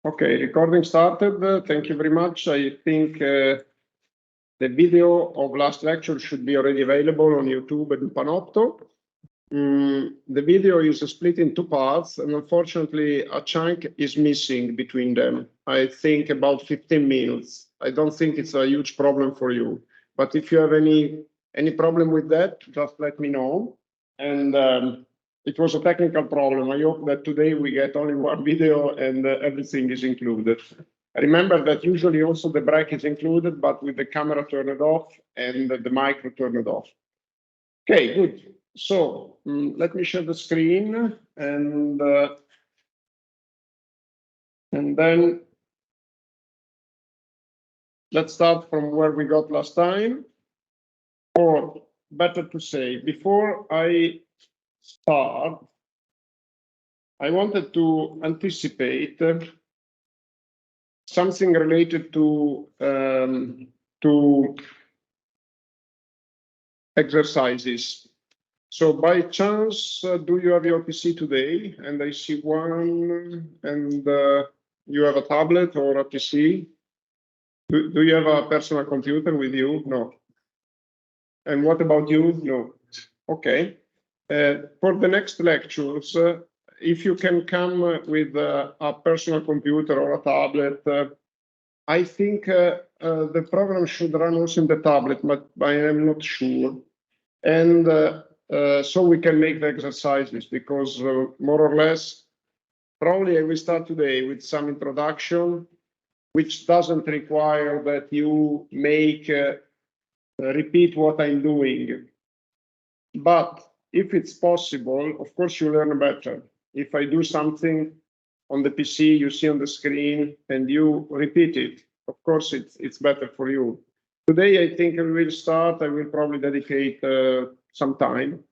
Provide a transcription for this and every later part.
Okay, recording started. Thank you very much. I think the video of last lecture should be already available on YouTube and Panotto. The video is split in two parts, and unfortunately, a chunk is missing between them. I think about 15 minutes. I don't think it's a huge problem for you, but if you have any problem with that, just let me know. And it was a technical problem. I hope that today we get only one video and everything is included. Remember that usually also the break is included, but with the camera turned off and the mic turned off. Okay, good. So let me share the screen and then let's start from where we got last time. Or better to say, before I start, I wanted to anticipate something related to exercises. So by chance, do you have your PC today? And I see one, and you have a tablet or a PC? Do you have a personal computer with you? No. And what about you? No. Okay. For the next lectures, if you can come with a personal computer or a tablet, I think the program should run also in the tablet, but I am not sure. And so we can make the exercises, because more or less, probably I will start today with some introduction, which doesn't require that you repeat what I'm doing. But if it's possible, of course, you learn better. If I do something on the PC, you see on the screen, and you repeat it, of course, it's better for you. Today, I think we will start. I will probably dedicate some time.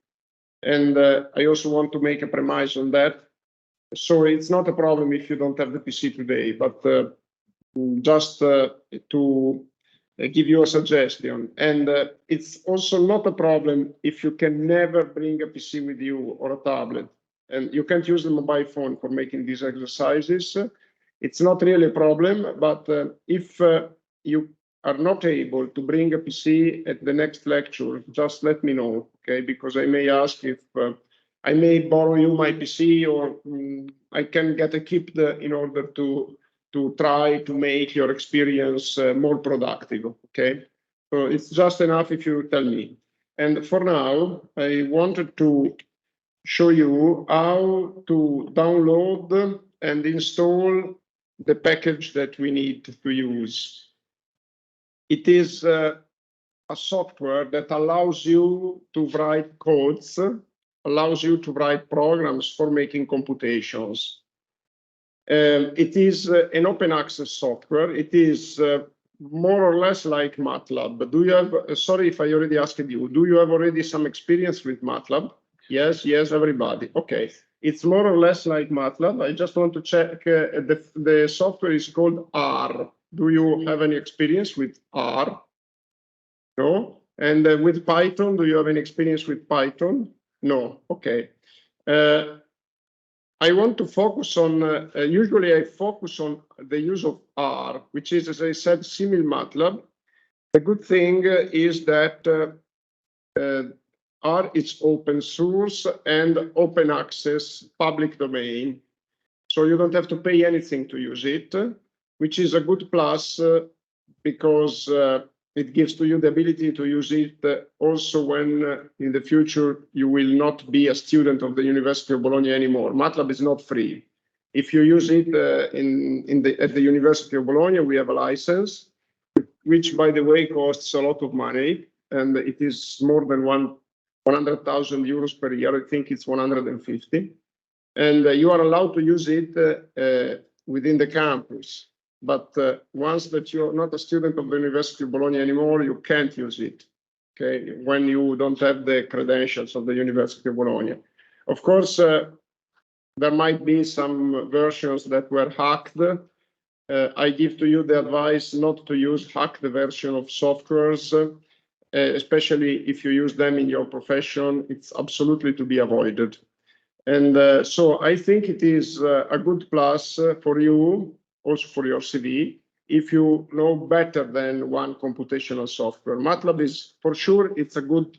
And I also want to make a premise on that. So it's not a problem if you don't have the PC today, but just to give you a suggestion. And it's also not a problem if you can never bring a PC with you or a tablet, and you can't use the mobile phone for making these exercises. It's not really a problem, but if you are not able to bring a PC at the next lecture, just let me know, okay? Because I may ask if I may borrow you my PC, or I can get equipped in order to try to make your experience more productive, okay? So it's just enough if you tell me. And for now, I wanted to show you how to download and install the package that we need to use. It is a software that allows you to write codes, allows you to write programs for making computations. It is an open access software. It is more or less like MATLAB. Do you have, sorry if I already asked you, do you have already some experience with MATLAB? Yes, everybody. Okay. It's more or less like MATLAB. I just want to check, the software is called R. Do you have any experience with R? No? And with Python, do you have any experience with Python? No. Okay. I want to focus on, usually I focus on the use of R, which is, as I said, simil MATLAB. The good thing is that R is open source and open access, public domain. So you don't have to pay anything to use it, which is a good plus because it gives to you the ability to use it also when in the future you will not be a student of the University of Bologna anymore. MATLAB is not free. If you use it at the University of Bologna, we have a license, which, by the way, costs a lot of money, and it is more than 100,000 euros per year. I think it's 150. And you are allowed to use it within the campus. But once that you're not a student of the University of Bologna anymore, you can't use it, okay, when you don't have the credentials of the University of Bologna. Of course, there might be some versions that were hacked. I give to you the advice not to use hacked version of softwares, especially if you use them in your profession. It's absolutely to be avoided. And so I think it is a good plus for you also for your CV, if you know better than one computational software. MATLAB is, for sure, it's a good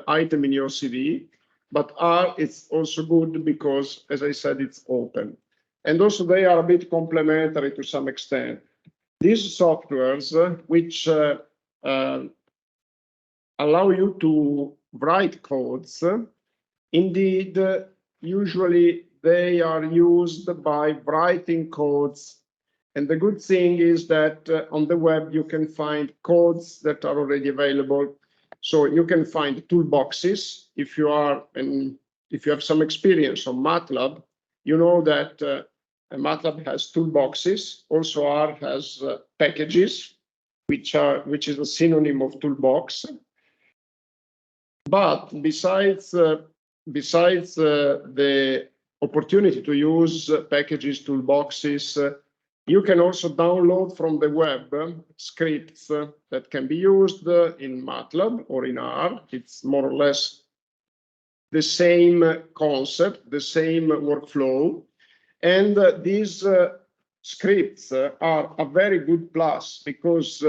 item in your CV, but R is also good because, as I said, it's open. And also they are a bit complementary to some extent. These softwares, which allow you to write codes, indeed, usually they are used by writing codes. And the good thing is that on the web, you can find codes that are already available. So you can find toolboxes. If you have some experience on MATLAB, you know that MATLAB has toolboxes. Also R has packages, which is a synonym of toolbox. But besides the opportunity to use packages, toolboxes, you can also download from the web scripts that can be used in MATLAB or in R. It's more or less the same concept, the same workflow. And these scripts are a very good plus because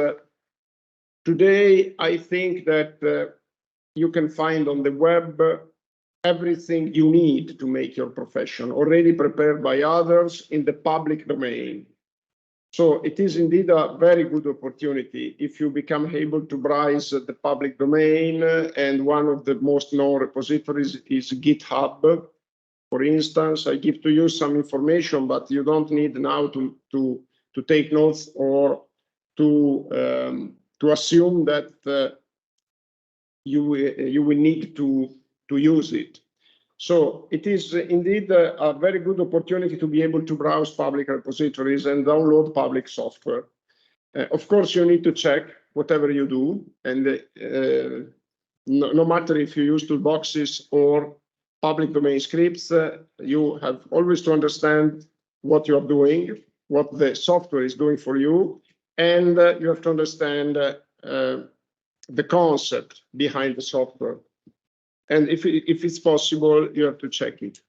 today I think that you can find on the web everything you need to make your profession, already prepared by others in the public domain. So it is indeed a very good opportunity if you become able to browse the public domain, and one of the most known repositories is GitHub. For instance, I give to you some information, but you don't need now to take notes or to assume that you will need to use it. So it is indeed a very good opportunity to be able to browse public repositories and download public software. Of course, you need to check whatever you do, and no matter if you use toolboxes or public domain scripts, you have always to understand what you are doing, what the software is doing for you, and you have to understand the concept behind the software. And if it's possible, you have to check it.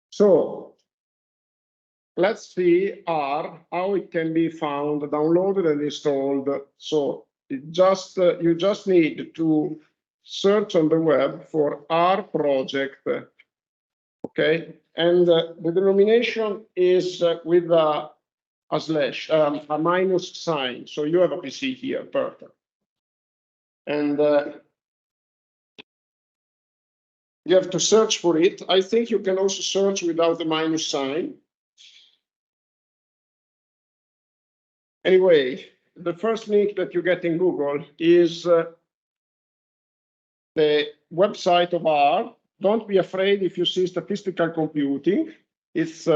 So let's see R, how it can be found, downloaded, and installed. So you just need to search on the web for R project. Okay, and the denomination is with a slash, a minus sign. So you have a PC here, perfect. And you have to search for it. I think you can also search without the minus sign. Anyway, the first link that you get in Google is the website of R. Don't be afraid if you see statistical computing. It's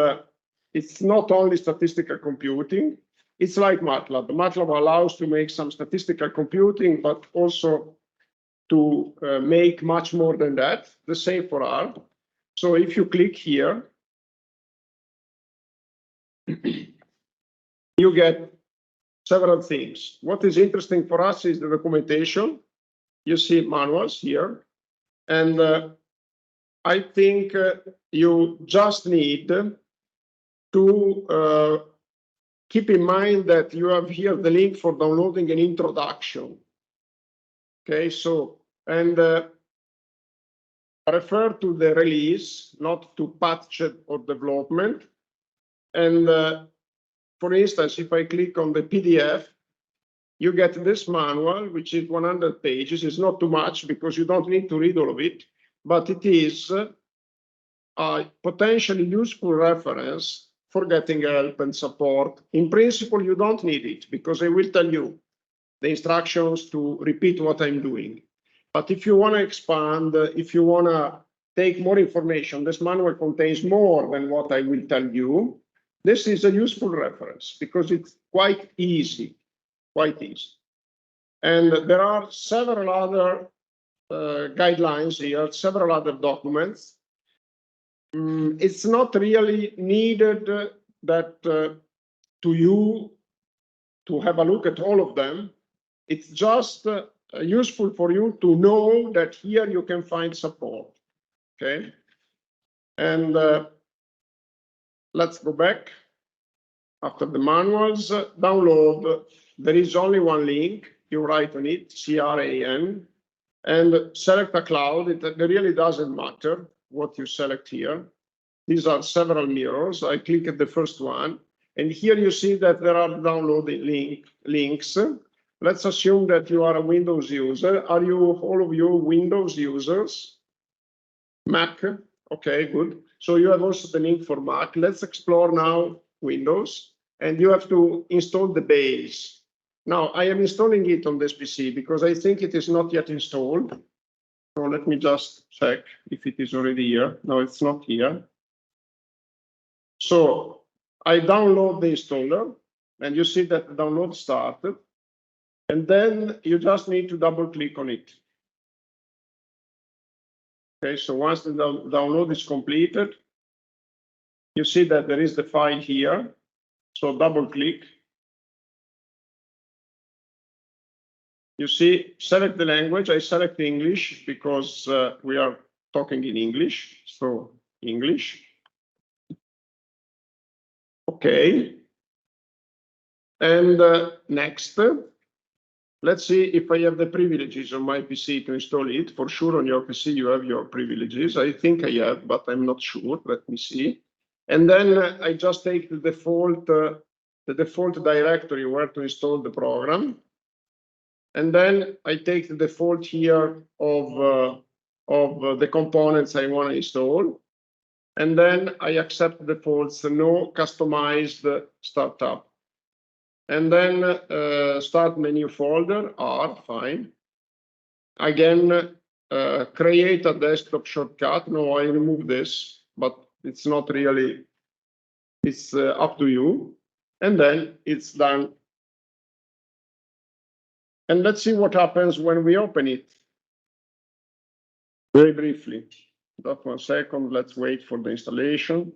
not only statistical computing. It's like MATLAB. MATLAB allows to make some statistical computing, but also to make much more than that. The same for R. So if you click here, you get several things. What is interesting for us is the documentation. You see manuals here. And I think you just need to keep in mind that you have here the link for downloading an introduction. Okay, so, and refer to the release, not to patch or development. And for instance, if I click on the PDF, you get this manual, which is 100 pages. It's not too much because you don't need to read all of it, but it is a potentially useful reference for getting help and support. In principle, you don't need it because I will tell you the instructions to repeat what I'm doing. But if you want to expand, if you want to take more information, this manual contains more than what I will tell you. This is a useful reference because it's quite easy, And there are several other guidelines here, several other documents. It's not really needed that to you to have a look at all of them. It's just useful for you to know that here you can find support. Okay, and let's go back. After the manuals, download. There is only one link. You write on it, CRAN, and select a cloud. It really doesn't matter what you select here. These are several mirrors. I click at the first one, and here you see that there are downloading links. Let's assume that you are a Windows user. Are you, all of you, Windows users? Mac? Okay, good. So you have also the link for Mac. Let's explore now Windows, and you have to install the base. Now, I am installing it on this PC because I think it is not yet installed. So let me just check if it is already here. No, it's not here. So I download the installer, and you see that the download started. And then you just need to double click on it. Okay, so once the download is completed, you see that there is the file here. So double click. You see, select the language. I select English because we are talking in English. So English. Okay. And next, let's see if I have the privileges on my PC to install it. For sure, on your PC, you have your privileges. I think I have, but I'm not sure. Let me see. And then I just take the default directory where to install the program. And then I take the default here of the components I want to install. And then I accept the defaults, no customized startup. And then start menu folder, R, fine. Again, create a desktop shortcut. No, I remove this, but it's not really, it's up to you. And then it's done. And let's see what happens when we open it. Very briefly, just 1 second, let's wait for the installation.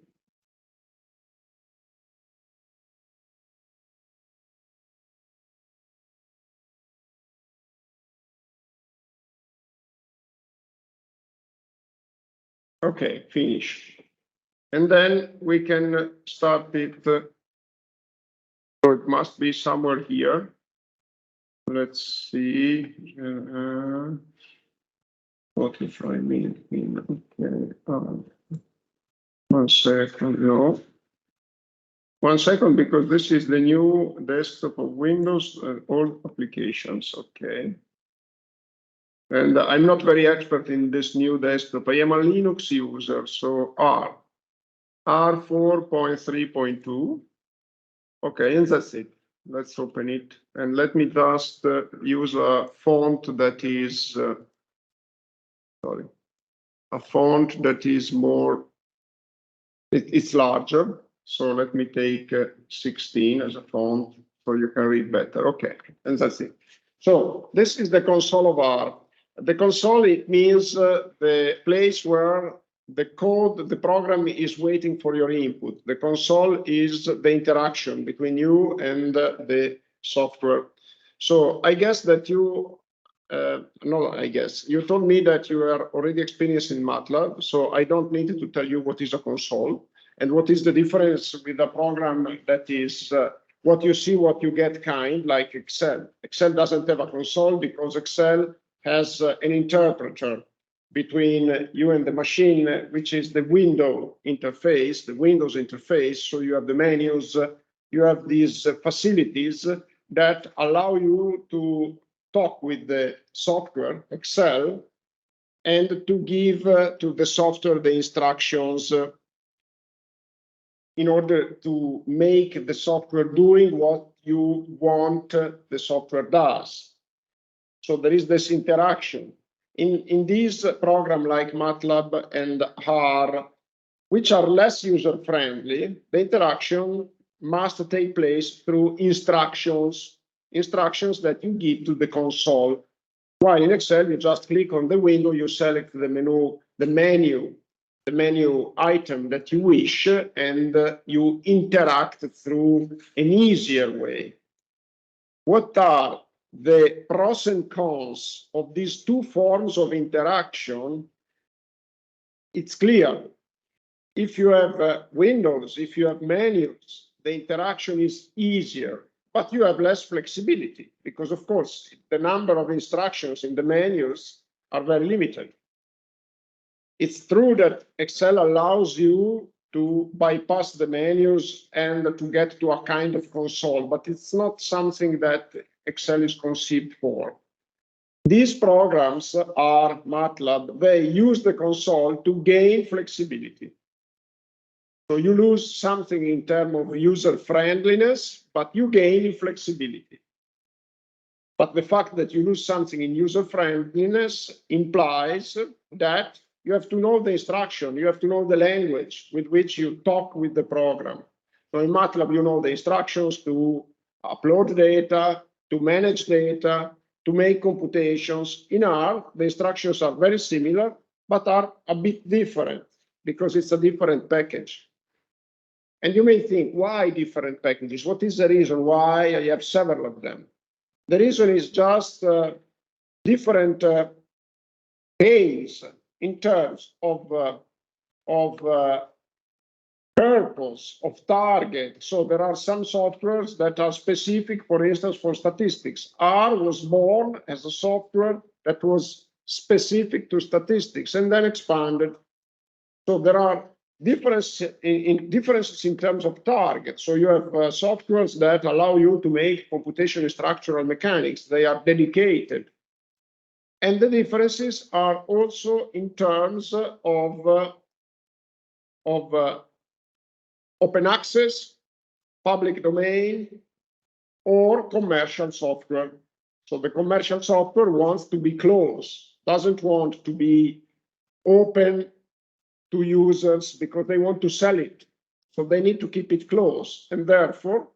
Okay, finish. And then we can start it. So it must be somewhere here. Let's see. What if I mean? Okay. 1 second. No. 1 second, because this is the new desktop of Windows, all applications. Okay. And I'm not very expert in this new desktop. I am a Linux user, so R 4.3.2. Okay, and that's it. Let's open it. And let me just use a font that is, sorry, a font that is more, it's larger. So let me take 16 as a font so you can read better. Okay, and that's it. So this is the console of R. The console, it means the place where the code, the program is waiting for your input. The console is the interaction between you and the software. So I guess that you, you told me that you are already experienced in MATLAB, so I don't need to tell you what is a console and what is the difference with a program that is what you see, what you get, kind like Excel. Excel doesn't have a console because Excel has an interpreter between you and the machine, which is the window interface, the Windows interface. So you have the menus, you have these facilities that allow you to talk with the software, Excel, and to give to the software the instructions in order to make the software doing what you want the software does. So there is this interaction. In these programs like MATLAB and R, which are less user-friendly, the interaction must take place through instructions that you give to the console. While in Excel, you just click on the window, you select the menu item that you wish, and you interact through an easier way. What are the pros and cons of these two forms of interaction? It's clear. If you have Windows, if you have menus, the interaction is easier, but you have less flexibility because, of course, the number of instructions in the menus are very limited. It's true that Excel allows you to bypass the menus and to get to a kind of console, but it's not something that Excel is conceived for. These programs are MATLAB. They use the console to gain flexibility. So you lose something in terms of user friendliness, but you gain in flexibility. But the fact that you lose something in user friendliness implies that you have to know the instruction, you have to know the language with which you talk with the program. So in MATLAB, you know the instructions to upload data, to manage data, to make computations. In R, the instructions are very similar, but are a bit different because it's a different package. And you may think, why different packages? What is the reason why I have several of them? The reason is just different aims in terms of purpose, of target. So there are some softwares that are specific, for instance, for statistics. R was born as a software that was specific to statistics and then expanded. So there are differences in terms of target. So you have softwares that allow you to make computation in structural mechanics. They are dedicated. And the differences are also in terms of open access, public domain, or commercial software. So the commercial software wants to be closed, doesn't want to be open to users because they want to sell it. So they need to keep it closed. And therefore,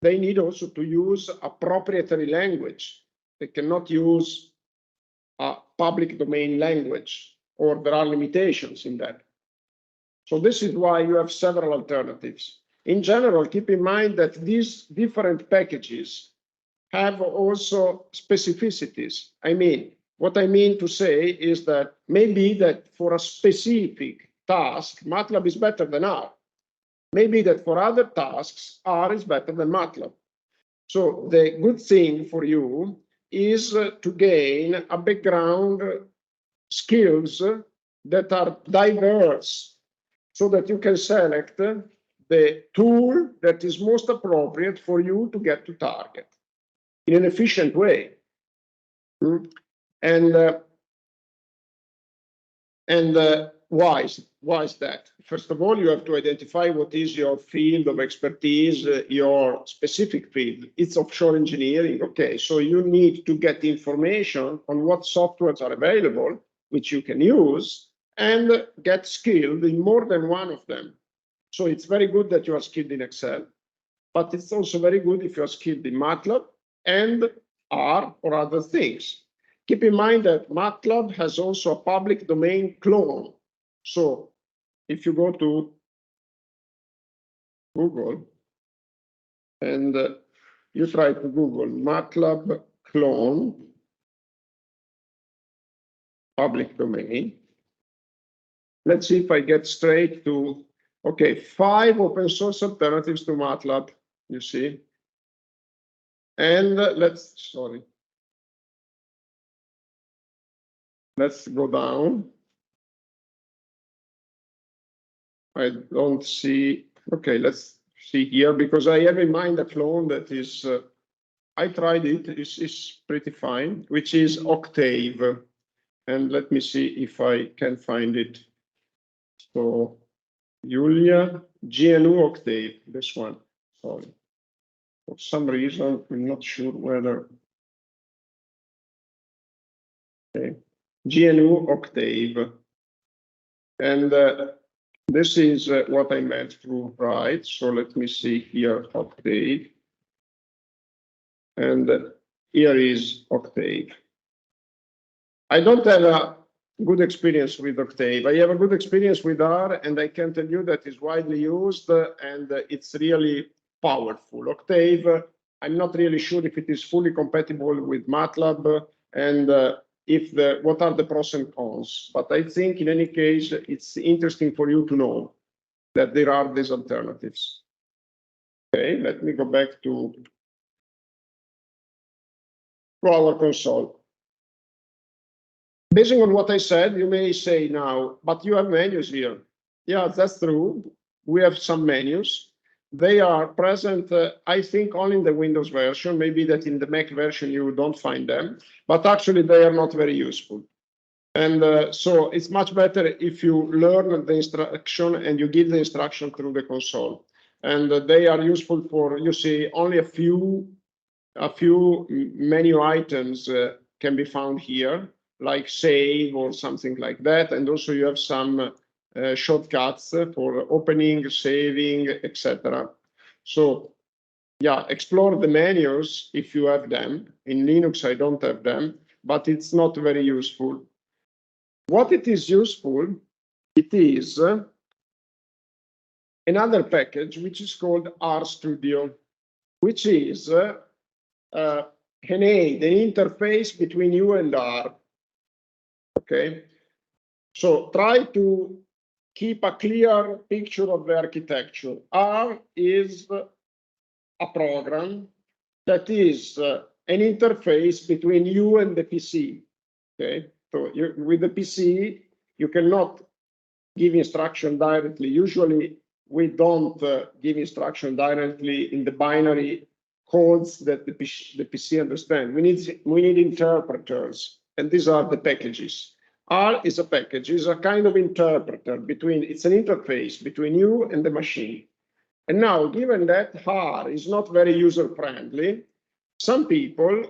they need also to use a proprietary language. They cannot use a public domain language, or there are limitations in that. So this is why you have several alternatives. In general, keep in mind that these different packages have also specificities. What I mean to say is that maybe that for a specific task, MATLAB is better than R. Maybe that for other tasks, R is better than MATLAB. So the good thing for you is to gain a background skills that are diverse so that you can select the tool that is most appropriate for you to get to target in an efficient way. And why is that? First of all, you have to identify what is your field of expertise, your specific field. It's offshore engineering. Okay, so you need to get information on what softwares are available, which you can use, and get skilled in more than one of them. So it's very good that you are skilled in Excel, but it's also very good if you are skilled in MATLAB and R or other things. Keep in mind that MATLAB has also a public domain clone. So if you go to Google and you try to Google MATLAB clone public domain, let's see if I get straight to, okay, 5 open source alternatives to MATLAB, you see. And let's go down. I don't see, okay, let's see here, because I have in mind a clone that is, I tried it, is pretty fine, which is Octave. And let me see if I can find it. So, Julia, GNU Octave, this one, sorry. For some reason, I'm not sure whether, okay, GNU Octave. And this is what I meant to write. So let me see here, Octave. And here is Octave. I don't have a good experience with Octave. I have a good experience with R, and I can tell you that it's widely used and it's really powerful. Octave, I'm not really sure if it is fully compatible with MATLAB and what are the pros and cons. But I think in any case, it's interesting for you to know that there are these alternatives. Okay, let me go back to our console. Basing on what I said, you may say now, but you have menus here. Yeah, that's true. We have some menus. They are present, I think, only in the Windows version. Maybe that in the Mac version you don't find them, but actually they are not very useful. And so it's much better if you learn the instruction and you give the instruction through the console. And they are useful for, you see, only a few menu items can be found here, like save or something like that. And also you have some shortcuts for opening, saving, etc. So yeah, explore the menus if you have them. In Linux, I don't have them, but it's not very useful. What it is useful, it is another package which is called RStudio, which is an aid, an interface between you and R. Okay, so try to keep a clear picture of the architecture. R is a program that is an interface between you and the PC. Okay, so with the PC, you cannot give instruction directly. Usually, we don't give instruction directly in the binary codes that the PC understands. We need interpreters, and these are the packages. R is a package, is a kind of interpreter between, it's an interface between you and the machine. And now, given that R is not very user-friendly, some people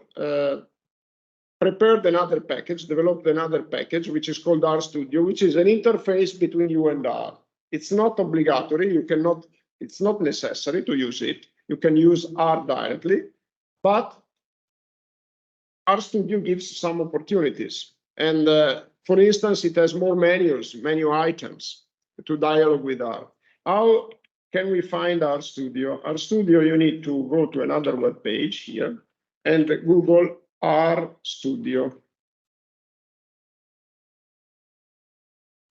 prepared another package, developed another package, which is called RStudio, which is an interface between you and R. It's not obligatory. You cannot, it's not necessary to use it. You can use R directly, but RStudio gives some opportunities. And for instance, it has more menus, menu items to dialogue with R. How can we find RStudio? RStudio, you need to go to another web page here and Google RStudio.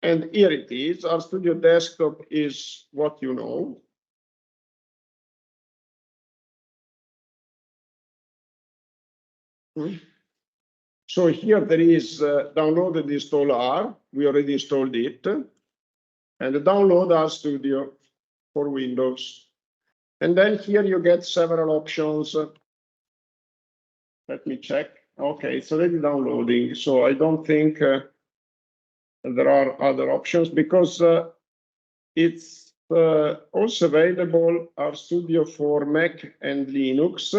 And here it is. RStudio Desktop is what you know. So here there is download and install R. We already installed it. And download RStudio for Windows. And then here you get several options. Let me check. Okay, it's already downloading. So I don't think there are other options because it's also available RStudio for Mac and Linux,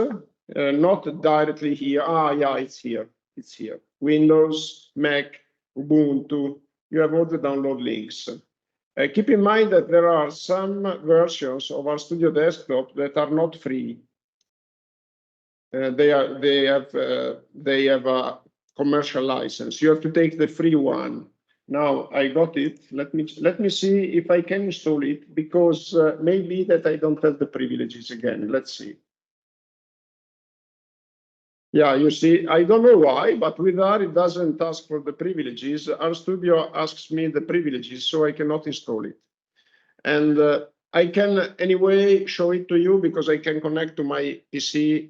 not directly here. Ah, yeah, it's here. It's here. Windows, Mac, Ubuntu. You have all the download links. Keep in mind that there are some versions of RStudio Desktop that are not free. They have a commercial license. You have to take the free one. Now I got it. Let me see if I can install it, because maybe that I don't have the privileges again. Let's see. Yeah, you see, I don't know why, but with R it doesn't ask for the privileges. RStudio asks me the privileges, so I cannot install it. And I can anyway show it to you because I can connect to my PC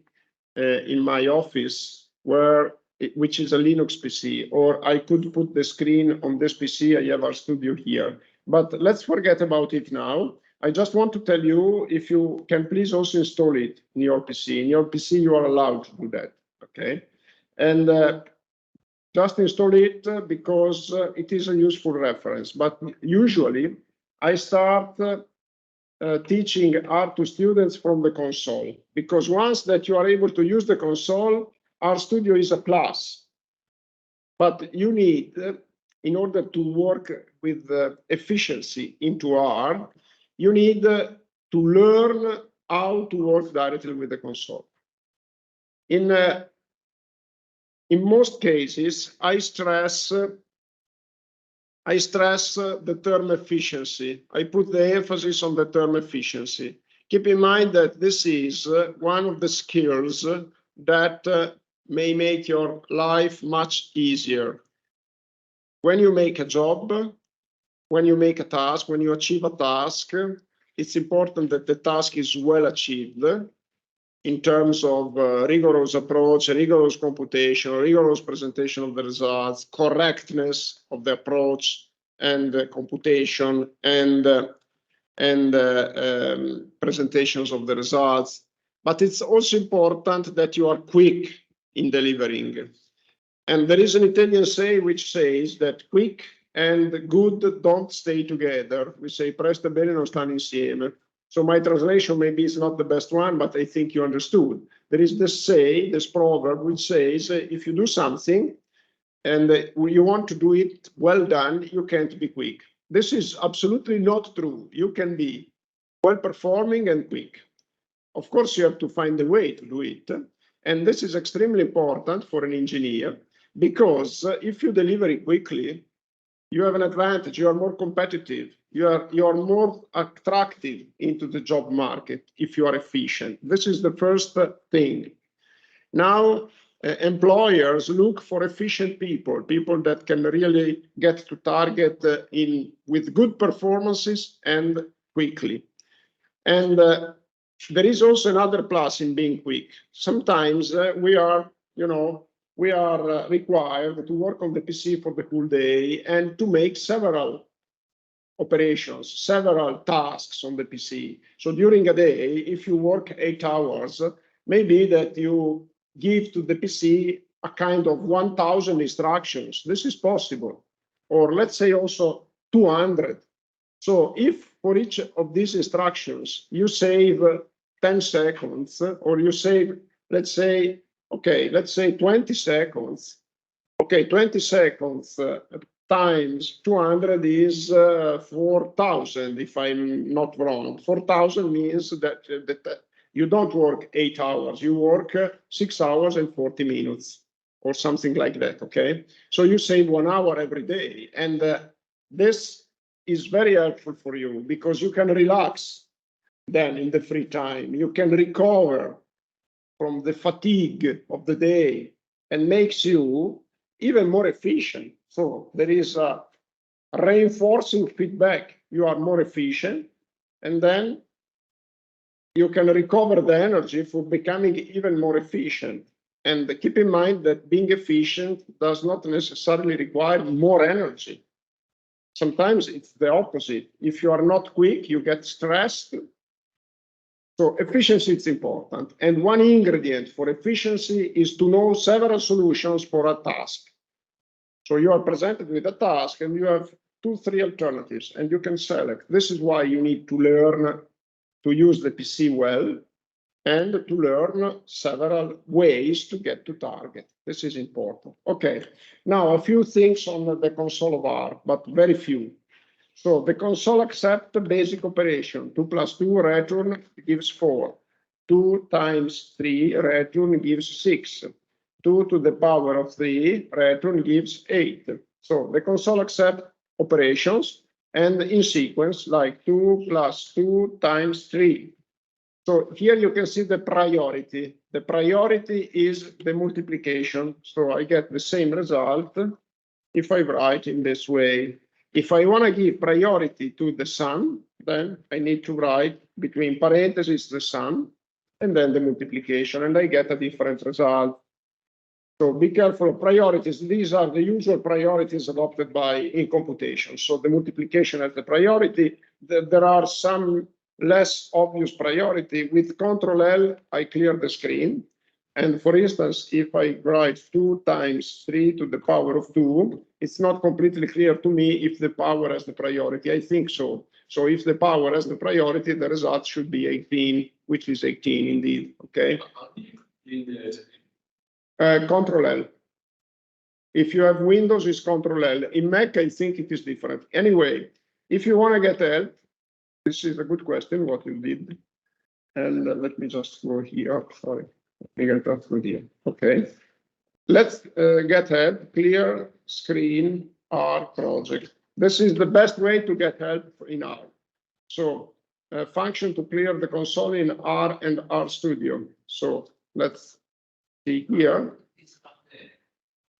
in my office, which is a Linux PC, or I could put the screen on this PC. I have RStudio here, but let's forget about it now. I just want to tell you if you can please also install it in your PC. In your PC, you are allowed to do that, okay? And just install it because it is a useful reference. But usually, I start teaching R to students from the console, because once that you are able to use the console, RStudio is a plus. But you need, in order to work with efficiency into R, you need to learn how to work directly with the console. In most cases, I stress the term efficiency. I put the emphasis on the term efficiency. Keep in mind that this is one of the skills that may make your life much easier. When you make a job, when you make a task, when you achieve a task, it's important that the task is well achieved in terms of rigorous approach, rigorous computation, rigorous presentation of the results, correctness of the approach and computation and presentations of the results. But it's also important that you are quick in delivering. And there is an Italian saying which says that quick and good don't stay together. We say presto e bene non stanno insieme. So my translation maybe is not the best one, but I think you understood. There is this proverb which says, if you do something and you want to do it well done, you can't be quick. This is absolutely not true. You can be well performing and quick. Of course, you have to find a way to do it. And this is extremely important for an engineer, because if you deliver it quickly, you have an advantage. You are more competitive. You are more attractive into the job market if you are efficient. This is the first thing. Now, employers look for efficient people that can really get to target with good performances and quickly. And there is also another plus in being quick. Sometimes we are required to work on the PC for the whole day and to make several operations, several tasks on the PC. So during a day, if you work 8 hours, maybe that you give to the PC a kind of 1,000 instructions. This is possible. Or let's say also 200. So if for each of these instructions you save 10 seconds, or you save, let's say 20 seconds. Okay, 20 seconds times 200 is 4,000, if I'm not wrong. 4,000 means that you don't work 8 hours, you work 6 hours and 40 minutes or something like that, okay? So you save 1 hour every day. And this is very helpful for you because you can relax then in the free time. You can recover from the fatigue of the day and makes you even more efficient. So there is a reinforcing feedback. You are more efficient, and then you can recover the energy for becoming even more efficient. And keep in mind that being efficient does not necessarily require more energy. Sometimes it's the opposite. If you are not quick, you get stressed. So efficiency is important. And one ingredient for efficiency is to know several solutions for a task. So you are presented with a task and you have 2-3 alternatives and you can select. This is why you need to learn to use the PC well and to learn several ways to get to target. This is important. Okay, now a few things on the console of R, but very few. So the console accepts the basic operation. 2 + 2 return gives 4. 2 × 3 return gives 6. 2 to the power of 3 return gives 8. So the console accepts operations and in sequence like 2 + 2 × 3. So here you can see the priority. The priority is the multiplication. So I get the same result if I write in this way. If I want to give priority to the sum, then I need to write between parentheses the sum and then the multiplication, and I get a different result. So be careful of priorities. These are the usual priorities adopted in computation. So the multiplication as the priority. There are some less obvious priority. With Control L, I clear the screen. And for instance, if I write 2 × 3 to the power of 2, it's not completely clear to me if the power has the priority. I think so. So if the power has the priority, the result should be 18, which is 18 indeed. Okay. Control L. If you have Windows, it's Control L. In Mac, I think it is different. Anyway, if you want to get help, this is a good question, what you did. And let me just go here. Sorry. Let me get that through here. Okay. Let's get help. Clear screen R project. This is the best way to get help in R. So function to clear the console in R and RStudio. So let's see here.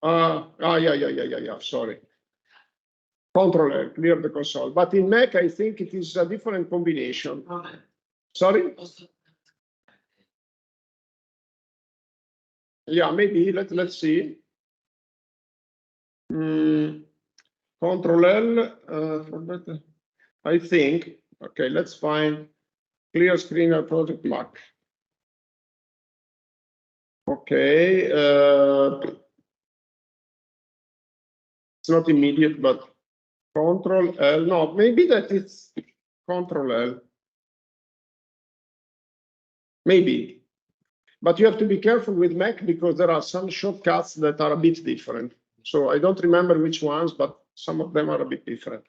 Yeah. Sorry. Control L, clear the console. But in Mac, I think it is a different combination. Sorry? Yeah, maybe. Let's see. Control L, for that, I think. Okay, let's find clear screen or project Mac. Okay, it's not immediate, but Control L. No, maybe that it's Control L. Maybe. But you have to be careful with Mac because there are some shortcuts that are a bit different. So I don't remember which ones, but some of them are a bit different.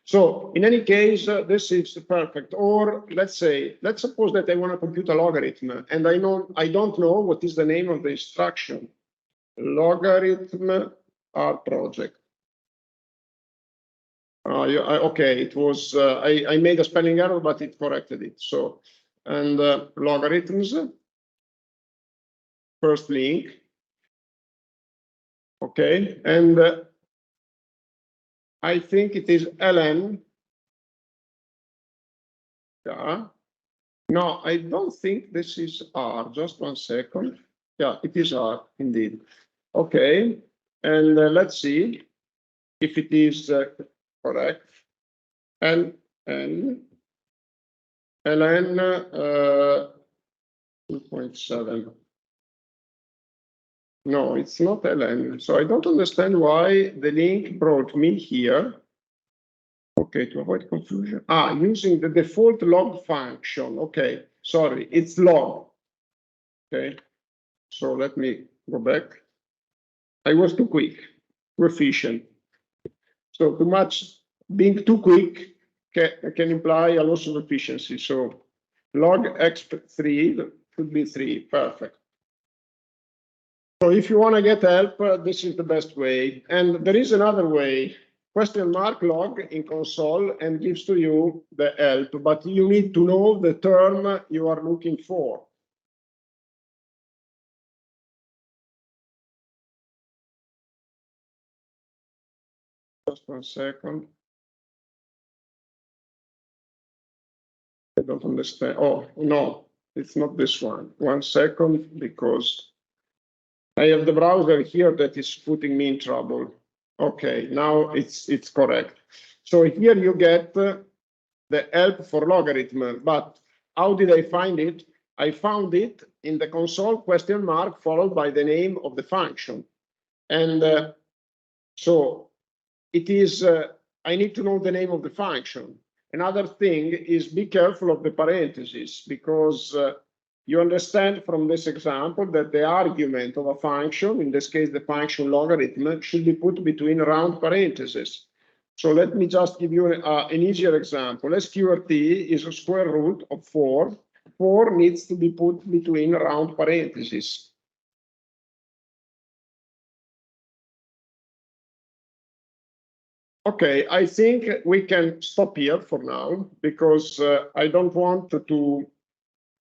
So in any case, this is perfect. Or let's suppose that I want to compute a logarithm and I don't know what is the name of the instruction. Logarithm R project. Okay, it was, I made a spelling error, but it corrected it. So, and logarithms, first link. Okay, and I think it is ln. Yeah. No, I don't think this is R. Just 1 second. Yeah, it is R indeed. Okay, and let's see if it is correct. And ln 2.7. No, it's not ln. So I don't understand why the link brought me here. Okay, to avoid confusion. Using the default log function. Okay, sorry, it's log. Okay, so let me go back. I was too quick, too efficient. So too much, being too quick can imply a loss of efficiency. So log x3 should be 3, perfect. So if you want to get help, this is the best way. And there is another way. Question mark log in console and gives to you the help, but you need to know the term you are looking for. Just 1 second. I don't understand. Oh, no, it's not this one. 1 second, because I have the browser here that is putting me in trouble. Okay, now it's correct. So here you get the help for logarithm, but how did I find it? I found it in the console question mark followed by the name of the function. And so it is, I need to know the name of the function. Another thing is be careful of the parentheses, because you understand from this example that the argument of a function, in this case the function logarithm, should be put between round parentheses. So let me just give you an easier example. SQRT is a square root of 4. 4 needs to be put between round parentheses. Okay, I think we can stop here for now, because I don't want to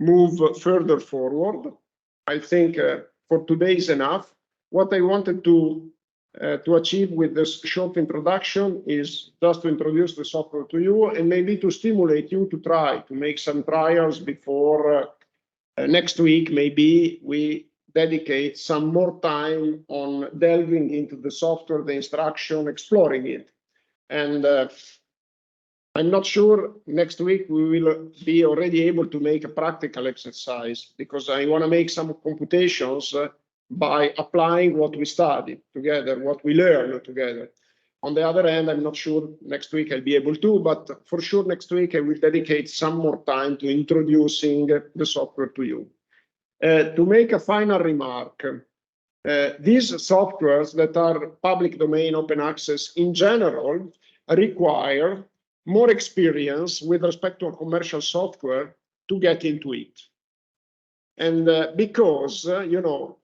move further forward. I think for today is enough. What I wanted to achieve with this short introduction is just to introduce the software to you and maybe to stimulate you to try to make some trials before next week. Maybe we dedicate some more time on delving into the software, the instruction, exploring it. And I'm not sure next week we will be already able to make a practical exercise, because I want to make some computations by applying what we studied together, what we learned together. On the other hand, I'm not sure next week I'll be able to, but for sure next week I will dedicate some more time to introducing the software to you. To make a final remark, these softwares that are public domain open access in general require more experience with respect to a commercial software to get into it. And because, you know,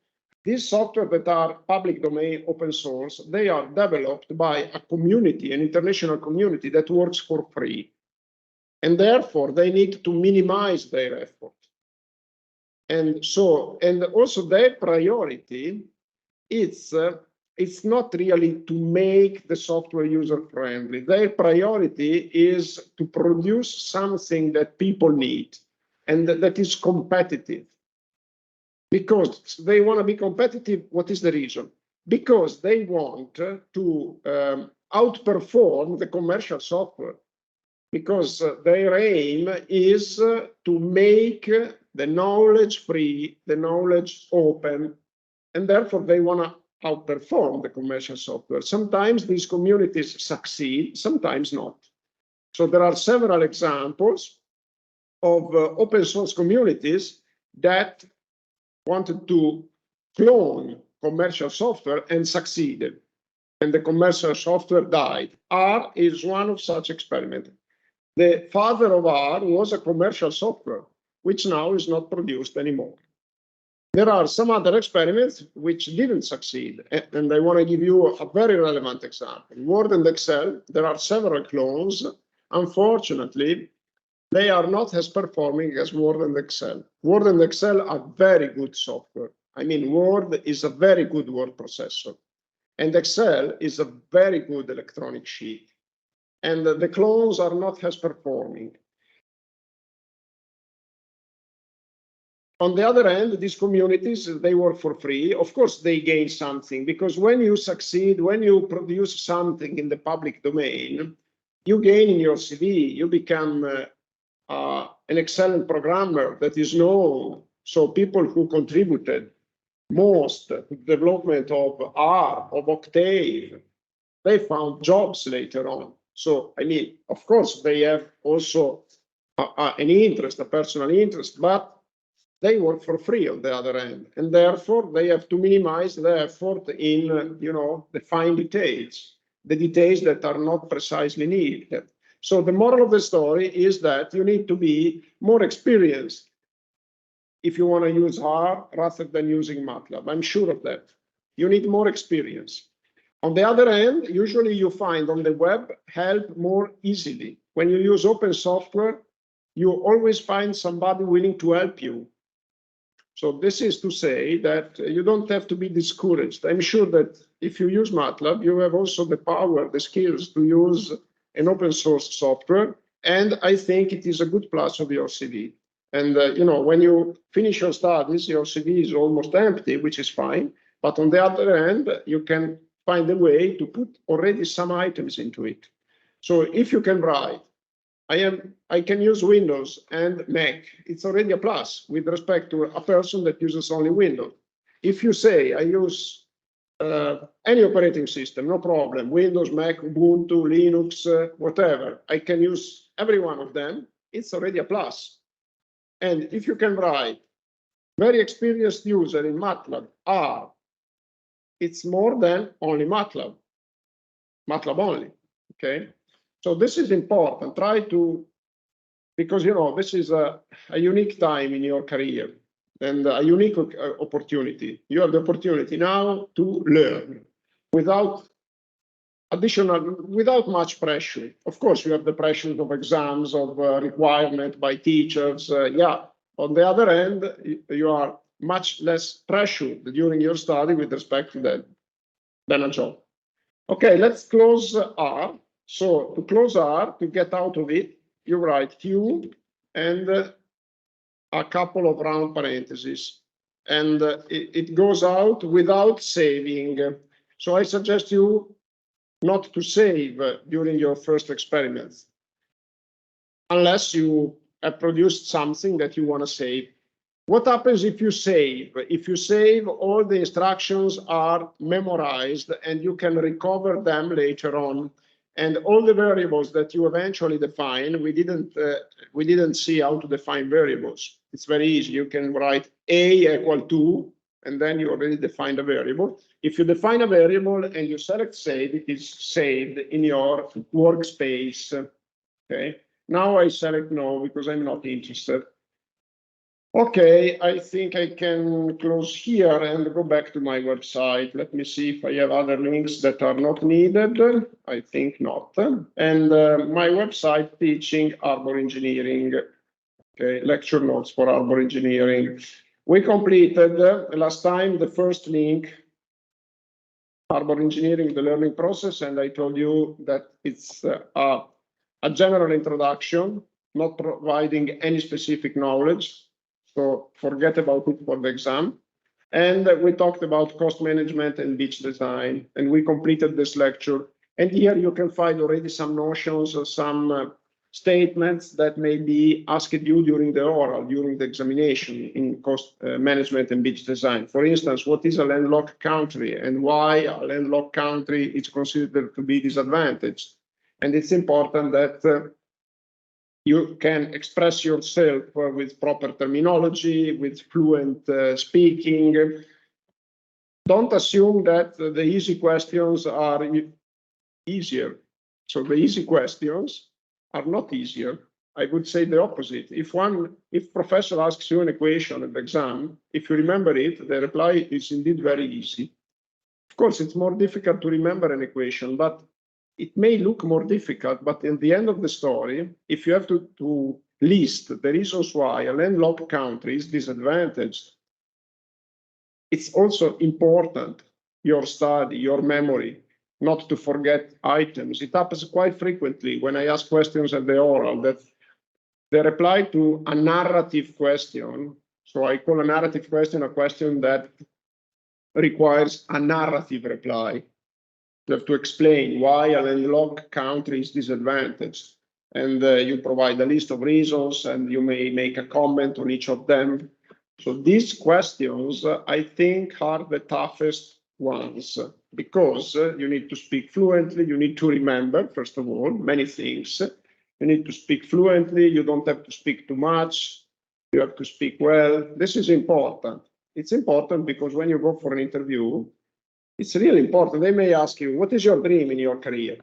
these software that are public domain open source, they are developed by a community, an international community that works for free. And therefore, they need to minimize their effort. And so, and also their priority, it's it's not really to make the software user-friendly. Their priority is to produce something that people need and that is competitive. Because they want to be competitive, what is the reason? Because they want to outperform the commercial software. Because their aim is to make the knowledge free, the knowledge open, and therefore they want to outperform the commercial software. Sometimes these communities succeed, sometimes not. So there are several examples of open source communities that wanted to clone commercial software and succeeded, and the commercial software died. R is one of such experiments. The father of R was a commercial software, which now is not produced anymore. There are some other experiments which didn't succeed, and I want to give you a very relevant example. Word and Excel, there are several clones. Unfortunately, they are not as performing as Word and Excel. Word and Excel are very good software. I mean, Word is a very good word processor, and Excel is a very good electronic sheet. And the clones are not as performing. On the other hand, these communities, they work for free. Of course, they gain something, because when you succeed, when you produce something in the public domain, you gain in your CV, you become an excellent programmer that is known. So people who contributed most to the development of R, of Octave, they found jobs later on. So, I mean, of course, they have also an interest, a personal interest, but they work for free on the other end, and therefore they have to minimize the effort in, the fine details, the details that are not precisely needed. So the moral of the story is that you need to be more experienced if you want to use R rather than using MATLAB. I'm sure of that. You need more experience. On the other hand, usually you find on the web help more easily. When you use open software, you always find somebody willing to help you. So this is to say that you don't have to be discouraged. I'm sure that if you use MATLAB, you have also the power, the skills to use an open source software. And I think it is a good plus of your CV. And, when you finish your studies, your CV is almost empty, which is fine. But on the other hand, you can find a way to put already some items into it. So if you can write, I can use Windows and Mac, it's already a plus with respect to a person that uses only Windows. If you say I use any operating system, no problem, Windows, Mac, Ubuntu, Linux, whatever, I can use every one of them, it's already a plus. And if you can write very experienced user in MATLAB, R, it's more than only MATLAB only, okay? So this is important. Try to, because this is a unique time in your career and a unique opportunity. You have the opportunity now to learn without much pressure. Of course, you have the pressure of exams, of requirement by teachers. Yeah. On the other hand, you are much less pressured during your study with respect to that than a job. Okay, let's close R. So to close R, to get out of it, you write Q and a couple of round parentheses. And it goes out without saving. So I suggest you not to save during your first experiments, unless you have produced something that you want to save. What happens if you save? If you save, all the instructions are memorized and you can recover them later on. And all the variables that you eventually define, we didn't see how to define variables. It's very easy. You can write A equal to, and then you already defined a variable. If you define a variable and you select save, it is saved in your workspace. Okay. Now I select no because I'm not interested. Okay, I think I can close here and go back to my website. Let me see if I have other links that are not needed. I think not. And my website teaching Harbour Engineering. Okay, lecture notes for Harbour Engineering. We completed last time the first link Harbour Engineering, the learning process, and I told you that it's a general introduction, not providing any specific knowledge. So forget about it for the exam. And we talked about cost management and beach design, and we completed this lecture. And here you can find already some notions or some statements that may be asked you during the oral, during the examination in cost management and beach design. For instance, what is a landlocked country and why a landlocked country is considered to be disadvantaged? And it's important that you can express yourself with proper terminology, with fluent speaking. Don't assume that the easy questions are easier. So the easy questions are not easier. I would say the opposite. If professor asks you an equation at the exam, if you remember it, the reply is indeed very easy. Of course, it's more difficult to remember an equation, but it may look more difficult, but in the end of the story, if you have to list the reasons why a landlocked country is disadvantaged, it's also important, your study, your memory, not to forget items. It happens quite frequently when I ask questions at the oral that they reply to a narrative question. So I call a narrative question a question that requires a narrative reply. You have to explain why a landlocked country is disadvantaged. And you provide a list of reasons and you may make a comment on each of them. So these questions, I think, are the toughest ones because you need to speak fluently. You need to remember, first of all, many things. You need to speak fluently. You don't have to speak too much. You have to speak well. This is important. It's important because when you go for an interview, it's really important. They may ask you, what is your dream in your career?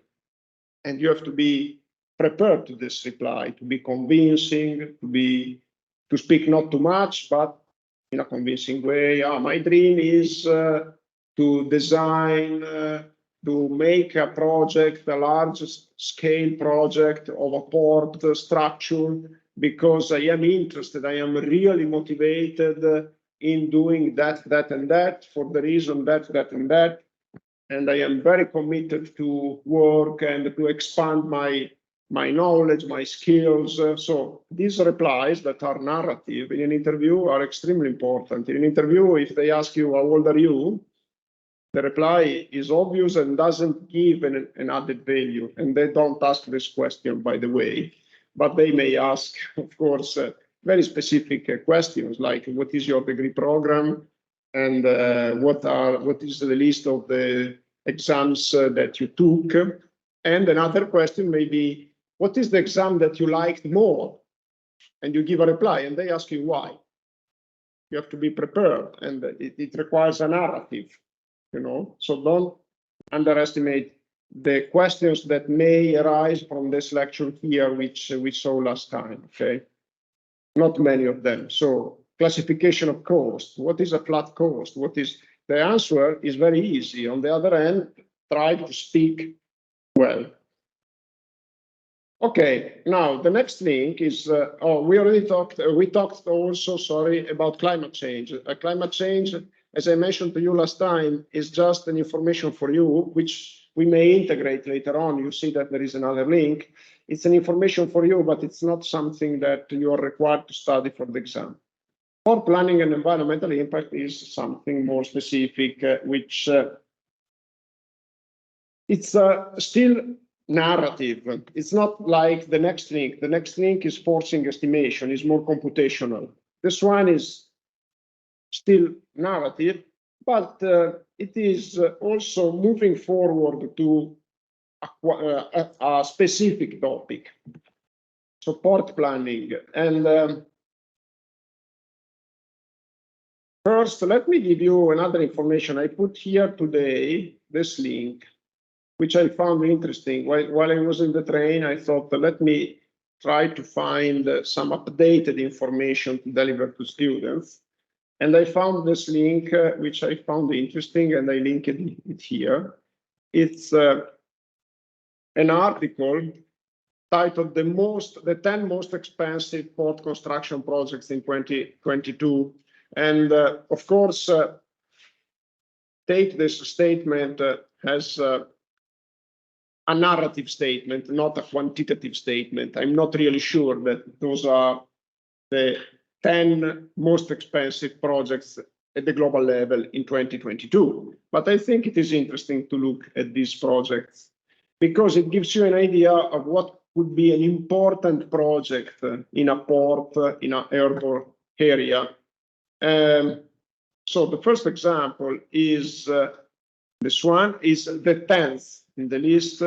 And you have to be prepared to this reply, to be convincing, to speak not too much, but in a convincing way. My dream is to design, to make a project, a large scale project of a port structure, because I am interested, I am really motivated in doing that, and that, for the reason that, and that. And I am very committed to work and to expand my knowledge, my skills. So these replies that are narrative in an interview are extremely important. In an interview, if they ask you, how old are you? The reply is obvious and doesn't give an added value. And they don't ask this question, by the way, but they may ask, of course, very specific questions like, what is your degree program? And what is the list of the exams that you took? And another question may be, what is the exam that you liked more? And you give a reply, and they ask you why. You have to be prepared, and it requires a narrative, So don't underestimate the questions that may arise from this lecture here, which we saw last time, okay? Not many of them. So classification of cost. What is a flat cost? The answer is very easy. On the other hand, try to speak well. Okay, now the next link is, we talked also, about climate change. Climate change, as I mentioned to you last time, is just an information for you, which we may integrate later on. You see that there is another link. It's an information for you, but it's not something that you are required to study for the exam. For planning and environmental impact is something more specific, which it's still narrative. It's not like the next link. The next link is forcing estimation, is more computational. This one is still narrative, but it is also moving forward to a specific topic, support planning. And first, let me give you another information. I put here today this link, which I found interesting. While I was in the train, I thought, let me try to find some updated information to deliver to students. And I found this link, which I found interesting, and I linked it here. It's an article titled the 10 most expensive port construction projects in 2022. And of course, take this statement as a narrative statement, not a quantitative statement. I'm not really sure that those are the 10 most expensive projects at the global level in 2022. But I think it is interesting to look at these projects because it gives you an idea of what would be an important project in a port, in an airport area. So the first example is this one is the 10th in the list,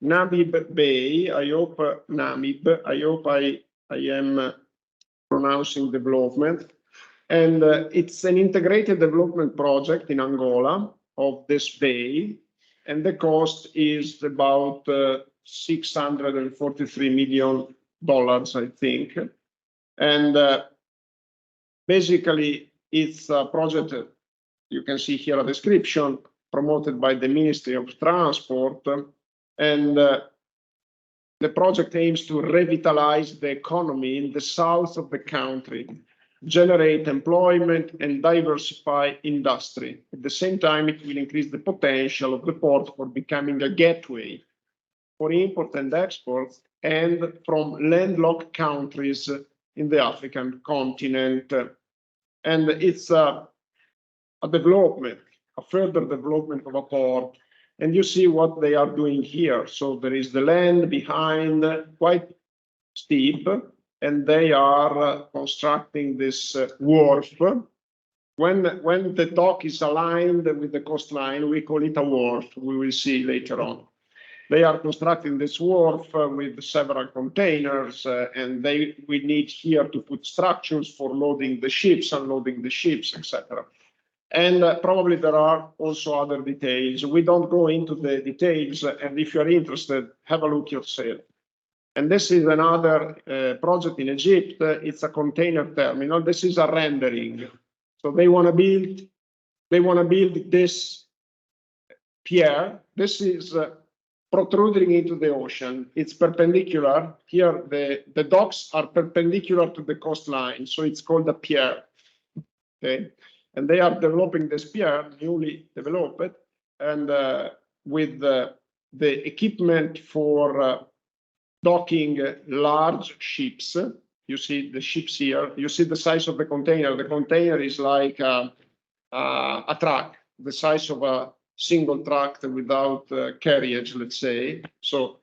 Namib Bay. I hope Namib. I hope I am pronouncing development. And it's an integrated development project in Angola of this bay. And the cost is about $643 million, I think. And basically, it's a project, you can see here a description, promoted by the Ministry of Transport. And the project aims to revitalize the economy in the south of the country, generate employment and diversify industry. At the same time, it will increase the potential of the port for becoming a gateway for import and exports and from landlocked countries in the African continent. And it's a development, a further development of a port. And you see what they are doing here. So there is the land behind, quite steep, and they are constructing this wharf. When the dock is aligned with the coastline, we call it a wharf. We will see later on. They are constructing this wharf with several containers, and we need here to put structures for loading the ships, unloading the ships, etc. And probably there are also other details. We don't go into the details, and if you're interested, have a look yourself. And this is another project in Egypt. It's a container terminal. This is a rendering. So they want to build this pier. This is protruding into the ocean. It's perpendicular. Here, the docks are perpendicular to the coastline, so it's called a pier. Okay. And they are developing this pier, newly developed, and with the equipment for docking large ships. You see the ships here. You see the size of the container. The container is like a truck, the size of a single truck without carriage, let's say. So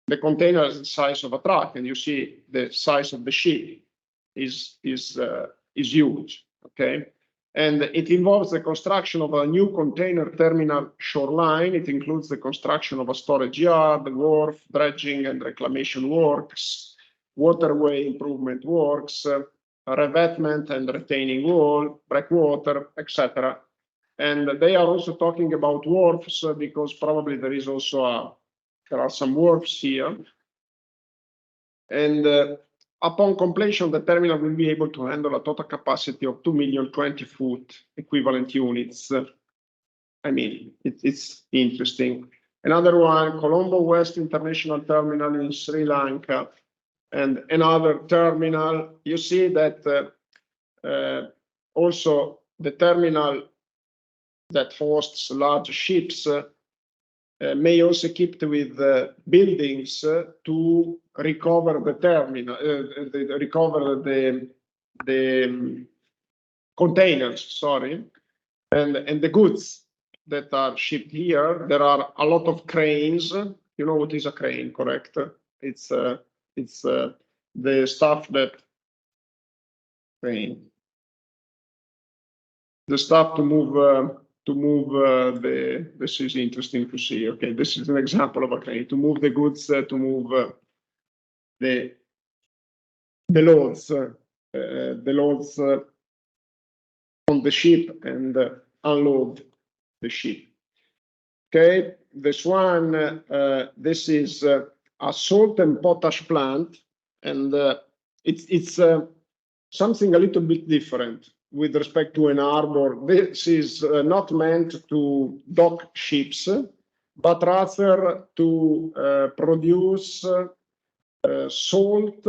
the container is the size of a truck, and you see the size of the ship is huge. Okay. And it involves the construction of a new container terminal shoreline. It includes the construction of a storage yard, wharf, dredging and reclamation works, waterway improvement works, revetment and retaining wall, breakwater, etc. And they are also talking about wharfs because probably there is also there are some wharfs here. And upon completion, the terminal will be able to handle a total capacity of 2 million 20-foot equivalent units. I mean, it's interesting. Another one, Colombo West International Terminal in Sri Lanka, and another terminal. You see that also the terminal that hosts large ships may also equipped with buildings to recover the terminal, recover the containers, sorry, and the goods that are shipped here. There are a lot of cranes. You know what is a crane, correct? It's the stuff that crane, the stuff to move. This is interesting to see. Okay, this is an example of a crane to move the goods, to move the loads on the ship and unload the ship. Okay, this one, this is a salt and potash plant, and it's something a little bit different with respect to an harbor. This is not meant to dock ships, but rather to produce salt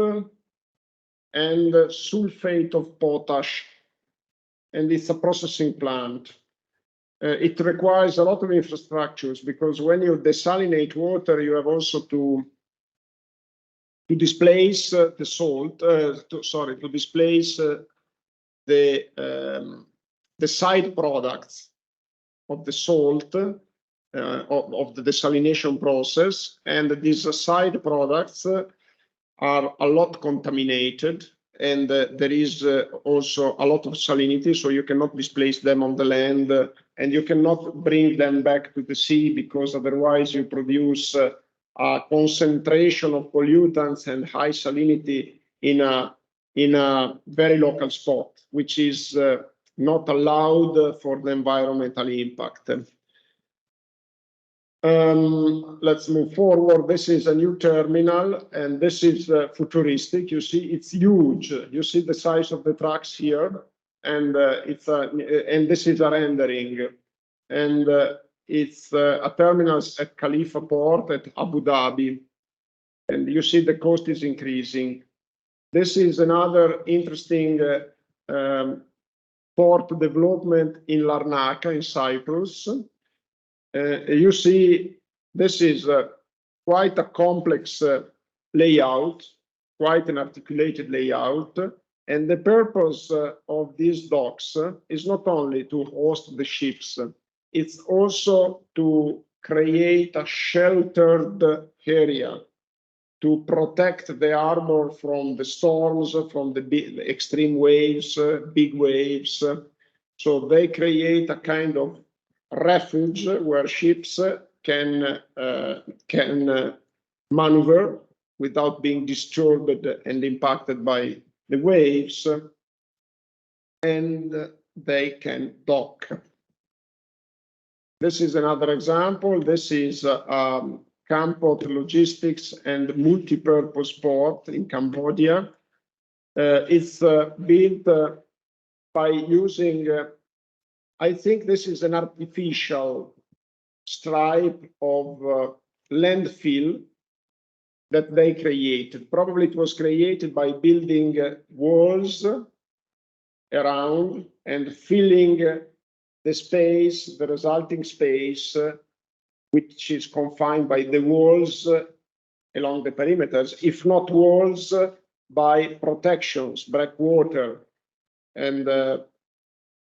and sulfate of potash, and it's a processing plant. it requires a lot of infrastructures, because when you desalinate water, you have also to displace the salt, to displace the side products of the salt of the desalination process, and these side products are a lot contaminated, and there is also a lot of salinity, so you cannot displace them on the land, and you cannot bring them back to the sea, because otherwise you produce a concentration of pollutants and high salinity in a very local spot, which is not allowed for the environmental impact. Let's move forward. This is a new terminal, and this is futuristic. You see, it's huge. You see the size of the trucks here, and and this is a rendering, and it's a terminal at Khalifa Port at Abu Dhabi, and you see the cost is increasing. This is another interesting port development in Larnaca in Cyprus. You see, this is quite a complex layout, quite an articulated layout. And the purpose of these docks is not only to host the ships, it's also to create a sheltered area to protect the harbor from the storms, from the extreme waves, big waves. So they create a kind of refuge where ships can maneuver without being disturbed and impacted by the waves, and they can dock. This is another example. This is Kampot Logistics and Multi-Purpose Port in Cambodia. It's built by using I think this is an artificial stripe of landfill that they created. Probably it was created by building walls around and filling the space, the resulting space, which is confined by the walls along the perimeters, if not walls, by protections, breakwater, and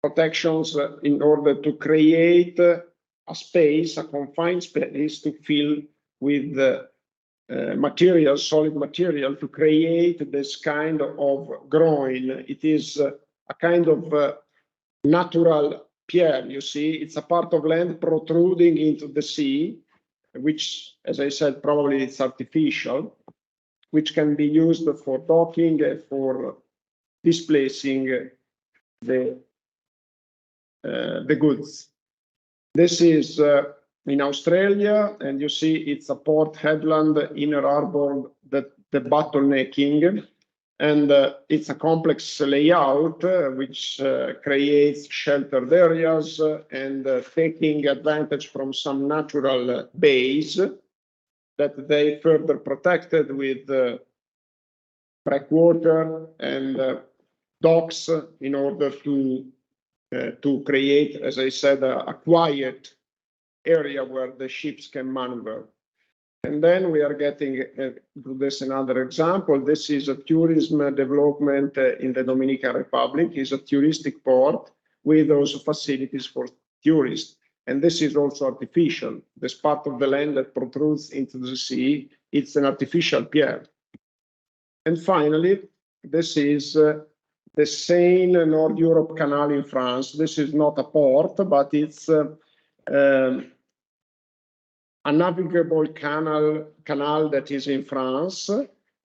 protections in order to create a space, a confined space to fill with material, solid material, to create this kind of groin. It is a kind of natural pier, you see. It's a part of land protruding into the sea, which, as I said, probably it's artificial, which can be used for docking, for displacing the goods. This is in Australia, and you see it's a port headland, inner harbour, the bottlenecking, and it's a complex layout which creates sheltered areas and taking advantage from some natural bays that they further protected with breakwater and docks in order to create, as I said, a quiet area where the ships can maneuver. And then we are getting to this another example. This is a tourism development in the Dominican Republic. It's a touristic port with also facilities for tourists. And this is also artificial. This part of the land that protrudes into the sea, it's an artificial pier. And finally, this is the Seine North Europe Canal in France. This is not a port, but it's a navigable canal that is in France,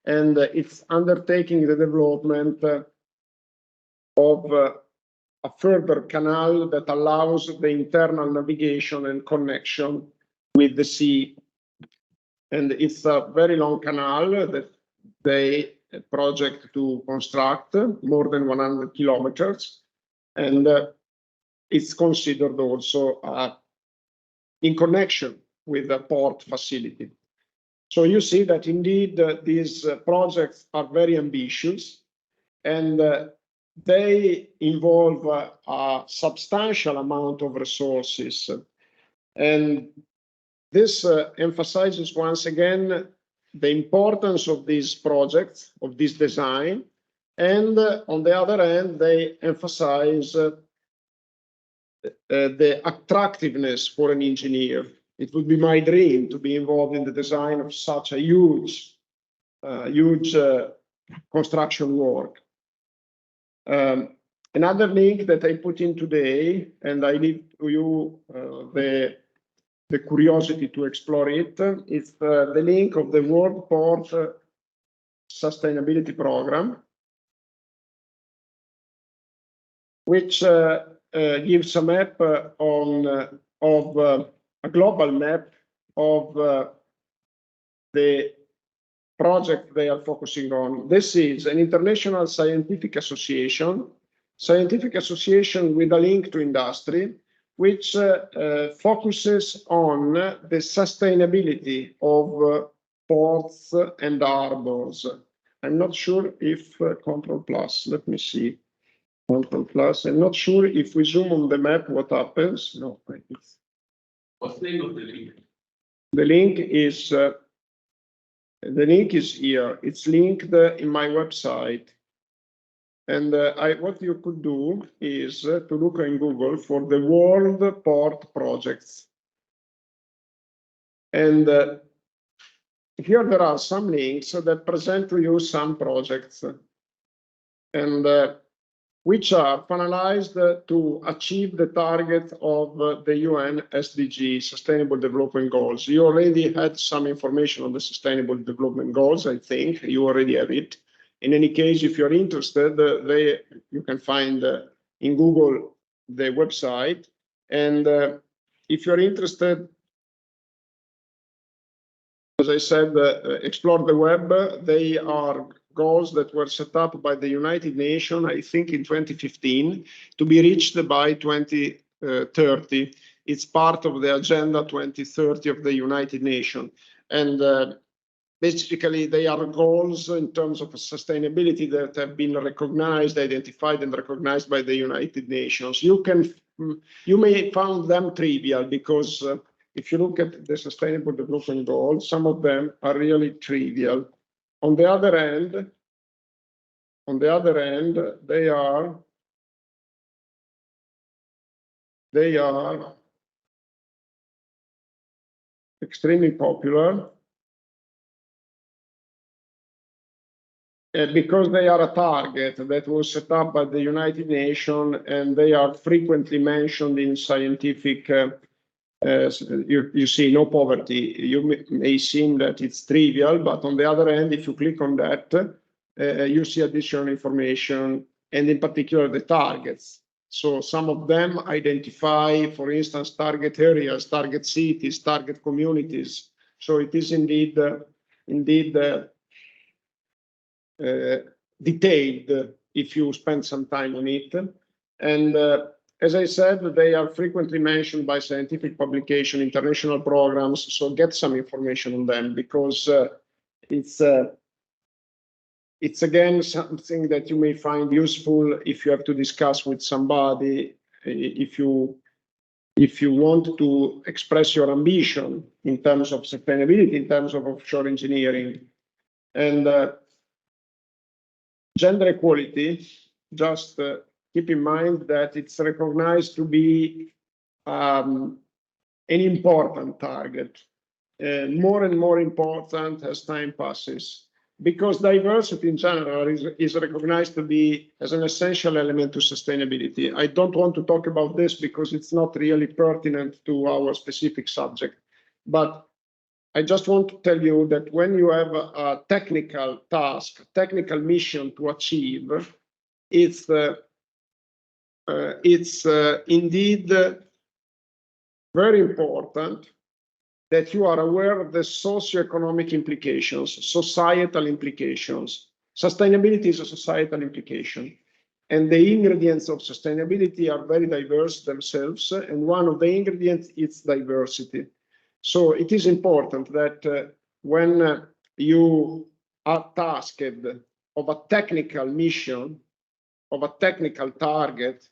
and it's undertaking the development of a further canal that allows the internal navigation and connection with the sea. And it's a very long canal that they project to construct, more than 100 kilometers, and it's considered also in connection with a port facility. So you see that indeed these projects are very ambitious, and they involve a substantial amount of resources. And this emphasizes once again the importance of these projects, of this design. And on the other hand, they emphasize the attractiveness for an engineer. It would be my dream to be involved in the design of such a huge construction work. Another link that I put in today, and I leave to you the curiosity to explore it, is the link of the World Port Sustainability Program, which gives a map of a global map of the project they are focusing on. This is an international scientific association with a link to industry, which focuses on the sustainability of ports and harbors. I'm not sure if Control Plus, let me see. Control Plus. I'm not sure if we zoom on the map, what happens. No, What's the name of the link? The link is here. It's linked in my website. And what you could do is to look in Google for the World Port Projects. And here there are some links that present to you some projects, and which are finalized to achieve the target of the UN SDG, Sustainable Development Goals. You already had some information on the Sustainable Development Goals, I think. You already have it. In any case, if you're interested, you can find in Google the website. And if you're interested, as I said, explore the web. They are goals that were set up by the United Nations, I think in 2015, to be reached by 2030. It's part of the Agenda 2030 of the United Nations. And basically, they are goals in terms of sustainability that have been recognized, identified, and recognized by the United Nations. You may find them trivial because if you look at the Sustainable Development Goals, some of them are really trivial. On the other hand, they are extremely popular because they are a target that was set up by the United Nations, and they are frequently mentioned in scientific. You see, no poverty. You may seem that it's trivial, but on the other hand, if you click on that, you see additional information, and in particular the targets. So some of them identify, for instance, target areas, target cities, target communities. So it is indeed detailed if you spend some time on it. And as I said, they are frequently mentioned by scientific publication, international programs. So get some information on them because it's again something that you may find useful if you have to discuss with somebody, if you want to express your ambition in terms of sustainability, in terms of offshore engineering. And gender equality, just keep in mind that it's recognized to be an important target, more and more important as time passes, because diversity in general is recognized to be as an essential element to sustainability. I don't want to talk about this because it's not really pertinent to our specific subject, but I just want to tell you that when you have a technical task, technical mission to achieve, it's indeed very important that you are aware of the socioeconomic implications, societal implications. Sustainability is a societal implication, and the ingredients of sustainability are very diverse themselves, and one of the ingredients is diversity. So it is important that when you are tasked of a technical mission, of a technical target,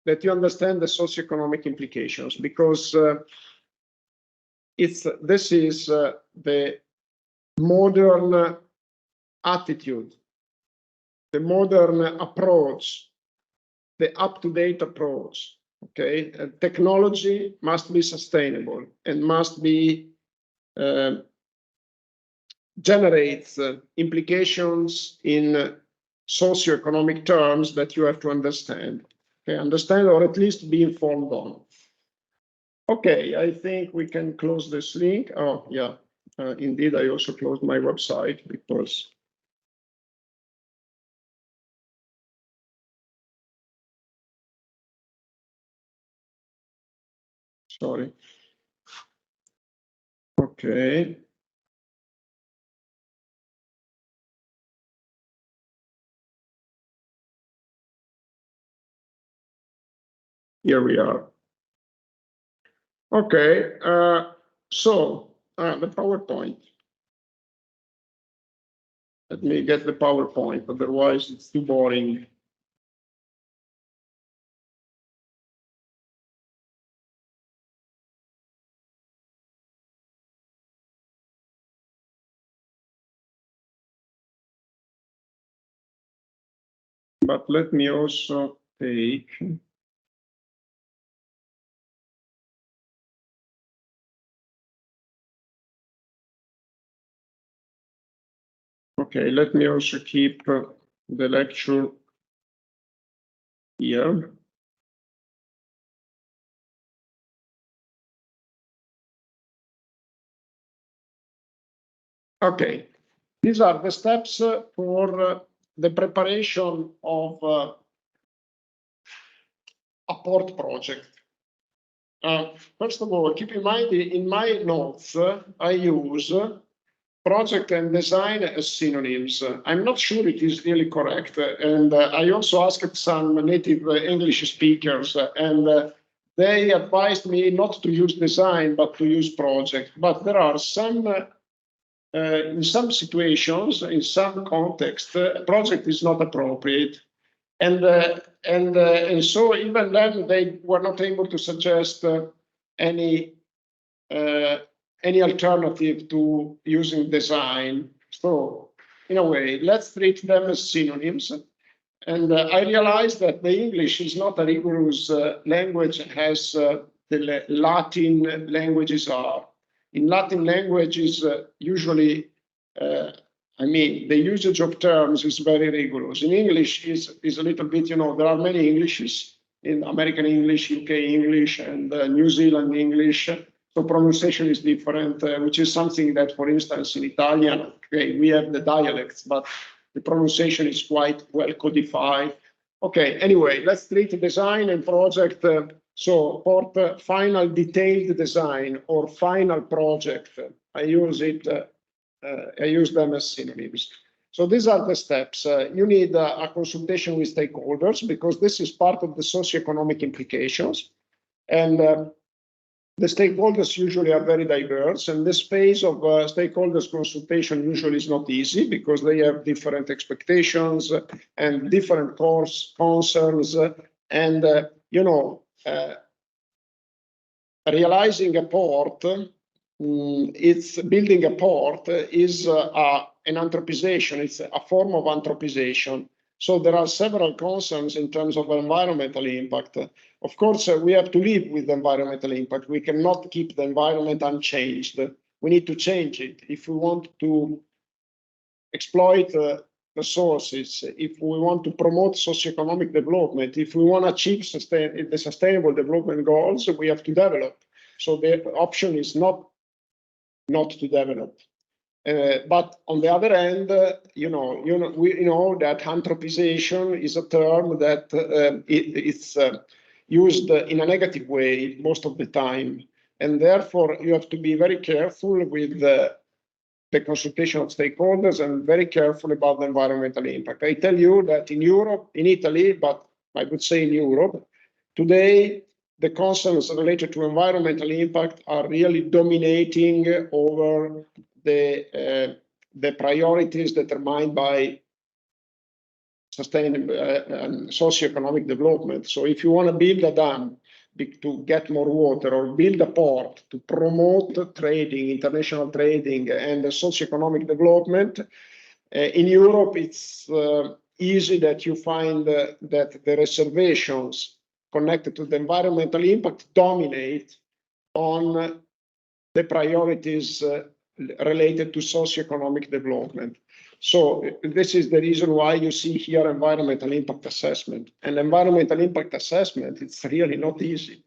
that you understand the socioeconomic implications, because this is the modern attitude, the modern approach, the up-to-date approach. Okay, technology must be sustainable and must be generates implications in socioeconomic terms that you have to understand. Okay, understand or at least be informed on. Okay, I think we can close this link. Oh, yeah, indeed, I also closed my website because sorry. Okay. Here we are. Okay, so the PowerPoint. Let me get the PowerPoint, otherwise it's too boring. But let me also take. Okay, let me also keep the lecture here. Okay, these are the steps for the preparation of a port project. First of all, keep in mind in my notes, I use project and design as synonyms. I'm not sure it is really correct. And I also asked some native English speakers, and they advised me not to use design, but to use project. But there are some, in some situations, in some context, project is not appropriate. And so even then they were not able to suggest any alternative to using design. So in a way, let's treat them as synonyms. And I realized that the English is not a rigorous language as the Latin languages are. In Latin languages, usually, I mean, the usage of terms is very rigorous. In English is a little bit, there are many Englishes in American English, UK English, and New Zealand English. So pronunciation is different, which is something that, for instance, in Italian, okay, we have the dialects, but the pronunciation is quite well codified. Okay, anyway, let's treat design and project. So for final detailed design or final project, I use them as synonyms. So these are the steps. You need a consultation with stakeholders because this is part of the socioeconomic implications. And the stakeholders usually are very diverse, and this phase of stakeholders consultation usually is not easy because they have different expectations and different concerns. And, realizing a port, it's building a port is an anthropization, it's a form of anthropization. So there are several concerns in terms of environmental impact. Of course, we have to live with environmental impact. We cannot keep the environment unchanged. We need to change it if we want to exploit resources, if we want to promote socioeconomic development, if we want to achieve the sustainable development goals, we have to develop. So the option is not to develop. But on the other hand, we know that anthropization is a term that it's used in a negative way most of the time. And therefore, you have to be very careful with the consultation of stakeholders and very careful about the environmental impact. I tell you that in Europe, in Italy, but I would say in Europe, today, the concerns related to environmental impact are really dominating over the priorities determined by sustainable and socioeconomic development. So if you want to build a dam to get more water, or build a port to promote trading, international trading, and the socioeconomic development, in Europe, it's easy that you find that the reservations connected to the environmental impact dominate on the priorities related to socioeconomic development. So this is the reason why you see here environmental impact assessment. And environmental impact assessment, it's really not easy.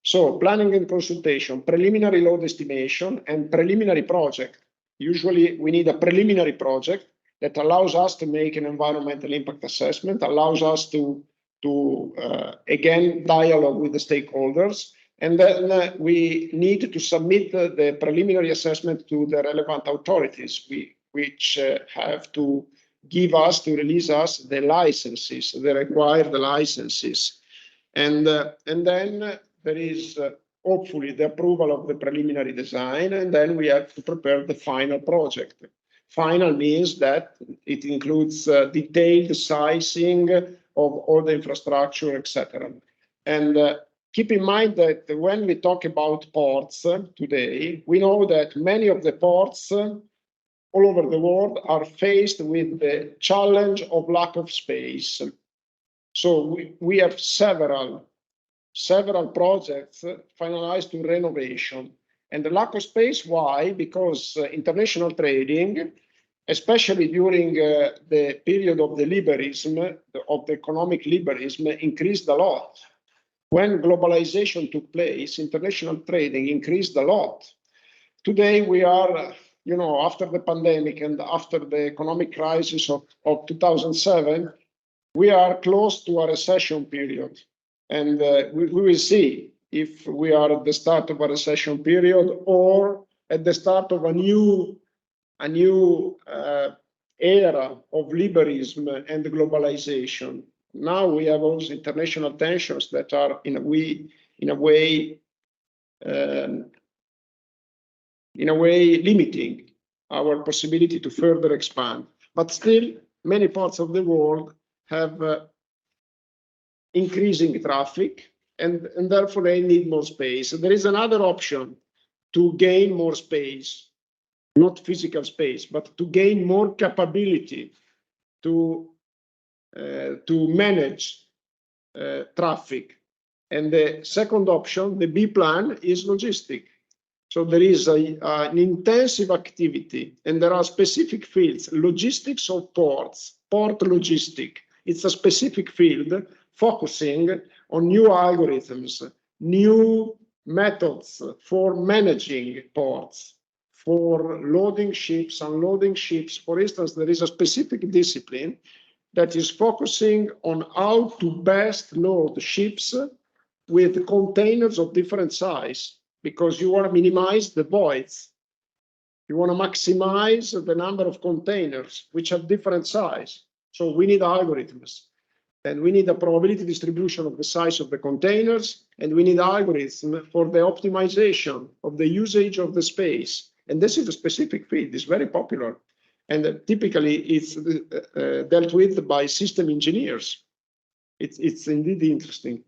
So planning and consultation, preliminary load estimation, and preliminary project. Usually we need a preliminary project that allows us to make an environmental impact assessment, allows us to again, dialogue with the stakeholders. And then we need to submit the preliminary assessment to the relevant authorities, which have to give us, to release us the licenses, the required licenses. And then there is hopefully the approval of the preliminary design, and then we have to prepare the final project. Final means that it includes detailed sizing of all the infrastructure, etc. And keep in mind that when we talk about ports today, we know that many of the ports all over the world are faced with the challenge of lack of space. So we have several projects finalized to renovation. And the lack of space, why? Because international trading, especially during the period of the liberalism, of the economic liberalism, increased a lot. When globalization took place, international trading increased a lot. Today we are, after the pandemic and after the economic crisis of 2007, we are close to a recession period. And we will see if we are at the start of a recession period or at the start of a new era of liberalism and globalization. Now we have those international tensions that are in a way limiting our possibility to further expand. But still, many parts of the world have increasing traffic, and therefore they need more space. There is another option to gain more space, not physical space, but to gain more capability to manage traffic. And the second option, the B plan, is logistic. So there is an intensive activity, and there are specific fields. Logistics of ports, port logistic. It's a specific field focusing on new algorithms, new methods for managing ports, for loading ships, unloading ships. For instance, there is a specific discipline that is focusing on how to best load ships with containers of different size, because you want to minimize the voids. You want to maximize the number of containers which have different size. So we need algorithms, and we need a probability distribution of the size of the containers, and we need algorithms for the optimization of the usage of the space. And this is a specific field, it's very popular. And typically it's dealt with by system engineers. It's indeed interesting.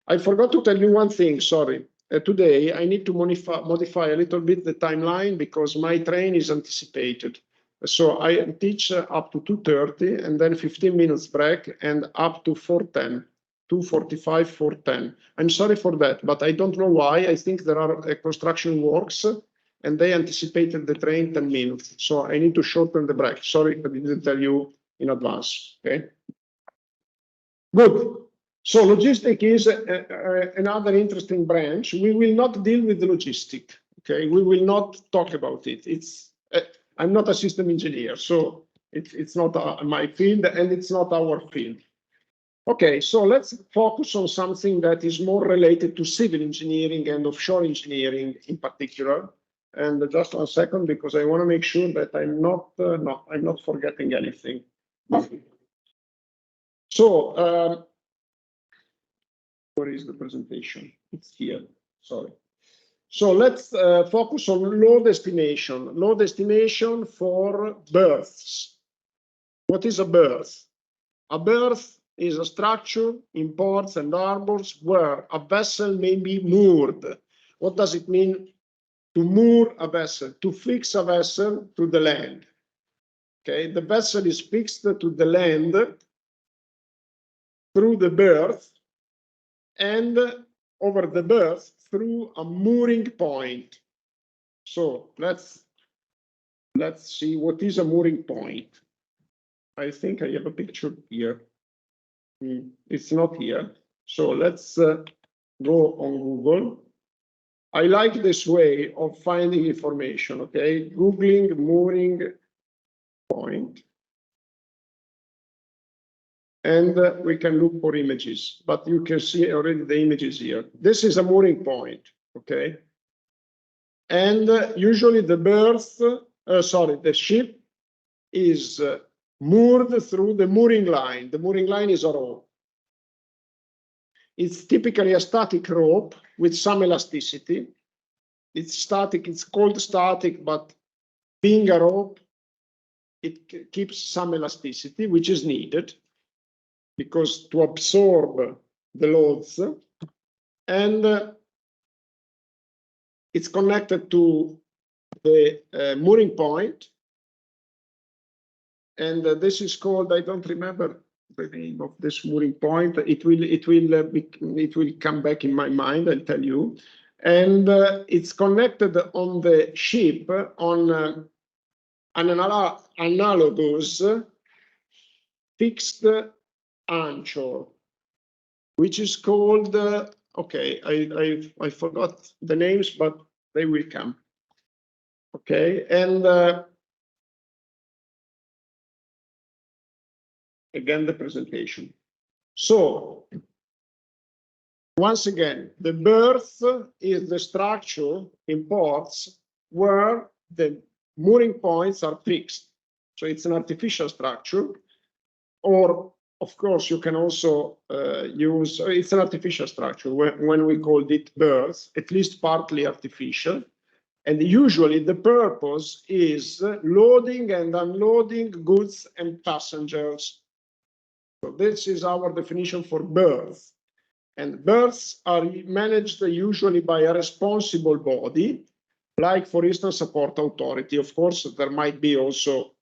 I forgot to tell you one thing, sorry. Today I need to modify a little bit the timeline because my train is anticipated. So I teach up to 2:30 and then 15 minutes break and up to 4:10, 2:45, 4:10. I'm sorry for that, but I don't know why. I think there are construction works and they anticipated the train 10 minutes. So I need to shorten the break. Sorry, I didn't tell you in advance, okay? Good. So logistic is another interesting branch. We will not deal with the logistic, okay? We will not talk about it. I'm not a system engineer, so it's not my field and it's not our field. Okay, so let's focus on something that is more related to civil engineering and offshore engineering in particular. And just 1 second, because I want to make sure that I'm not forgetting anything. So, where is the presentation? It's here, sorry. So let's focus on load estimation. Load estimation for berths. What is a berth? A berth is a structure in ports and harbors where a vessel may be moored. What does it mean to moor a vessel? To fix a vessel to the land. Okay, the vessel is fixed to the land through the berth and over the berth through a mooring point. So let's see what is a mooring point. I think I have a picture here. It's not here. So let's go on Google. I like this way of finding information, okay? Googling mooring point. And we can look for images, but you can see already the images here. This is a mooring point, okay? And usually the the ship is moored through the mooring line. The mooring line is a rope. It's typically a static rope with some elasticity. It's static, it's called static, but being a rope, it keeps some elasticity, which is needed because to absorb the loads. And it's connected to the mooring point. And this is called, I don't remember the name of this mooring point. It will come back in my mind, I'll tell you. And it's connected on the ship on an analogous fixed anchor, which is called, okay, I forgot the names, but they will come. Okay, and again, the presentation. So once again, the berth is the structure in ports where the mooring points are fixed. So it's an artificial structure, or of course you can also use, it's an artificial structure when we called it berth, at least partly artificial. And usually the purpose is loading and unloading goods and passengers. So this is our definition for berth. And berths are managed usually by a responsible body, like for instance, a port authority. Of course, there might be also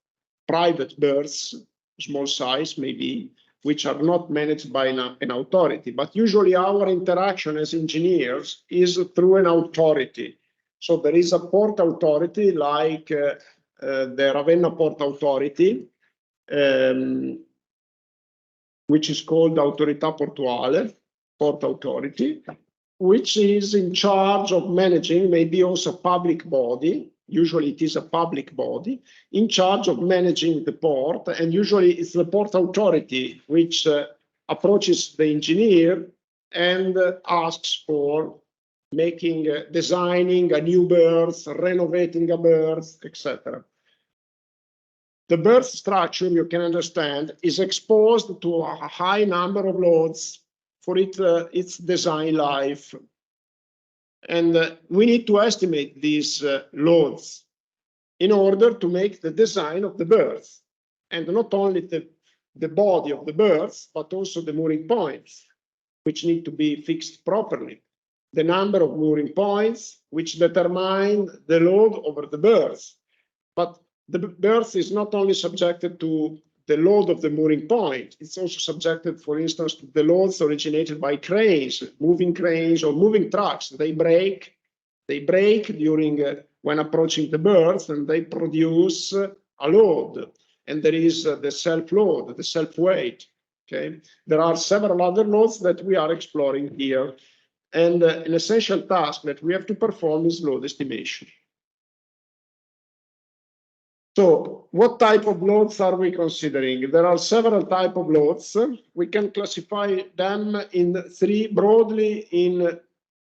private berths, small size maybe, which are not managed by an authority. But usually our interaction as engineers is through an authority. So there is a port authority like the Ravenna Port Authority, which is called Autorità Portuale, Port Authority, which is in charge of managing, maybe also a public body, usually it is a public body, in charge of managing the port, and usually it's the Port Authority which approaches the engineer and asks for designing a new berth, renovating a berth, etc. The berth structure, you can understand, is exposed to a high number of loads for its design life. And we need to estimate these loads in order to make the design of the berth. And not only the body of the berth, but also the mooring points, which need to be fixed properly. The number of mooring points, which determine the load over the berth. But the berth is not only subjected to the load of the mooring point, it's also subjected, for instance, to the loads originated by cranes or moving trucks. They break during when approaching the berth, and they produce a load. And there is the self-load, the self-weight. Okay, there are several other loads that we are exploring here. And an essential task that we have to perform is load estimation. So what type of loads are we considering? There are several types of loads. We can classify them broadly in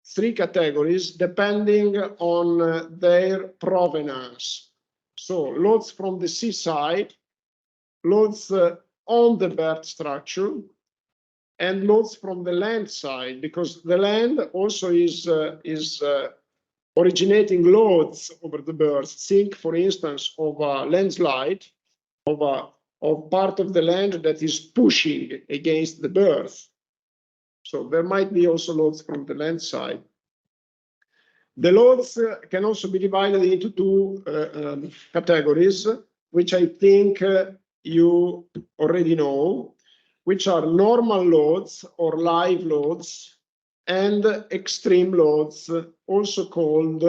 three categories, depending on their provenance. So loads from the seaside, loads on the berth structure, and loads from the land side, because the land also is originating loads over the berth. Think, for instance, of a landslide, of of part of the land that is pushing against the berth. So there might be also loads from the land side. The loads can also be divided into two categories, which I think you already know, which are normal loads or live loads and extreme loads, also called,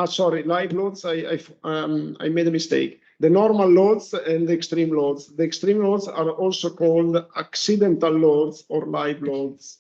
sorry, live loads, I made a mistake. The normal loads and the extreme loads. The extreme loads are also called accidental loads or live loads.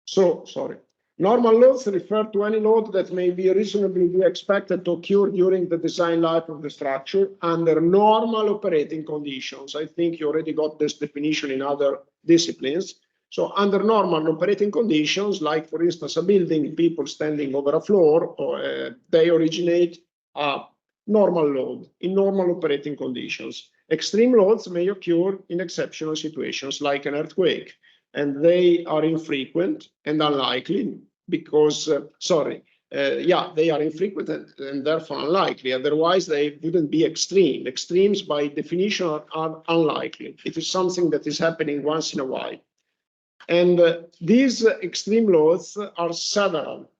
So, sorry. Normal loads refer to any load that may be reasonably be expected to occur during the design life of the structure under normal operating conditions. I think you already got this definition in other disciplines. So under normal operating conditions, like for instance, a building, people standing over a floor, or, they originate a normal load in normal operating conditions. Extreme loads may occur in exceptional situations like an earthquake, and they are infrequent and unlikely because, they are infrequent and therefore unlikely. Otherwise, they wouldn't be extreme. Extremes, by definition, are unlikely. It is something that is happening once in a while. And these extreme loads are several,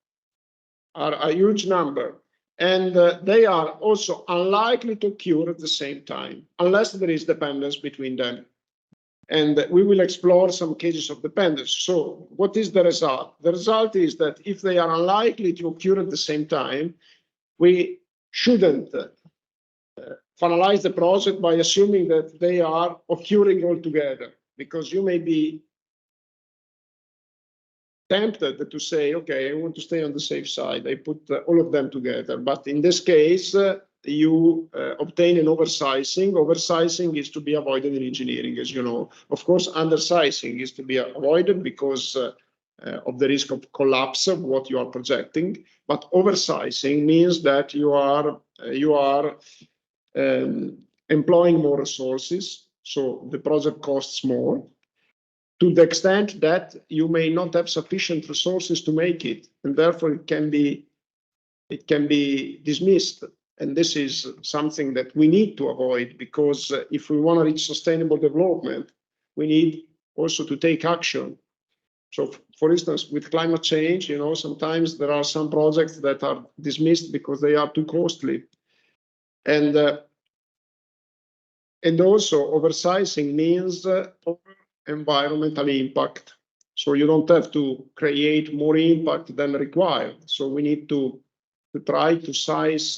are a huge number. And they are also unlikely to occur at the same time, unless there is dependence between them. And we will explore some cases of dependence. So what is the result? The result is that if they are unlikely to occur at the same time, we shouldn't finalize the project by assuming that they are occurring all together, because you may be tempted to say, okay, I want to stay on the safe side. I put all of them together. But in this case, you obtain an oversizing. Oversizing is to be avoided in engineering, as you know. Of course, undersizing is to be avoided because of the risk of collapse of what you are projecting. But oversizing means that you are employing more resources, so the project costs more, to the extent that you may not have sufficient resources to make it, and therefore it can be dismissed. And this is something that we need to avoid, because if we want to reach sustainable development, we need also to take action. So, for instance, with climate change, you know, sometimes there are some projects that are dismissed because they are too costly. And also oversizing means environmental impact. So you don't have to create more impact than required. So we need to try to size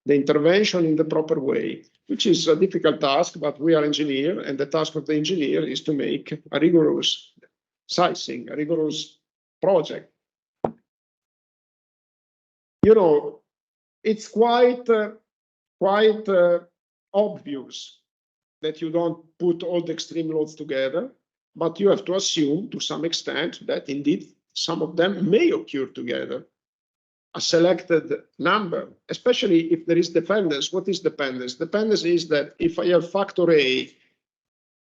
the intervention in the proper way, which is a difficult task, but we are engineers, and the task of the engineer is to make a rigorous sizing, a rigorous project. You know, it's quite obvious that you don't put all the extreme loads together, but you have to assume to some extent that indeed some of them may occur together. A selected number, especially if there is dependence. What is dependence? Dependence is that if I have factor A,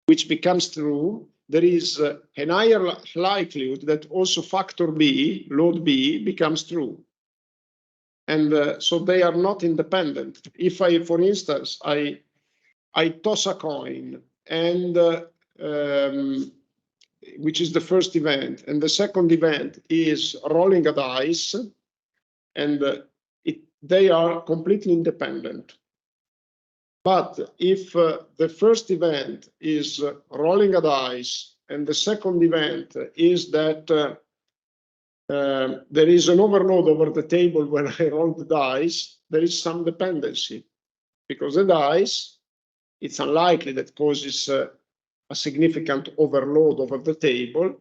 which becomes true, there is a higher likelihood that also factor B, load B, becomes true. And so they are not independent. If I, for instance, I toss a coin, and which is the first event, and the second event is rolling a dice, and they are completely independent. But if the first event is rolling a dice, and the second event is that there is an overload over the table when I roll the dice, there is some dependency, because the dice, it's unlikely that causes a significant overload over the table,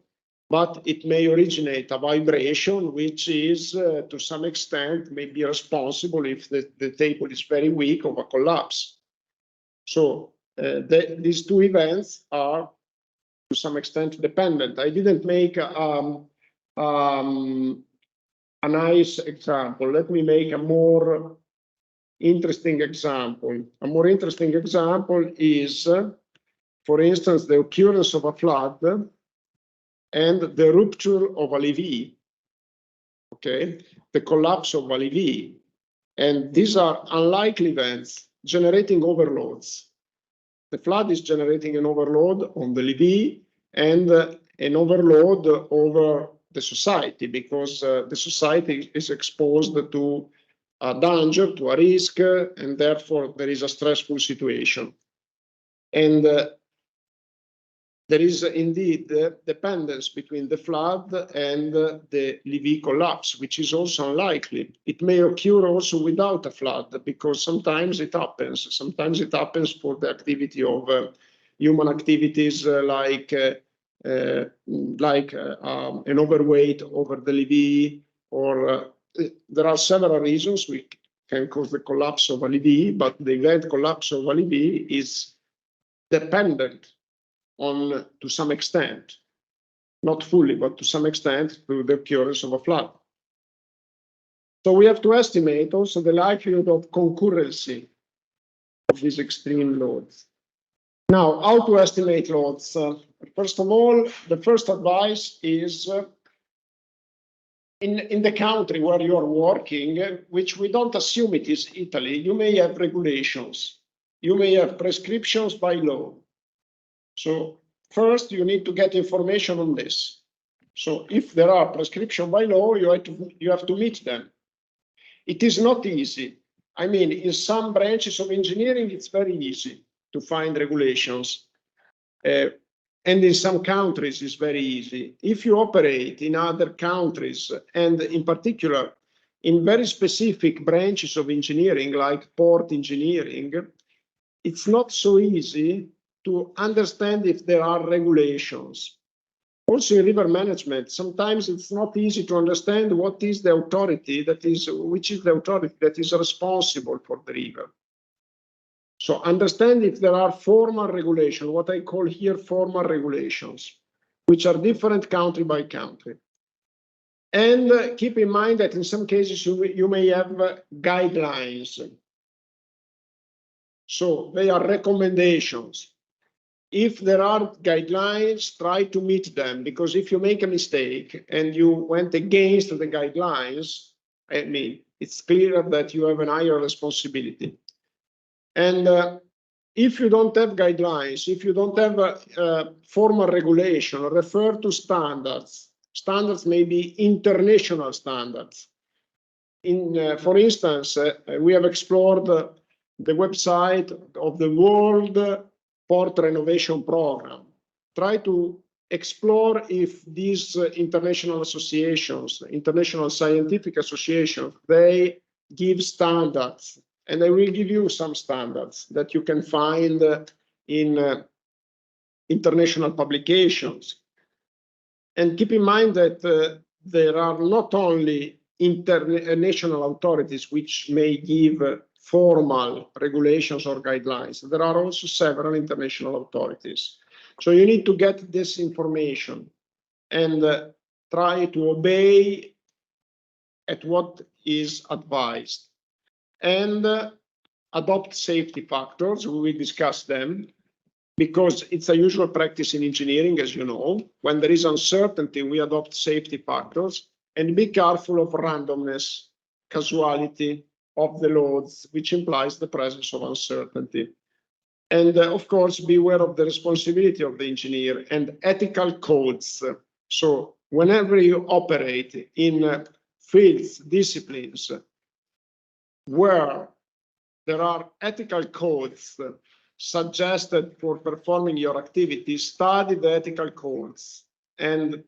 but it may originate a vibration, which is to some extent may be responsible if the table is very weak of a collapse. So these two events are to some extent dependent. I didn't make a nice example. Let me make a more interesting example. A more interesting example is, for instance, the occurrence of a flood and the rupture of a levee, okay, the collapse of a levee. And these are unlikely events generating overloads. The flood is generating an overload on the levee and an overload over the society, because the society is exposed to a danger, to a risk, and therefore there is a stressful situation. And there is indeed dependence between the flood and the levee collapse, which is also unlikely. It may occur also without a flood, because sometimes it happens. Sometimes it happens for the activity of human activities like an overweight over the levee, or there are several reasons we can cause the collapse of a levee, but the event collapse of a levee is dependent on, to some extent, not fully, but to some extent, to the occurrence of a flood. So we have to estimate also the likelihood of concurrency of these extreme loads. Now, how to estimate loads? First of all, the first advice is in the country where you are working, which we don't assume it is Italy, you may have regulations. You may have prescriptions by law. So first, you need to get information on this. So if there are prescriptions by law, you have to meet them. It is not easy. I mean, in some branches of engineering, it's very easy to find regulations. And in some countries, it's very easy. If you operate in other countries, and in particular, in very specific branches of engineering, like port engineering, it's not so easy to understand if there are regulations. Also in river management, sometimes it's not easy to understand what is the authority which is the authority that is responsible for the river. So understand if there are formal regulations, what I call here formal regulations, which are different country by country. And keep in mind that in some cases you may have guidelines. So they are recommendations. If there are guidelines, try to meet them, because if you make a mistake and you went against the guidelines, I mean, it's clear that you have a higher responsibility. And if you don't have guidelines, if you don't have a formal regulation, refer to standards. Standards may be international standards. For instance, we have explored the website of the World Port Renovation Program. Try to explore if these international associations, international scientific associations, they give standards. And I will give you some standards that you can find in international publications. And keep in mind that there are not only international authorities which may give formal regulations or guidelines. There are also several international authorities. So you need to get this information and try to obey at what is advised. And adopt safety factors. We will discuss them, because it's a usual practice in engineering, as you know. When there is uncertainty, we adopt safety factors, and be careful of randomness, casuality of the loads, which implies the presence of uncertainty. And of course, be aware of the responsibility of the engineer and ethical codes. So whenever you operate in fields, disciplines, where there are ethical codes suggested for performing your activities, study the ethical codes and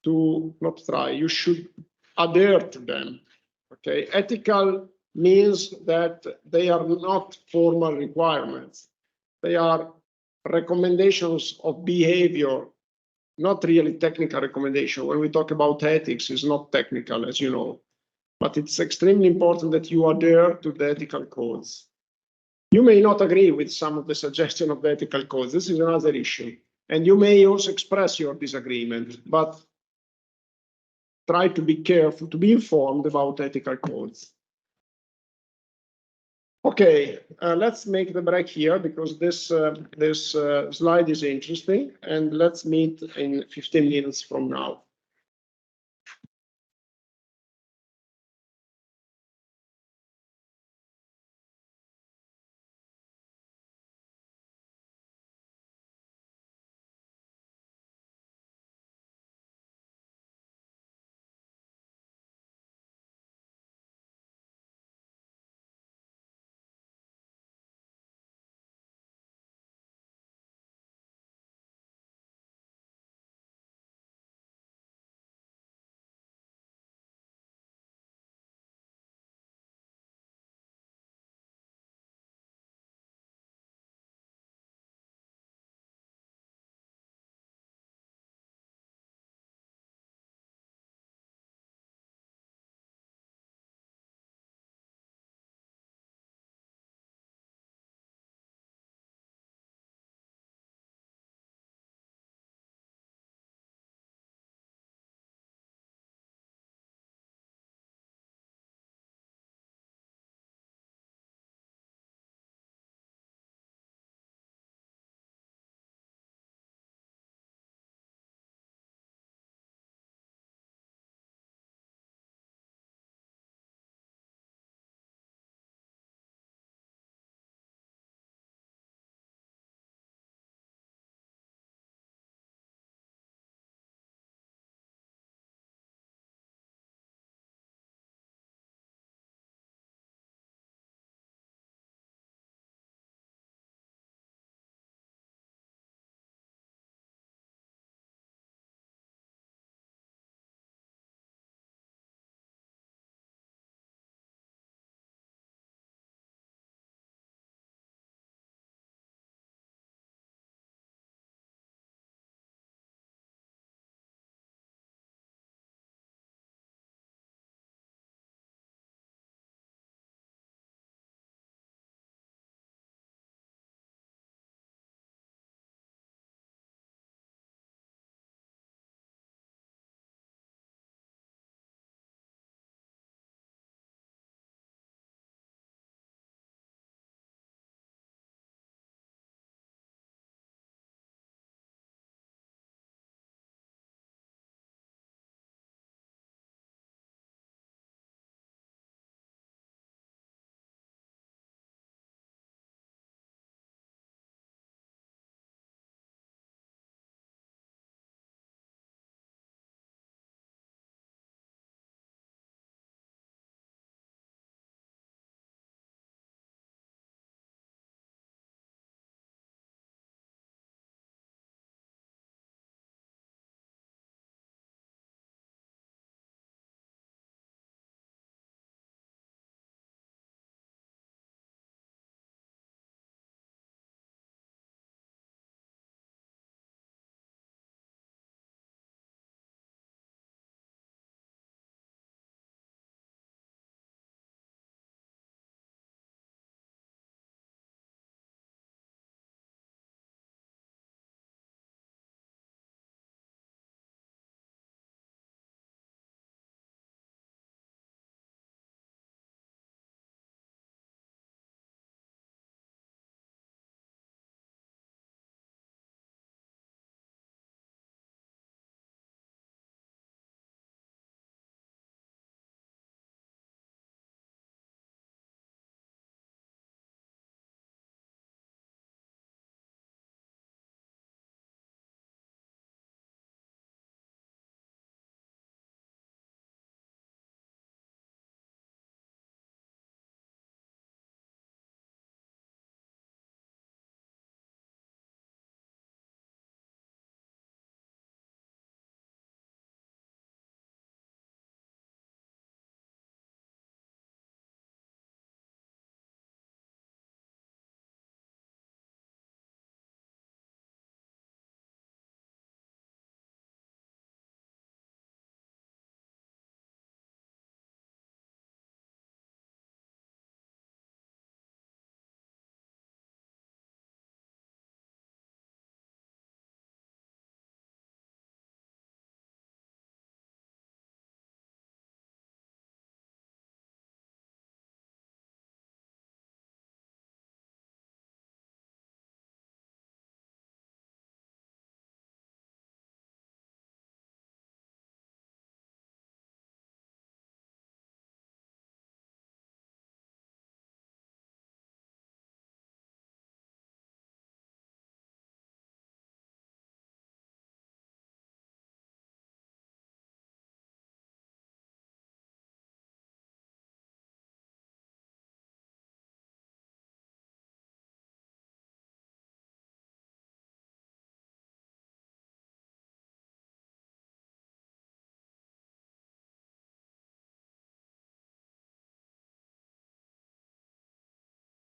you should adhere to them. Okay, ethical means that they are not formal requirements. They are recommendations of behavior, not really technical recommendation. When we talk about ethics, it's not technical, as you know. But it's extremely important that you adhere to the ethical codes. You may not agree with some of the suggestions of the ethical codes. This is another issue. And you may also express your disagreement, but try to be careful, to be informed about ethical codes. Okay, let's make the break here, because this slide is interesting, and let's meet in 15 minutes from now.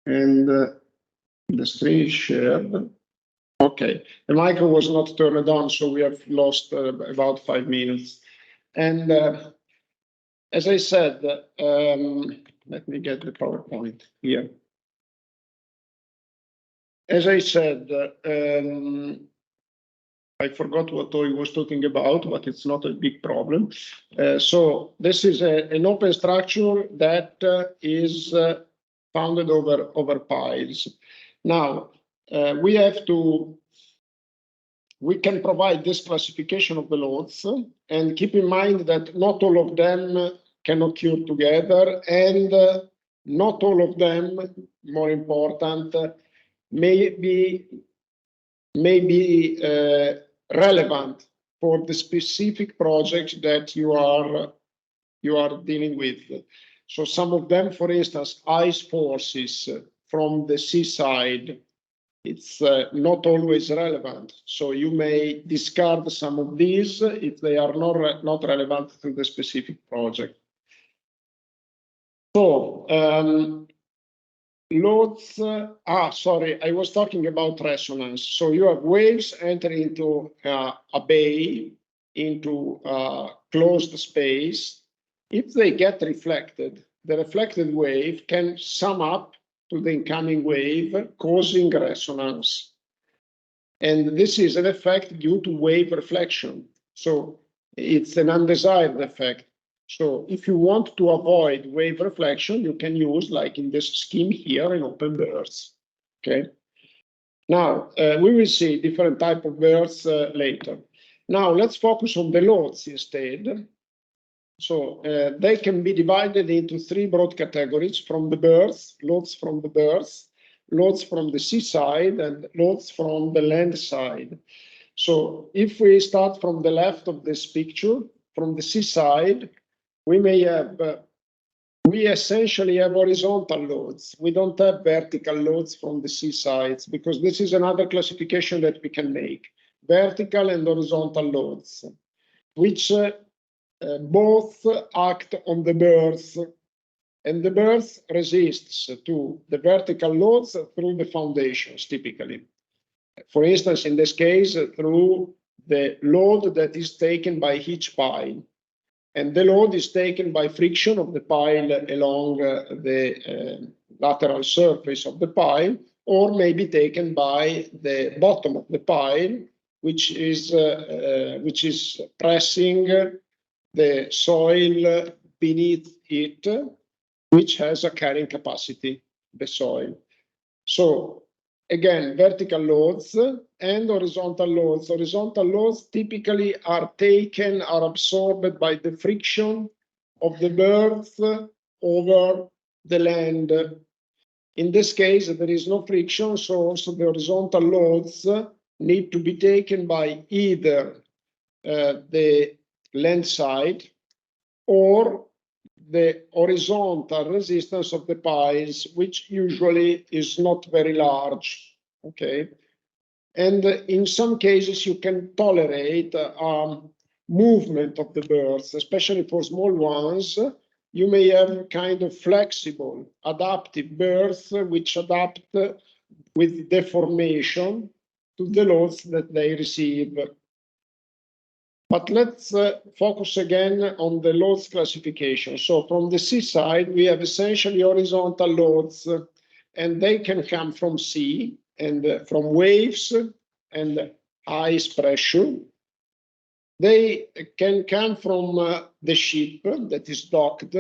And the screen is shared. Okay, the micro was not turned on, so we have lost about 5 minutes. And as I said, let me get the PowerPoint here. As I said, I forgot what I was talking about, but it's not a big problem. So this is an open structure that is founded over piles. Now, we can provide this classification of the loads, and keep in mind that not all of them can occur together, and not all of them, more important, may be relevant for the specific project that you are dealing with. So some of them, for instance, ice forces from the seaside, it's not always relevant. So you may discard some of these if they are not relevant to the specific project. So loads, sorry, I was talking about resonance. So you have waves entering into a bay, into a closed space. If they get reflected, the reflected wave can sum up to the incoming wave, causing resonance. And this is an effect due to wave reflection. So it's an undesired effect. So if you want to avoid wave reflection, you can use, like in this scheme here, an open burst. Okay. Now, we will see different type of bursts later. Now, let's focus on the loads instead. So they can be divided into 3 broad categories: from the berth, loads from the berth, loads from the seaside, and loads from the land side. So if we start from the left of this picture, from the seaside, we essentially have horizontal loads. We don't have vertical loads from the seasides, because this is another classification that we can make: vertical and horizontal loads, which both act on the berth, and the berth resists to the vertical loads through the foundations, typically. For instance, in this case, through the load that is taken by each pile, and the load is taken by friction of the pile along the lateral surface of the pile, or may be taken by the bottom of the pile, which is pressing the soil beneath it, which has a carrying capacity, the soil. So again, vertical loads and horizontal loads. Horizontal loads typically are absorbed by the friction of the berth over the land. In this case, there is no friction, so also the horizontal loads need to be taken by either the land side or the horizontal resistance of the piles, which usually is not very large. Okay. And in some cases, you can tolerate movement of the berths, especially for small ones. You may have kind of flexible, adaptive berths, which adapt with deformation to the loads that they receive. But let's focus again on the loads classification. So from the seaside, we have essentially horizontal loads, and they can come from sea and from waves and ice pressure. They can come from the ship that is docked,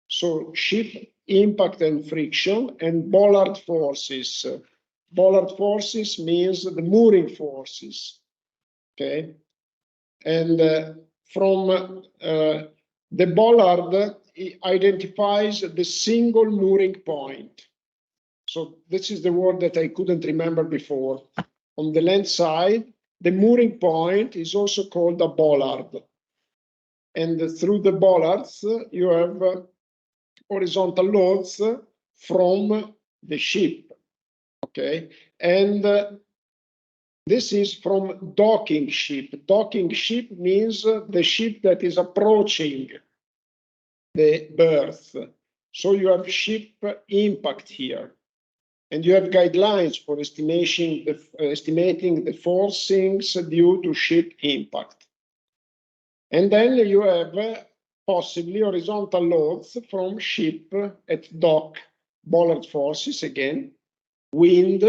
so ship impact and friction, and bollard forces. Bollard forces means the mooring forces. Okay. And from the bollard, it identifies the single mooring point. So this is the word that I couldn't remember before. On the land side, the mooring point is also called a bollard. And through the bollards, you have horizontal loads from the ship. Okay. And this is from docking ship. Docking ship means the ship that is approaching the berth. So you have ship impact here. and you have guidelines for estimating the forcings due to ship impact. And then you have possibly horizontal loads from ship at dock, bollard forces again, wind,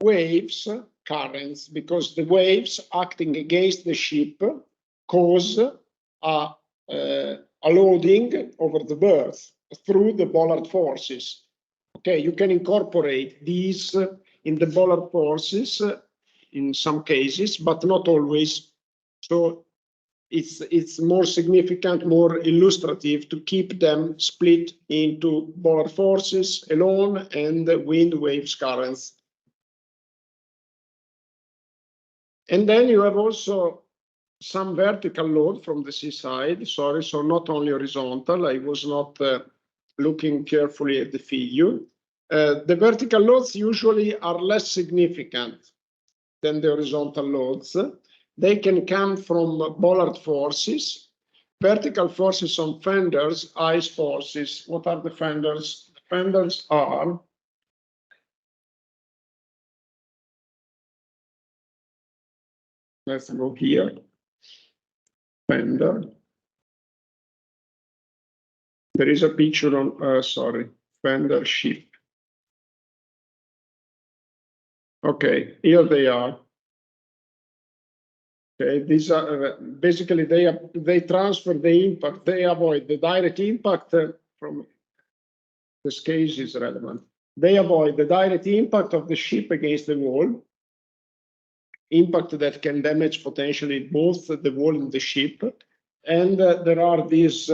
waves, currents, because the waves acting against the ship cause a loading over the berth through the bollard forces. Okay, you can incorporate these in the bollard forces in some cases, but not always. So it's more significant, more illustrative to keep them split into bollard forces alone and wind, waves, currents. And then you have also some vertical load from the seaside, sorry, so not only horizontal. I was not looking carefully at the figure. The vertical loads usually are less significant than the horizontal loads. They can come from bollard forces, vertical forces on fenders, ice forces. What are the fenders? The fenders are let's go here. Fender. There is a picture on, sorry, fender ship. Okay, here they are. Okay, these are basically they transfer the impact. They avoid the direct impact from this case is relevant. They avoid the direct impact of the ship against the wall, impact that can damage potentially both the wall and the ship. And there are these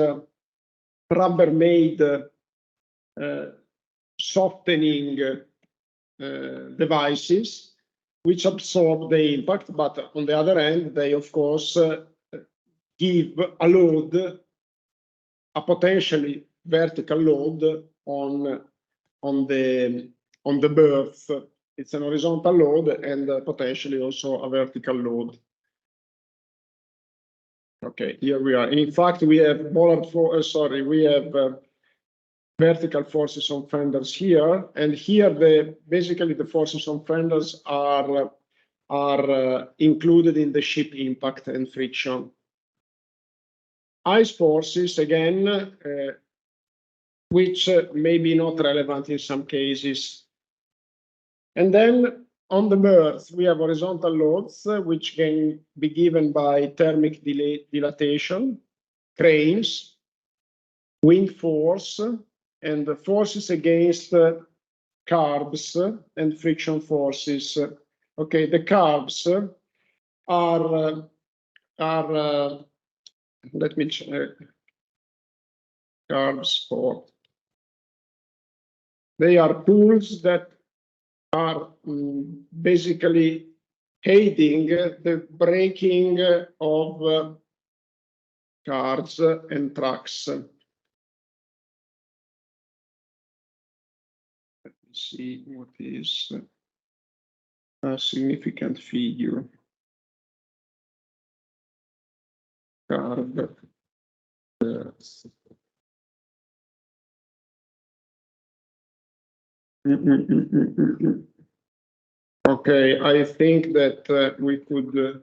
rubber-made softening devices which absorb the impact, but on the other hand, they of course give a load, a potentially vertical load on the berth. It's an horizontal load and potentially also a vertical load. Okay, here we are. In fact, we have we have vertical forces on fenders here, and here basically the forces on fenders are included in the ship impact and friction. Ice forces again, which may be not relevant in some cases. And then on the berth, we have horizontal loads, which can be given by thermic dilatation, cranes, wind force, and the forces against carbs and friction forces. Okay, the carbs are let me check. Carbs for. They are tools that are basically aiding the braking of cars and trucks. See what is a significant figure. Carb. Okay, I think that we could,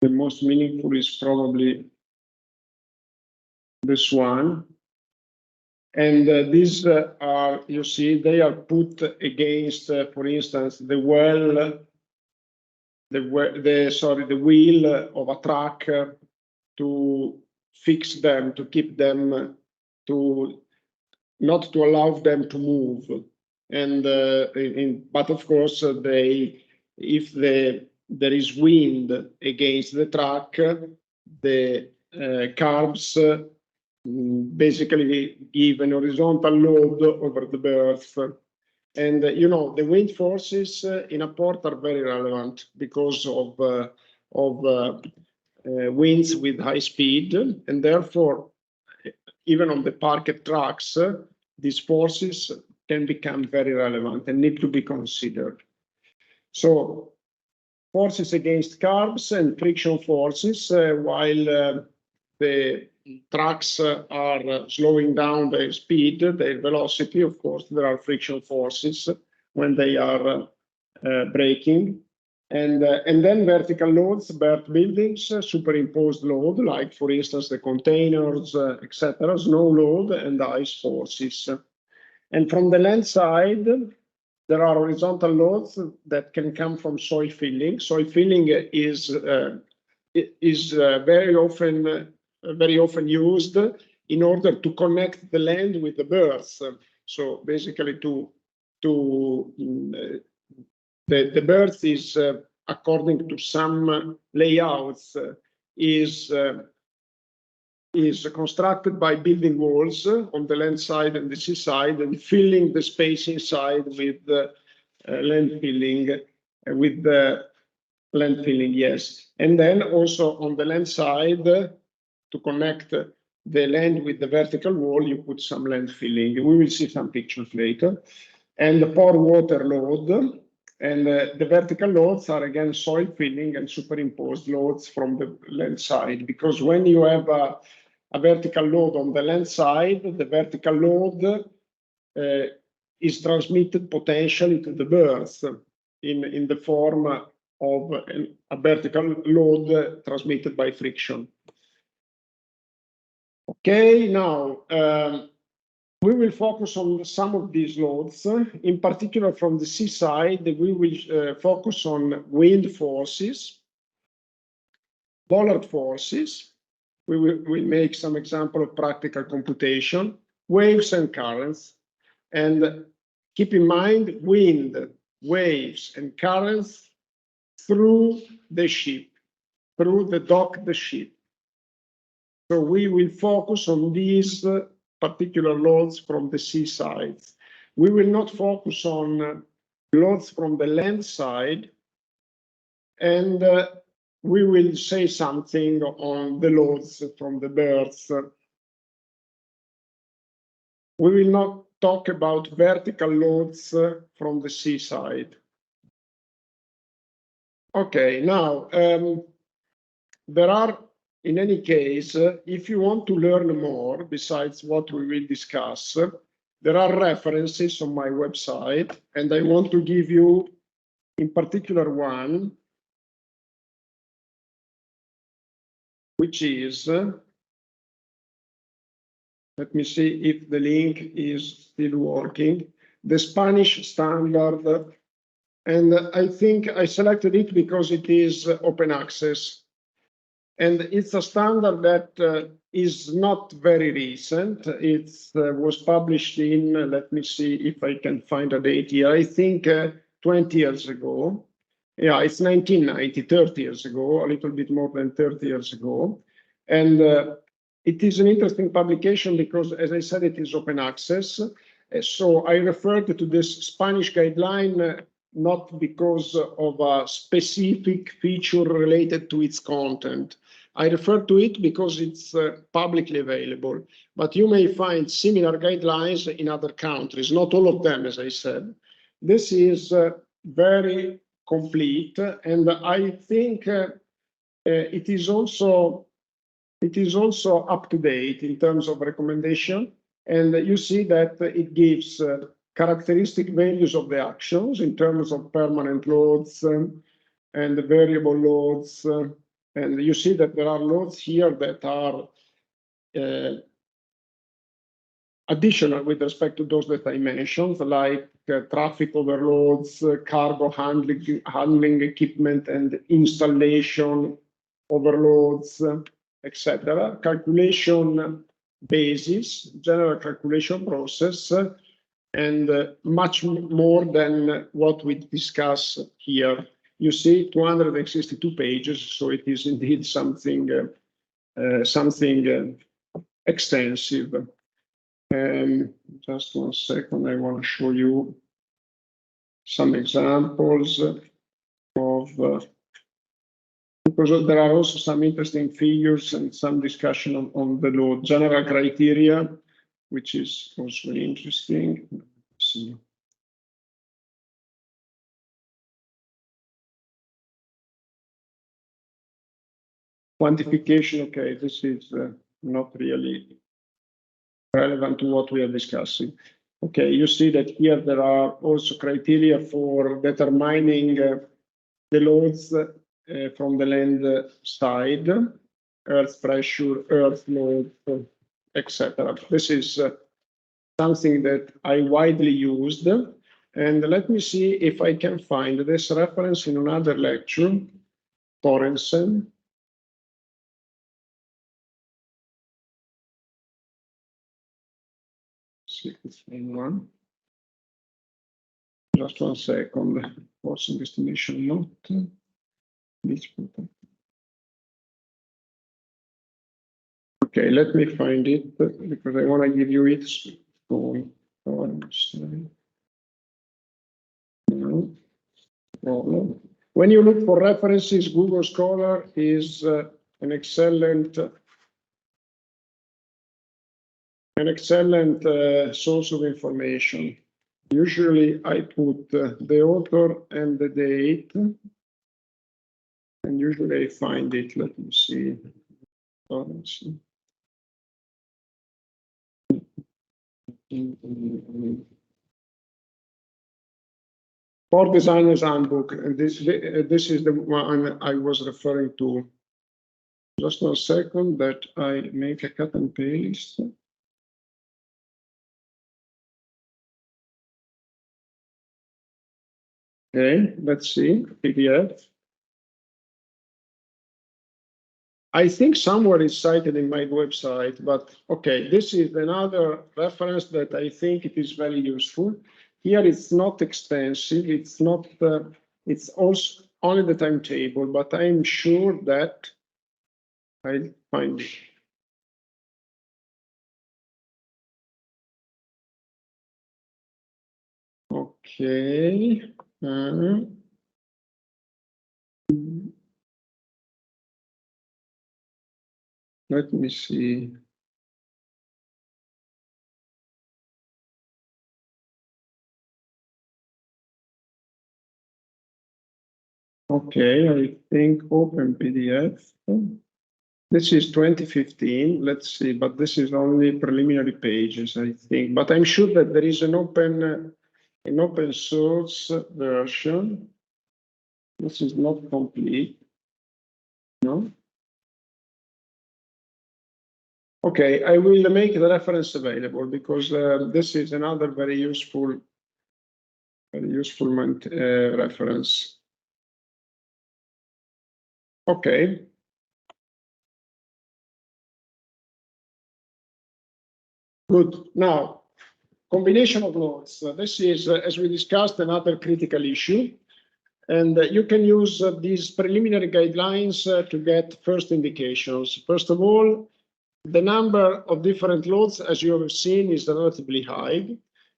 the most meaningful is probably this one. And these are, you see, they are put against, for instance, the wheel of a truck to fix them, to keep them, not to allow them to move. And but of course, if there is wind against the truck, the carbs basically give an horizontal load over the berth. And you know, the wind forces in a port are very relevant because of winds with high speed, and therefore, even on the parked trucks, these forces can become very relevant and need to be considered. So, forces against carbs and friction forces, while the trucks are slowing down their speed, their velocity, of course, there are friction forces when they are breaking. And then vertical loads, birth buildings, superimposed load, like for instance the containers, etc., snow load and ice forces. And from the land side, there are horizontal loads that can come from soil filling. Soil filling is very often used in order to connect the land with the birds. So basically, the birds is according to some layouts is constructed by building walls on the land side and the sea side, and filling the space inside with land filling, yes. And then also on the land side, to connect the land with the vertical wall, you put some land filling. We will see some pictures later. And the pour water load. And the vertical loads are again soil filling and superimposed loads from the land side, because when you have a vertical load on the land side, the vertical load is transmitted potentially to the birds in the form of a vertical load transmitted by friction. Okay, now we will focus on some of these loads. In particular, from the seaside, we will focus on wind forces, bollard forces. We will make some example of practical computation, waves and currents. And keep in mind, wind, waves, and currents through the ship, through the dock, the ship. So we will focus on these particular loads from the seaside. We will not focus on loads from the land side, and we will say something on the loads from the birds. We will not talk about vertical loads from the seaside. Okay, now there are, in any case, if you want to learn more, besides what we will discuss, there are references on my website, and I want to give you, in particular, one, which is, let me see if the link is still working, the Spanish standard. And I think I selected it because it is open access. And it's a standard that is not very recent. It was published in, let me see if I can find a date here, I think 20 years ago. Yeah, it's 1990, 30 years ago, a little bit more than 30 years ago. And it is an interesting publication because, as I said, it is open access. So I referred to this Spanish guideline not because of a specific feature related to its content. I refer to it because it's publicly available, but you may find similar guidelines in other countries, not all of them, as I said. This is very complete, and I think it is also up to date in terms of recommendation. And you see that it gives characteristic values of the actions in terms of permanent loads and variable loads. And you see that there are loads here that are additional with respect to those that I mentioned, like traffic overloads, cargo handling equipment and installation overloads, etc. Calculation basis, general calculation process, and much more than what we discuss here. You see 262 pages, so it is indeed something extensive. Just 1 second, I want to show you some examples of, because there are also some interesting figures and some discussion on the load. General criteria, which is also interesting. Let's see. Quantification, okay, this is not really relevant to what we are discussing. Okay, you see that here there are also criteria for determining the loads from the land side, earth pressure, earth load, etc. This is something that I widely used. And let me see if I can find this reference in another lecture, Torrensen. See if it's in one. Just 1 second. Forcing estimation note. Okay, let me find it because I want to give you it. No. When you look for references, Google Scholar is an excellent source of information. Usually I put the author and the date, and usually I find it. Let me see. For Designer's Handbook, and this is the one I was referring to. Just 1 second that I make a cut and paste. Okay, let's see, PDF. I think somewhere it's cited in my website, but okay, this is another reference that I think it is very useful. Here it's not extensive, it's not, it's also only the timetable, but I'm sure that I'll find it. Okay. Let me see. Okay, I think open PDF. This is 2015. Let's see, but this is only preliminary pages, I think. But I'm sure that there is an open source version. This is not complete. No. Okay, I will make the reference available because this is another very useful reference. Okay. Good. Now, combination of loads. This is, as we discussed, another critical issue. And you can use these preliminary guidelines to get first indications. First of all, the number of different loads, as you have seen, is relatively high.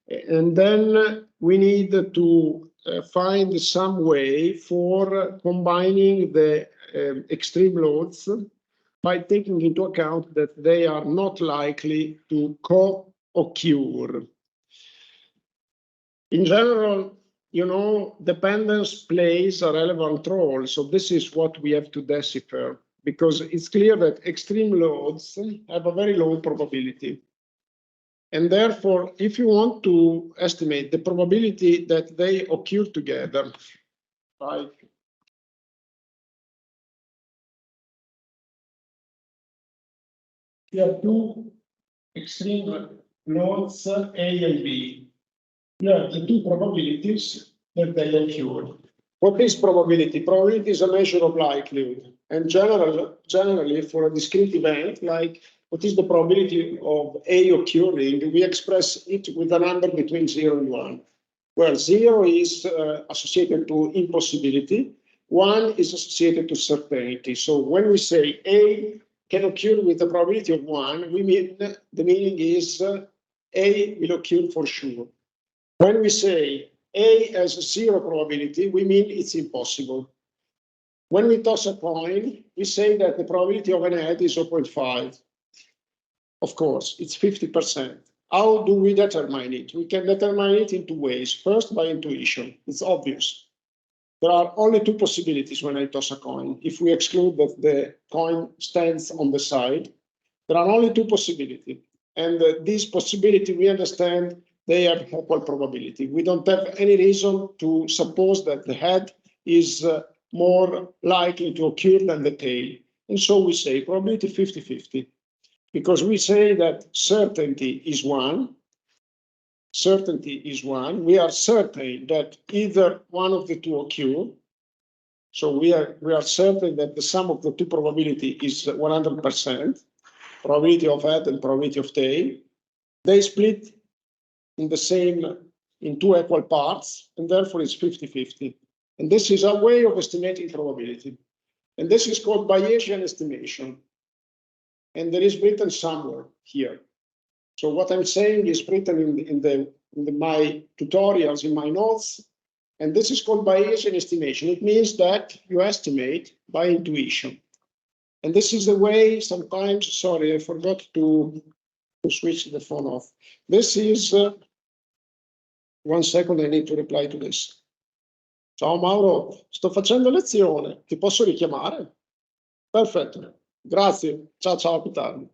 And then we need to find some way for combining the extreme loads by taking into account that they are not likely to co-occur. In general, you know, dependence plays a relevant role. So this is what we have to decipher, because it's clear that extreme loads have a very low probability. And therefore, if you want to estimate the probability that they occur together, like you have two extreme loads, A and B. You have the two probabilities that they occur. What is probability? Probability is a measure of likelihood. And generally, for a discrete event, like what is the probability of A occurring, we express it with a number between 0 and 1. Well, 0 is associated to impossibility. 1 is associated to certainty. So when we say A can occur with a probability of 1, we mean the meaning is A will occur for sure. When we say A has 0 probability, we mean it's impossible. When we toss a coin, we say that the probability of an head is 0.5. Of course, it's 50%. How do we determine it? We can determine it in 2 ways. First, by intuition. It's obvious. There are only 2 possibilities when I toss a coin. If we exclude that the coin stands on the side, there are only 2 possibilities. And this possibility, we understand they have equal probability. We don't have any reason to suppose that the head is more likely to occur than the tail. And so we say probability 50-50, because we say that certainty is one. Certainty is one. We are certain that either one of the two occur. So we are certain that the sum of the two probability is 100%, probability of head and probability of tail. They split in two equal parts, and therefore it's 50-50. And this is a way of estimating probability. And this is called Bayesian estimation. And there is written somewhere here. So what I'm saying is written in my tutorials, in my notes. And this is called Bayesian estimation. It means that you estimate by intuition. And this is the way sometimes, sorry, I forgot to switch the phone off. This is, 1 second, I need to reply to this. Ciao Mauro, sto facendo lezione, ti posso richiamare? Perfetto, grazie, ciao ciao, più tardi.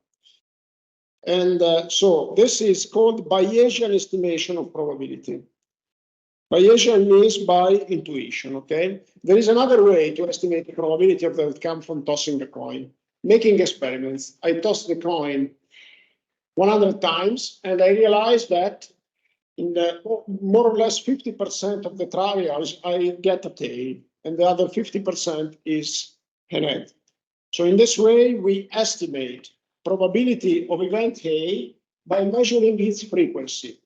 And so this is called Bayesian estimation of probability. Bayesian means by intuition, okay? There is another way to estimate the probability of the outcome from tossing the coin. Making experiments. I toss the coin 100 times, and I realize that in the more or less 50% of the trials, I get a tail, and the other 50% is an head. So in this way, we estimate probability of event A by measuring its frequency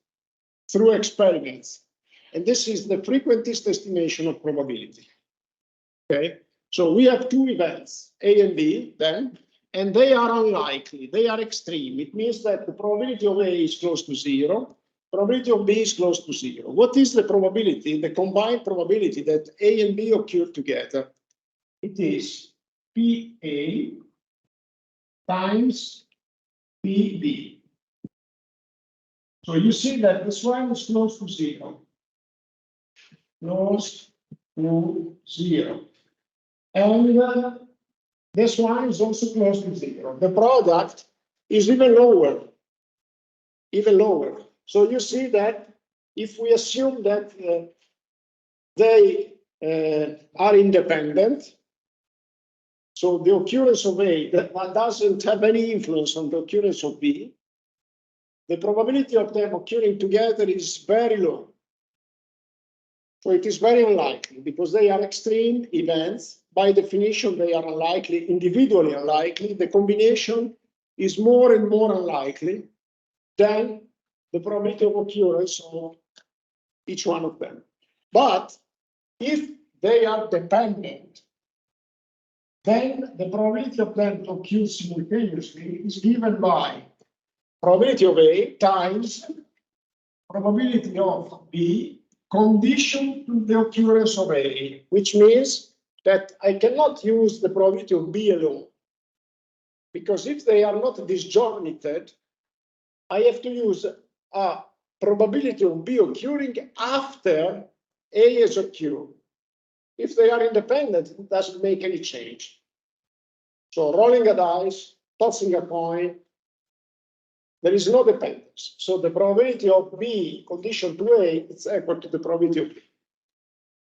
through experiments. And this is the frequentist estimation of probability. Okay, so we have two events, A and B, then, and they are unlikely, they are extreme. It means that the probability of A is close to 0, probability of B is close to 0. What is the probability, the combined probability that A and B occur together? It is PA times PB. So you see that this one is close to 0. Close to 0. And this one is also close to 0. The product is even lower. Even lower. So you see that if we assume that they are independent, so the occurrence of A that doesn't have any influence on the occurrence of B, the probability of them occurring together is very low. So it is very unlikely because they are extreme events. By definition, they are unlikely, individually unlikely. The combination is more and more unlikely than the probability of occurrence of each one of them. But if they are dependent, then the probability of them to occur simultaneously is given by probability of A times probability of B conditioned to the occurrence of A, which means that I cannot use the probability of B alone, because if they are not disjointed, I have to use a probability of B occurring after A has occurred. If they are independent, it doesn't make any change. So rolling a dice, tossing a coin, there is no dependence. So the probability of B conditioned to A is equal to the probability of B.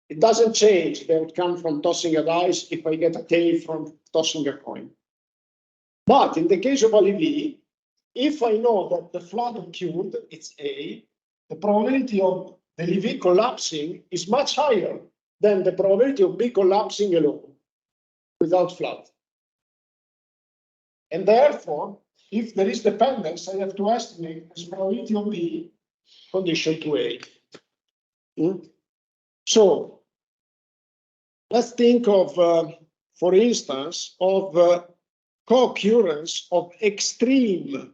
It doesn't change the outcome from tossing a dice if I get a tail from tossing a coin. But in the case of a Levy, if I know that the flood occurred, it's A, the probability of the Levy collapsing is much higher than the probability of B collapsing alone without flood. And therefore, if there is dependence, I have to estimate the probability of B conditioned to A. So let's think of, for instance, of co-occurrence of extreme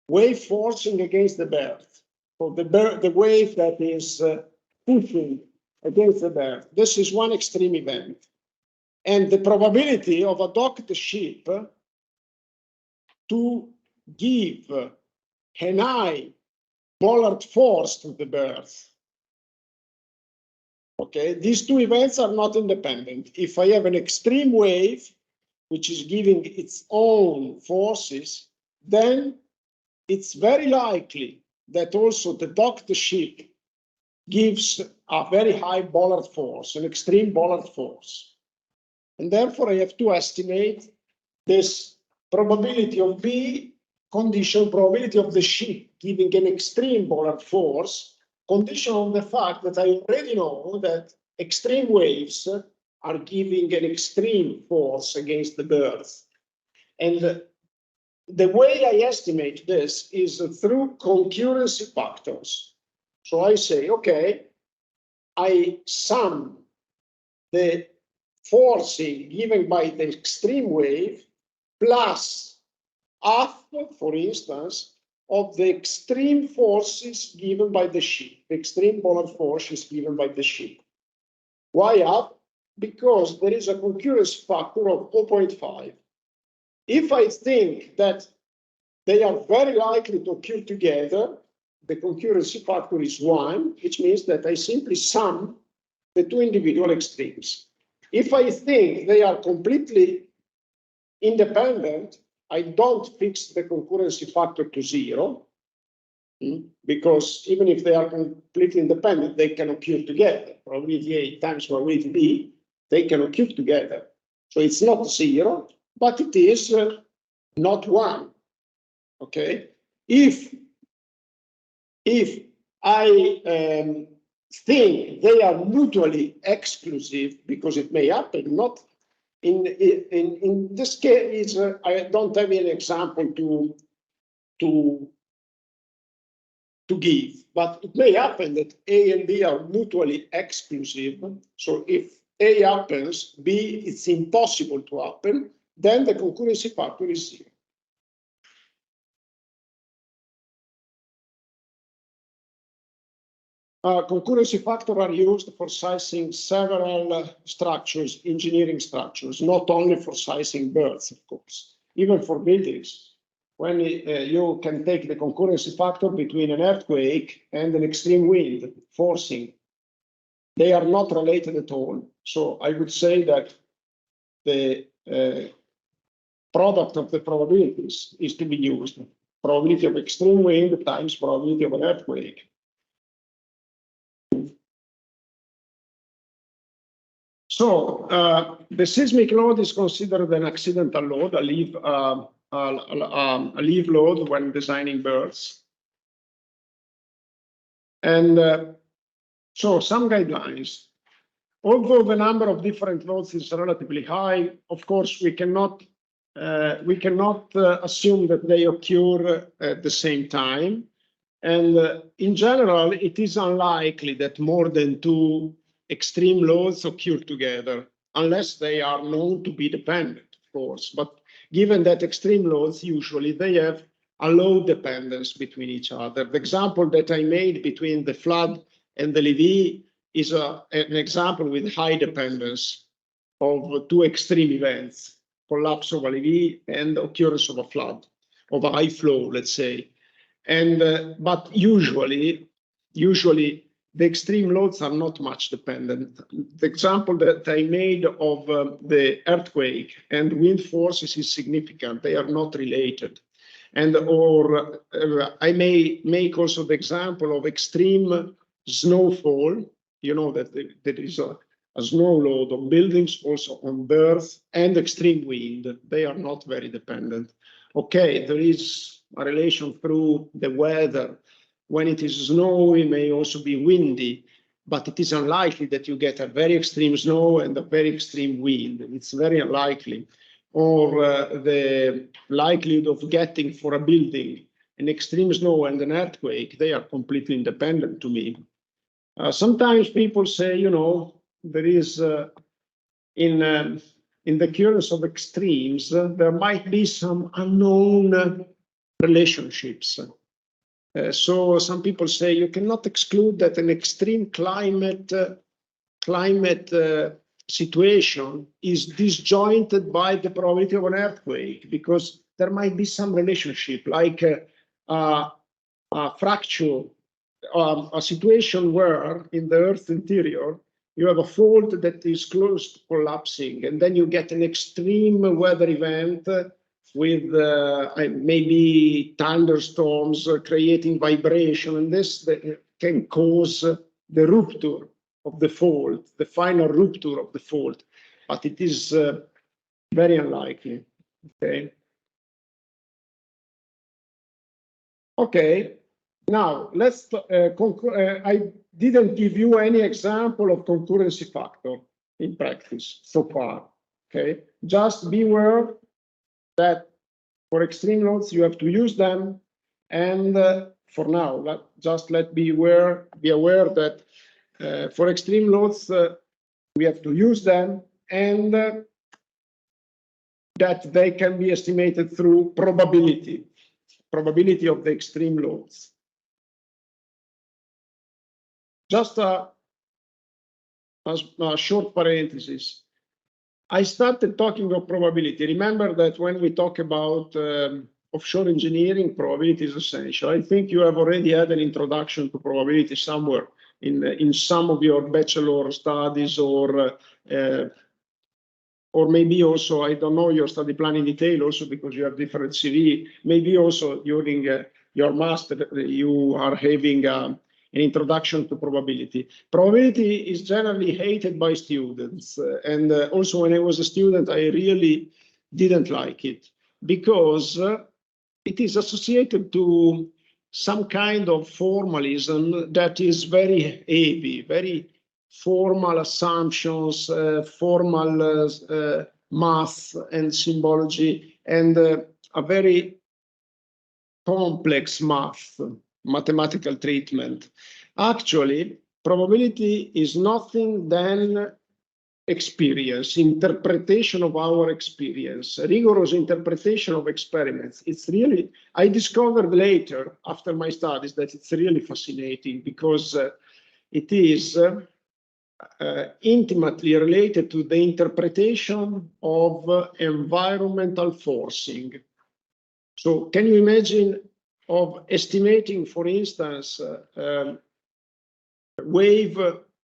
wave forcing against the berth. So the wave that is pushing against the berth. This is one extreme event. And the probability of a docked ship to give an high bollard force to the berth. Okay, these two events are not independent. If I have an extreme wave, which is giving its own forces, then it's very likely that also the docked ship gives a very high Bollard force, an extreme Bollard force. And therefore, I have to estimate this probability of B condition, probability of the ship giving an extreme Bollard force, condition on the fact that I already know that extreme waves are giving an extreme force against the berth. And the way I estimate this is through concurrency factors. So I say, okay, I sum the forcing given by the extreme wave plus half, for instance, of the extreme forces given by the ship. The extreme Bollard force is given by the ship. Why half? Because there is a concurrency factor of 0.5. If I think that they are very likely to occur together, the concurrency factor is 1, which means that I simply sum the two individual extremes. If I think they are completely independent, I don't fix the concurrency factor to 0, because even if they are completely independent, they can occur together. Probability A times probability B, they can occur together. So it's not 0, but it is not 1. Okay? If I think they are mutually exclusive, because it may happen, not in this case, I don't have an example to give, but it may happen that A and B are mutually exclusive. So if A happens, B it's impossible to happen, then the concurrency factor is 0. Concurrency factors are used for sizing several structures, engineering structures, not only for sizing berths, of course, even for buildings. When you can take the concurrency factor between an earthquake and an extreme wind forcing, they are not related at all. So I would say that the product of the probabilities is to be used. Probability of extreme wind times probability of an earthquake. So the seismic load is considered an accidental load, a leave load when designing berths. And so some guidelines. Although the number of different loads is relatively high, of course, we cannot assume that they occur at the same time. And in general, it is unlikely that more than 2 extreme loads occur together, unless they are known to be dependent, of course. But given that extreme loads, usually they have a low dependence between each other. The example that I made between the flood and the levee is an example with high dependence of 2 extreme events, collapse of a levee and occurrence of a flood, of a high flow, let's say. And but usually the extreme loads are not much dependent. The example that I made of the earthquake and wind forces is significant. They are not related. And I may make also the example of extreme snowfall. You know that there is a snow load on buildings, also on berths, and extreme wind. They are not very dependent. Okay, there is a relation through the weather. When it is snowy, it may also be windy, but it is unlikely that you get a very extreme snow and a very extreme wind. It's very unlikely. Or the likelihood of getting for a building an extreme snow and an earthquake, they are completely independent to me. Sometimes people say, you know, there is in the occurrence of extremes, there might be some unknown relationships. So some people say you cannot exclude that an extreme climate situation is disjointed by the probability of an earthquake, because there might be some relationship, like a fracture, a situation where in the Earth's interior you have a fault that is close to collapsing, and then you get an extreme weather event with maybe thunderstorms creating vibration, and this can cause the rupture of the fault, the final rupture of the fault, but it is very unlikely. Okay. Okay. Now let's. I didn't give you any example of concurrency factor in practice so far. Okay. Just be aware that for extreme loads you have to use them, and for now, just be aware that for extreme loads we have to use them, and that they can be estimated through probability of the extreme loads. Just a short parenthesis. I started talking of probability. Remember that when we talk about offshore engineering, probability is essential. I think you have already had an introduction to probability somewhere in some of your bachelor studies, or maybe also, I don't know your study plan in detail, also because you have different CV. Maybe also during your master, you are having an introduction to probability. Probability is generally hated by students. And also when I was a student, I really didn't like it, because it is associated to some kind of formalism that is very heavy, very formal assumptions, formal math and symbology, and a very complex mathematical treatment. Actually, probability is nothing than experience, interpretation of our experience, rigorous interpretation of experiments. It's really, I discovered later after my studies that it's really fascinating, because it is intimately related to the interpretation of environmental forcing. So can you imagine of estimating, for instance, wave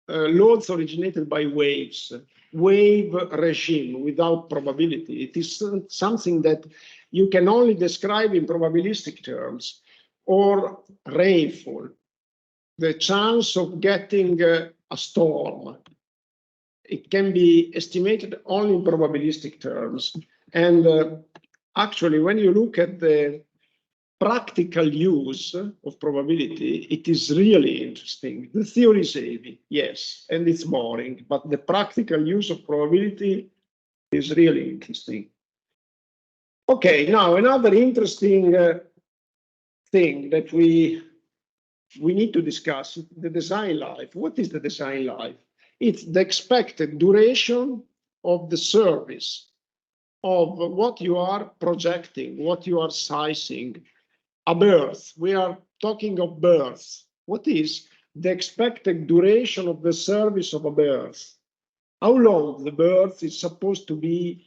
loads originated by waves, wave regime without probability? It is something that you can only describe in probabilistic terms. Or rainfall, the chance of getting a storm, it can be estimated only in probabilistic terms. And actually, when you look at the practical use of probability, it is really interesting. The theory is heavy, yes, and it's boring, but the practical use of probability is really interesting. Okay, now another interesting thing that we need to discuss, the design life. What is the design life? It's the expected duration of the service of what you are projecting, what you are sizing. A berth, we are talking of berths. What is the expected duration of the service of a berth? How long the berth is supposed to be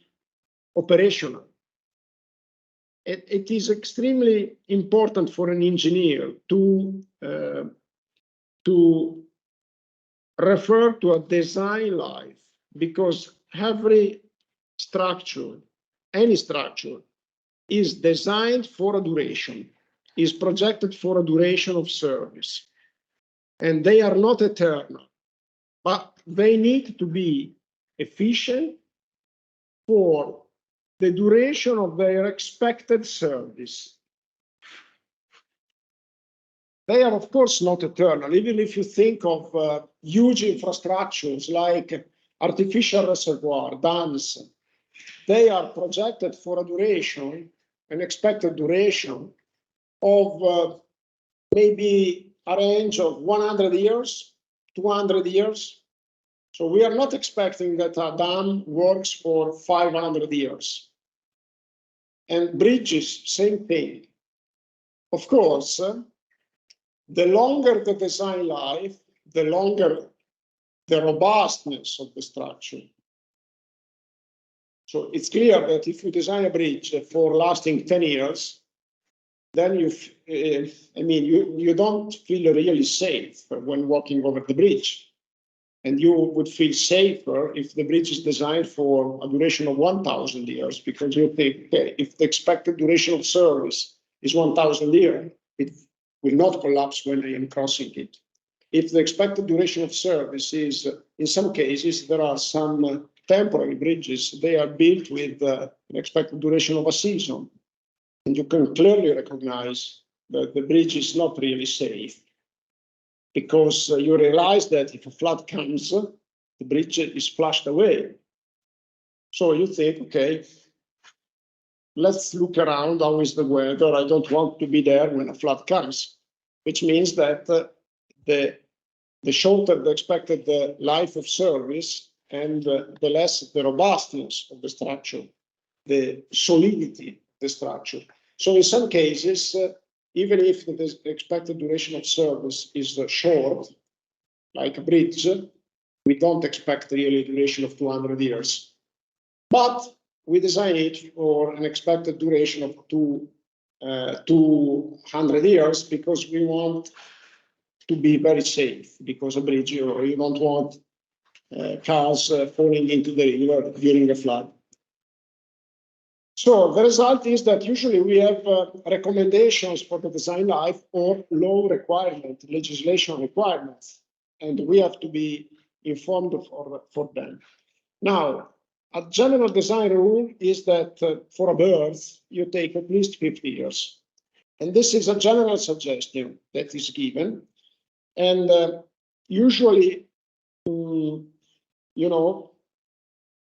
operational? It is extremely important for an engineer to refer to a design life, because every structure, any structure, is designed for a duration, is projected for a duration of service. And they are not eternal, but they need to be efficient for the duration of their expected service. They are, of course, not eternal. Even if you think of huge infrastructures like artificial reservoir, dams, they are projected for a duration, an expected duration of maybe a range of 100 years, 200 years. So we are not expecting that a dam works for 500 years. And bridges, same thing. Of course, the longer the design life, the longer the robustness of the structure. So it's clear that if you design a bridge for lasting 10 years, then you don't feel really safe when walking over the bridge. And you would feel safer if the bridge is designed for a duration of 1,000 years, because you think, okay, if the expected duration of service is 1,000 years, it will not collapse when I am crossing it. If the expected duration of service is, in some cases, there are some temporary bridges, they are built with an expected duration of a season. And you can clearly recognize that the bridge is not really safe, because you realize that if a flood comes, the bridge is flushed away. So you think, okay, let's look around, how is the weather? I don't want to be there when a flood comes, which means that the shorter the expected life of service and the less the robustness of the structure, the solidity of the structure. So in some cases, even if the expected duration of service is short, like a bridge, we don't expect really a duration of 200 years. But we design it for an expected duration of 200 years, because we want to be very safe, because a bridge, you don't want cars falling into the river during a flood. So the result is that usually we have recommendations for the design life or law requirement, legislation requirements, and we have to be informed for them. Now, a general design rule is that for a berth, you take at least 50 years. And this is a general suggestion that is given. And usually,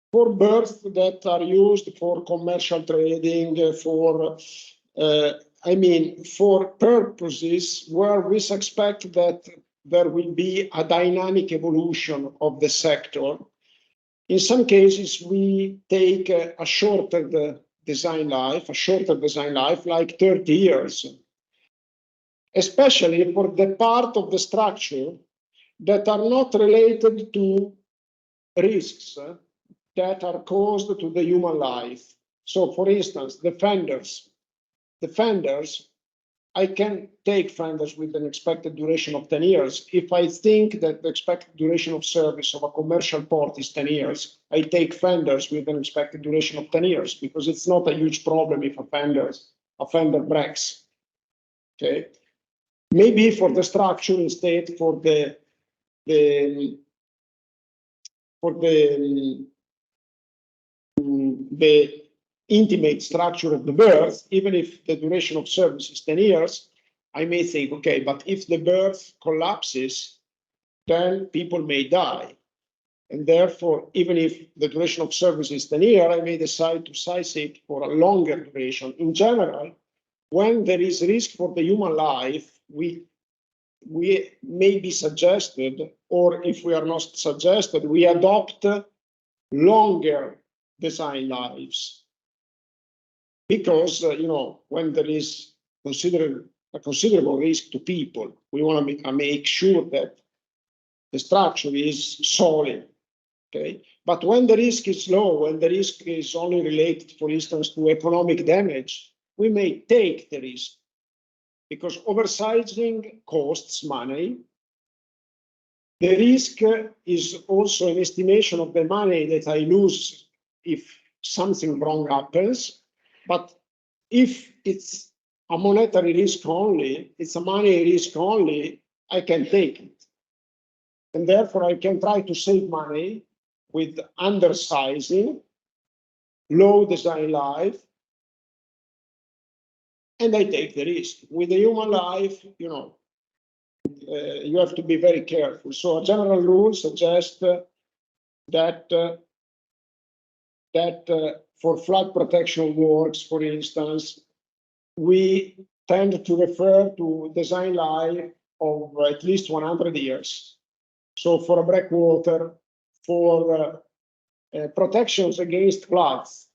for berths that are used for commercial trading, for purposes where we suspect that there will be a dynamic evolution of the sector. In some cases, we take a shorter design life, like 30 years, especially for the part of the structure that are not related to risks that are caused to the human life. So, for instance, the fenders, I can take fenders with an expected duration of 10 years. If I think that the expected duration of service of a commercial port is 10 years, I take fenders with an expected duration of 10 years, because it's not a huge problem if a fender breaks. Okay. Maybe for the structure, instead, for the intimate structure of the berth, even if the duration of service is 10 years, I may think, okay, but if the berth collapses, then people may die. And therefore, even if the duration of service is 10 years, I may decide to size it for a longer duration. In general, when there is risk for the human life, we may be suggested, or if we are not suggested, we adopt longer design lives, because when there is a considerable risk to people, we want to make sure that the structure is solid. Okay, but when the risk is low, when the risk is only related, for instance, to economic damage, we may take the risk, because oversizing costs money. The risk is also an estimation of the money that I lose if something wrong happens. But if it's a monetary risk only, it's a money risk only, I can take it. And therefore, I can try to save money with undersizing, low design life, and I take the risk. With the human life, you have to be very careful. So a general rule suggests that for flood protection works, for instance, we tend to refer to design life of at least 100 years. So for a breakwater, for protections against floods,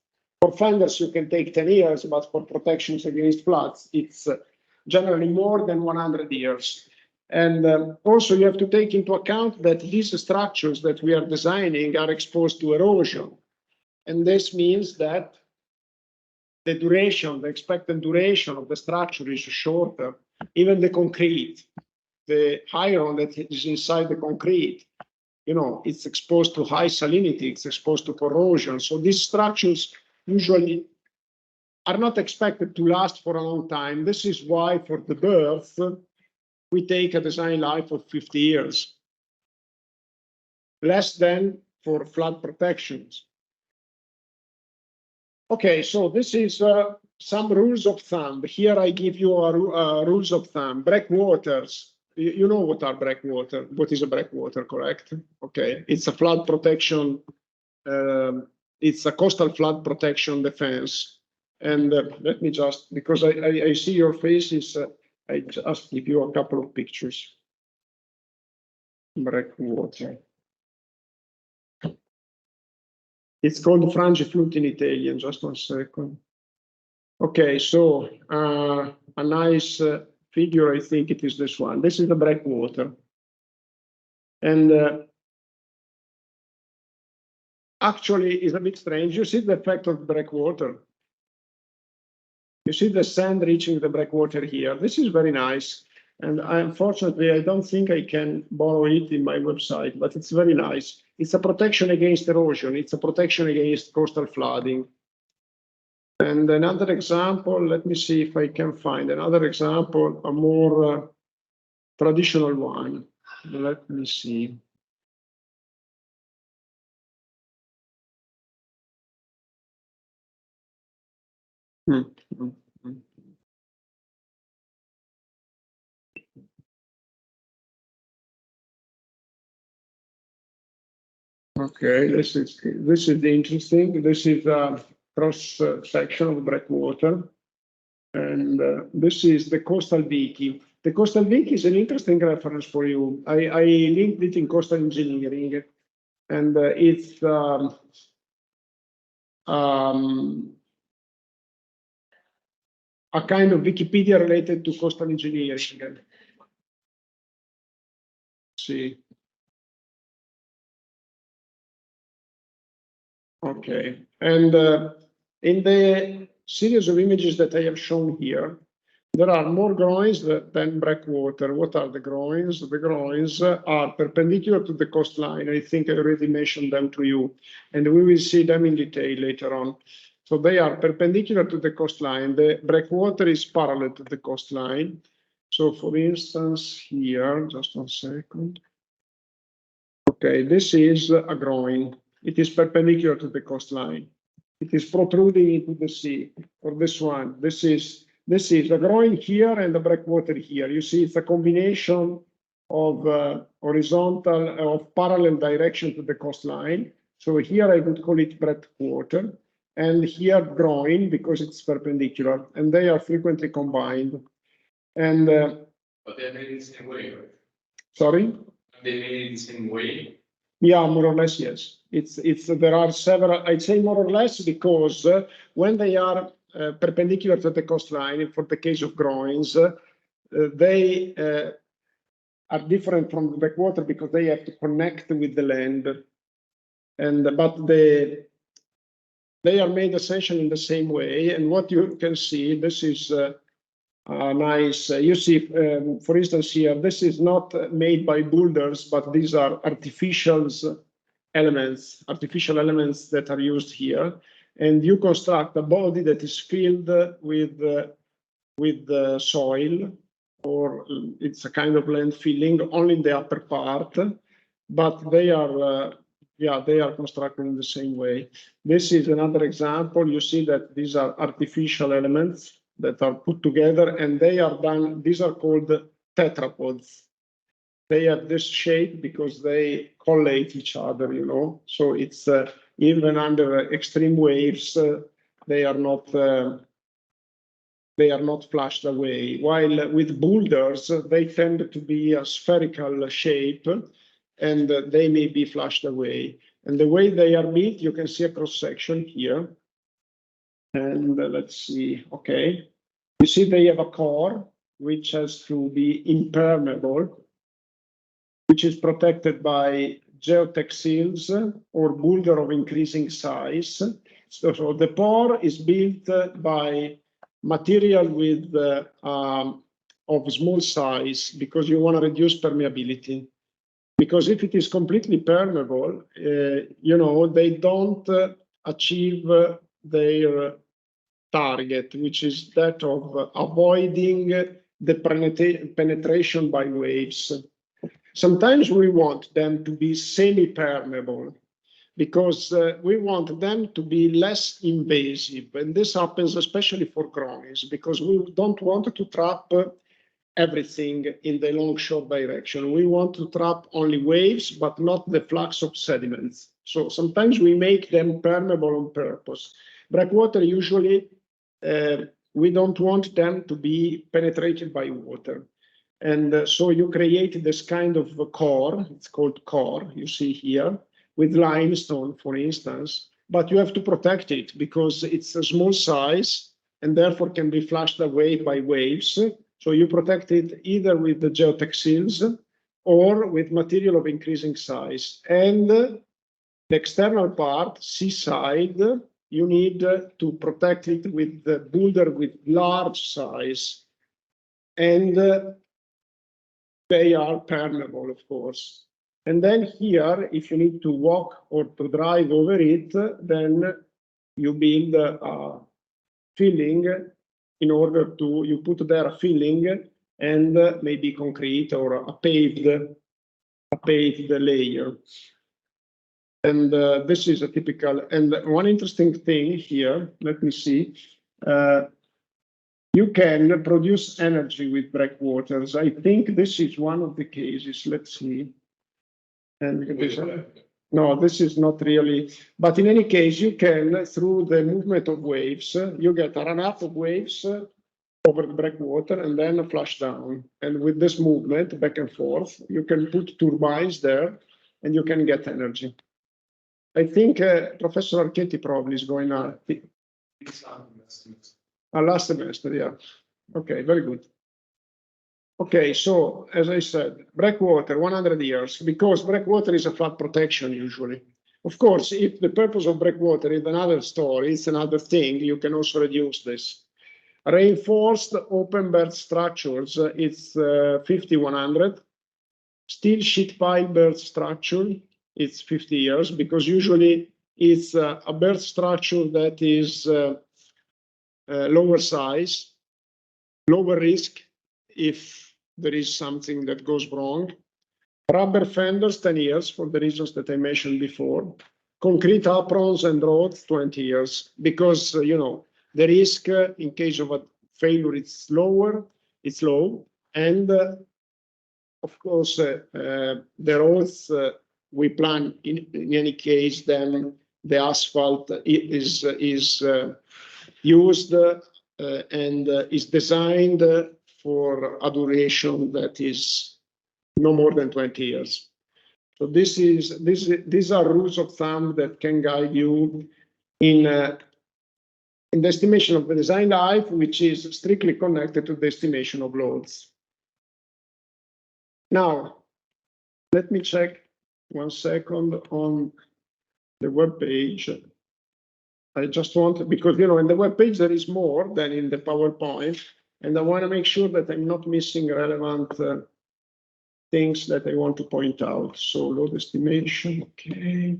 for fenders you can take 10 years, but for protections against floods, it's generally more than 100 years. And also you have to take into account that these structures that we are designing are exposed to erosion. And this means that the duration, the expected duration of the structure is shorter. Even the concrete, the iron that is inside the concrete it's exposed to high salinity, it's exposed to corrosion. So these structures usually are not expected to last for a long time. This is why for the berth, we take a design life of 50 years, less than for flood protections. Okay, so this is some rules of thumb. Here I give you rules of thumb. Breakwaters. You know what are breakwater? What is a breakwater, correct? Okay, it's a flood protection. It's a coastal flood protection defense. And let me just, because I see your faces, I just give you a couple of pictures. Breakwater. It's called frangiflutti in Italian. Just 1 second. Okay, so a nice figure, I think it is this one. This is the breakwater. And actually, it's a bit strange. You see the effect of the breakwater. You see the sand reaching the breakwater here. This is very nice. And unfortunately, I don't think I can borrow it in my website, but it's very nice. It's a protection against erosion. It's a protection against coastal flooding. And another example, let me see if I can find another example, a more traditional one. Let me see. Okay, this is interesting. This is a cross section of breakwater, and this is the coastal Vicky. The coastal Vicky is an interesting reference for you. I linked it in coastal engineering, and it's a kind of Wikipedia related to coastal engineering. See. Okay, and in the series of images that I have shown here, there are more groins than breakwater. What are the groins? The groins are perpendicular to the coastline. I think I already mentioned them to you, and we will see them in detail later on. So they are perpendicular to the coastline. The breakwater is parallel to the coastline. So for instance, here, just 1 second. Okay, this is a groin. It is perpendicular to the coastline. It is protruding into the sea. Or this one, this is a groin here and a breakwater here. You see, it's a combination of horizontal, of parallel direction to the coastline. So here I would call it breakwater, and here groin because it's perpendicular, and they are frequently combined. And but they're made in the same way, right? Sorry? They made it the same way. Yeah, more or less, yes. There are several. I'd say more or less because when they are perpendicular to the coastline, for the case of groins, they are different from the breakwater because they have to connect with the land, but they are made essentially in the same way. And what you can see, this is nice. You see, for instance, here, this is not made by boulders, but these are artificial elements that are used here. And you construct a body that is filled with soil, or it's a kind of land filling only in the upper part, but they are constructed in the same way. This is another example. You see that these are artificial elements that are put together, and they are done. These are called tetrapods. They have this shape because they collate each other, So it's even under extreme waves, they are not flushed away. While with boulders, they tend to be a spherical shape, and they may be flushed away. And the way they are built, you can see a cross section here. And let's see, okay. You see they have a core, which has to be impermeable, which is protected by geotech seals or boulder of increasing size. So the pore is built by material with of small size because you want to reduce permeability. Because if it is completely permeable, you know, they don't achieve their target, which is that of avoiding the penetration by waves. Sometimes we want them to be semi-permeable because we want them to be less invasive. And this happens especially for groins because we don't want to trap everything in the long-shore direction. We want to trap only waves, but not the flux of sediments. So sometimes we make them permeable on purpose. Breakwater usually, we don't want them to be penetrated by water. And so you create this kind of a core, it's called core, you see here, with limestone, for instance, but you have to protect it because it's a small size and therefore can be flushed away by waves. So you protect it either with the geotech seals or with material of increasing size. And the external part, seaside, you need to protect it with the boulder with large size. And they are permeable, of course. And then here, if you need to walk or to drive over it, then you build a filling in order to, you put there a filling and maybe concrete or a paved layer. And this is a typical, and one interesting thing here, let me see. You can produce energy with breakwaters. I think this is one of the cases. Let's see. And this, no, this is not really. But in any case, you can, through the movement of waves, you get a run-up of waves over the breakwater and then a flush down. And with this movement back and forth, you can put turbines there and you can get energy. I think Professor Archetti probably is going on. Last semester, yeah. Okay, very good. Okay, so as I said, breakwater, 100 years, because breakwater is a flood protection usually. Of course, if the purpose of breakwater is another story, it's another thing, you can also reduce this. Reinforced open berth structures, it's 50-100. Steel sheet pile berth structure, it's 50 years, because usually it's a berth structure that is lower size, lower risk if there is something that goes wrong. Rubber fenders, 10 years for the reasons that I mentioned before. Concrete aprons and roads, 20 years, because, you know, the risk in case of a failure, it's low. And of course, the roads we plan in any case, then the asphalt is used and is designed for a duration that is no more than 20 years. So these are rules of thumb that can guide you in the estimation of the design life, which is strictly connected to the estimation of loads. Now, let me check 1 second on the web page. I just want, because, you know, in the web page there is more than in the PowerPoint, and I want to make sure that I'm not missing relevant things that I want to point out. So load estimation, okay.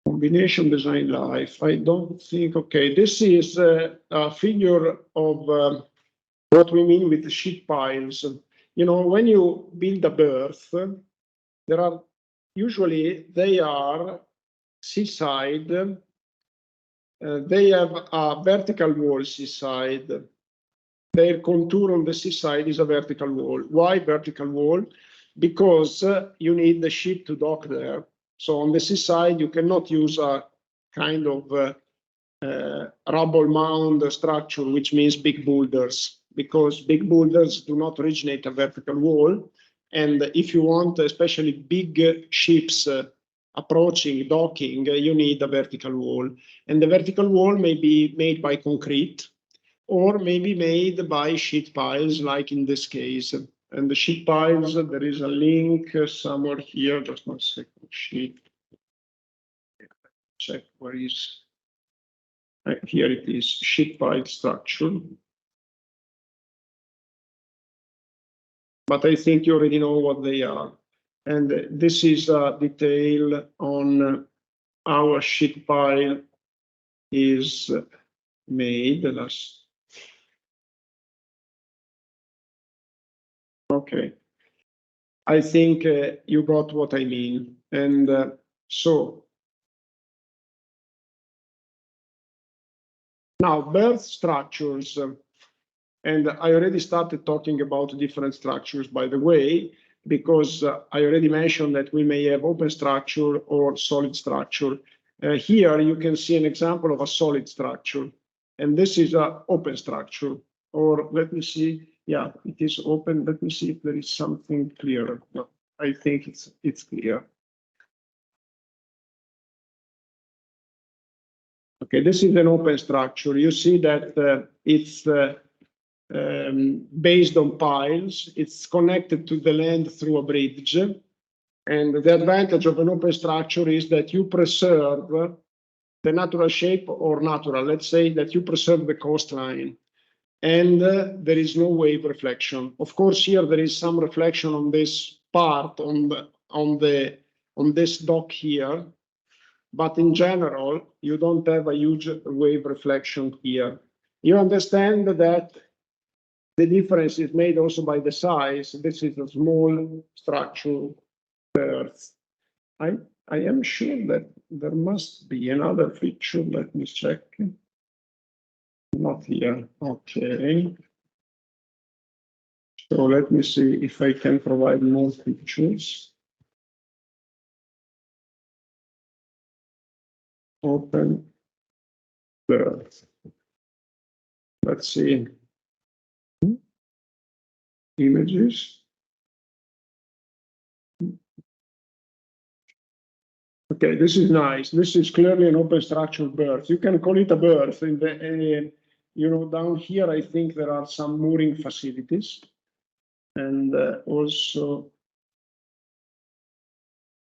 Combination design life, I don't think, okay. This is a figure of what we mean with the sheet piles. You know, when you build a berth, there are, usually they are seaside, they have a vertical wall seaside. Their contour on the seaside is a vertical wall. Why vertical wall? Because you need the ship to dock there. So on the seaside, you cannot use a kind of rubble mound structure, which means big boulders, because big boulders do not originate a vertical wall. And if you want, especially big ships approaching, docking, you need a vertical wall. And the vertical wall may be made by concrete, or maybe made by sheet piles, like in this case. And the sheet piles, there is a link somewhere here, just 1 second, sheet. Check where is, here it is, sheet pile structure. But I think you already know what they are. And this is a detail on how a sheet pile is made. Okay. I think you got what I mean. And so now berth structures. And I already started talking about different structures, by the way, because I already mentioned that we may have open structure or solid structure. Here you can see an example of a solid structure. And this is an open structure. Or let me see. Yeah, it is open. Let me see if there is something clearer. No, I think it's clear. Okay, this is an open structure. You see that it's based on piles. It's connected to the land through a bridge. And the advantage of an open structure is that you preserve the natural shape, or natural, let's say that you preserve the coastline. And there is no wave reflection. Of course, here there is some reflection on this part, on this dock here. But in general, you don't have a huge wave reflection here. You understand that the difference is made also by the size. This is a small structure berth. I am sure that there must be another picture. Let me check. Not here. Okay. So let me see if I can provide more pictures. Open berth. Let's see. Images. Okay, this is nice. This is clearly an open structure berth. You can call it a berth. In the, down here, I think there are some mooring facilities. And also,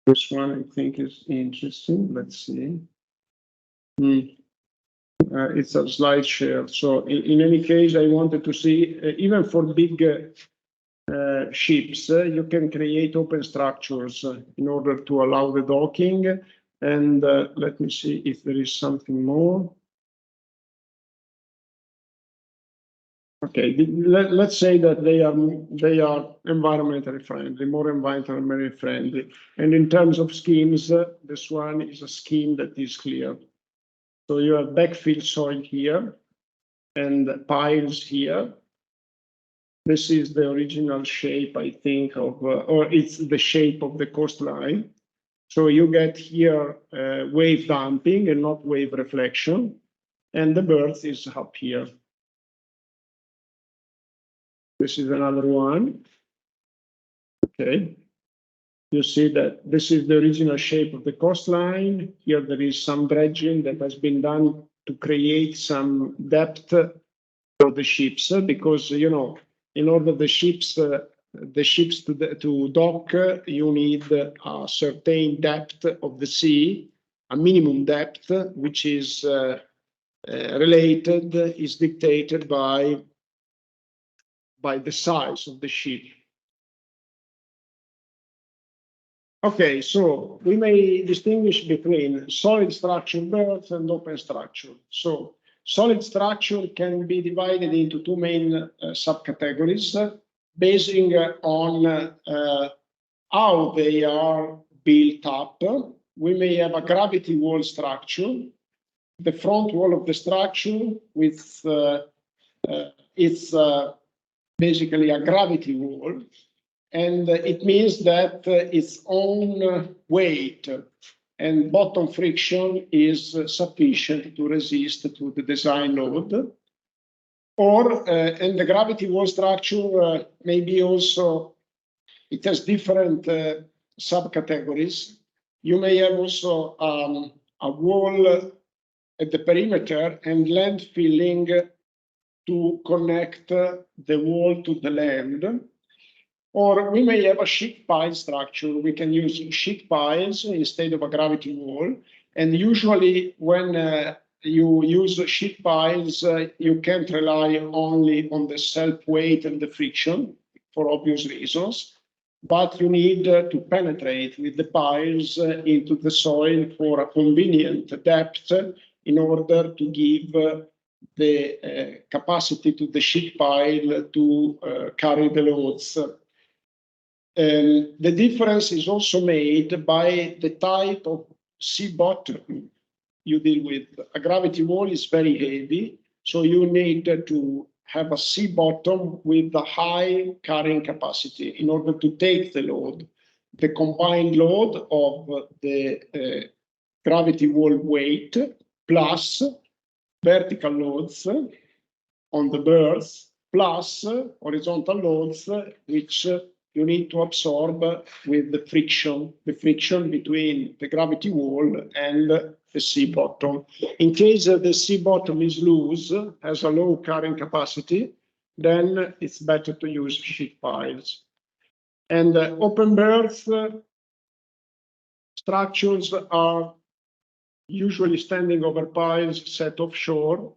this one I think is interesting. Let's see. It's a slide share. So in any case, I wanted to see, even for big ships, you can create open structures in order to allow the docking. And let me see if there is something more. Okay, let's say that they are environmentally friendly, more environmentally friendly. And in terms of schemes, this one is a scheme that is clear. So you have backfill soil here and piles here. This is the original shape, I think, of, or it's the shape of the coastline. So you get here wave damping and not wave reflection. And the berth is up here. This is another one. Okay. You see that this is the original shape of the coastline. Here there is some dredging that has been done to create some depth for the ships, because, in order the ships to dock, you need a certain depth of the sea, a minimum depth, which is is dictated by the size of the ship. Okay, so we may distinguish between solid structure berth and open structure. So solid structure can be divided into two main subcategories, basing on how they are built up. We may have a gravity wall structure. The front wall of the structure with it's basically a gravity wall. And it means that its own weight and bottom friction is sufficient to resist to the design load. Or, and the gravity wall structure maybe also, it has different subcategories. You may have also a wall at the perimeter and land filling to connect the wall to the land. Or we may have a sheet pile structure. We can use sheet piles instead of a gravity wall. And usually when you use sheet piles, you can't rely only on the self weight and the friction for obvious reasons. but you need to penetrate with the piles into the soil for a convenient depth in order to give the capacity to the sheet pile to carry the loads. The difference is also made by the type of sea bottom you deal with. A gravity wall is very heavy, so you need to have a sea bottom with a high carrying capacity in order to take the load. The combined load of the gravity wall weight plus vertical loads on the berth plus horizontal loads, which you need to absorb with the friction between the gravity wall and the sea bottom. In case the sea bottom is loose, has a low carrying capacity, then it's better to use sheet piles. And open berth structures are usually standing over piles set offshore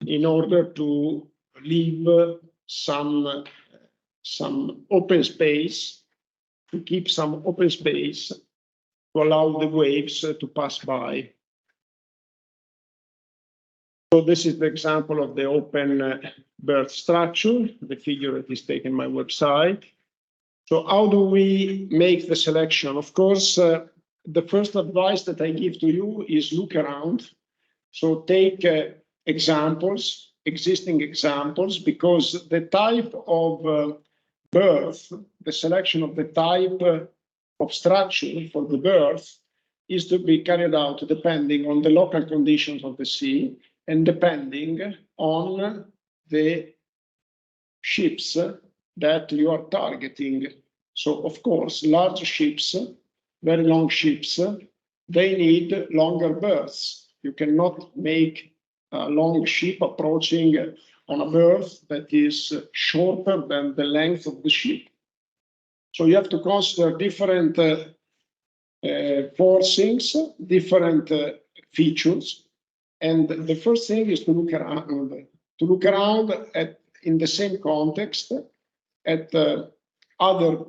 in order to leave some open space, to keep some open space to allow the waves to pass by. So this is the example of the open berth structure, the figure that is taken on my website. So how do we make the selection? Of course, the first advice that I give to you is look around. So take examples, existing examples, because the type of berth, the selection of the type of structure for the berth is to be carried out depending on the local conditions of the sea and depending on the ships that you are targeting. So, of course, large ships, very long ships, they need longer berths. You cannot make a long ship approaching on a berth that is shorter than the length of the ship. So you have to consider different forcings, different features. And the first thing is to look around at, in the same context, at other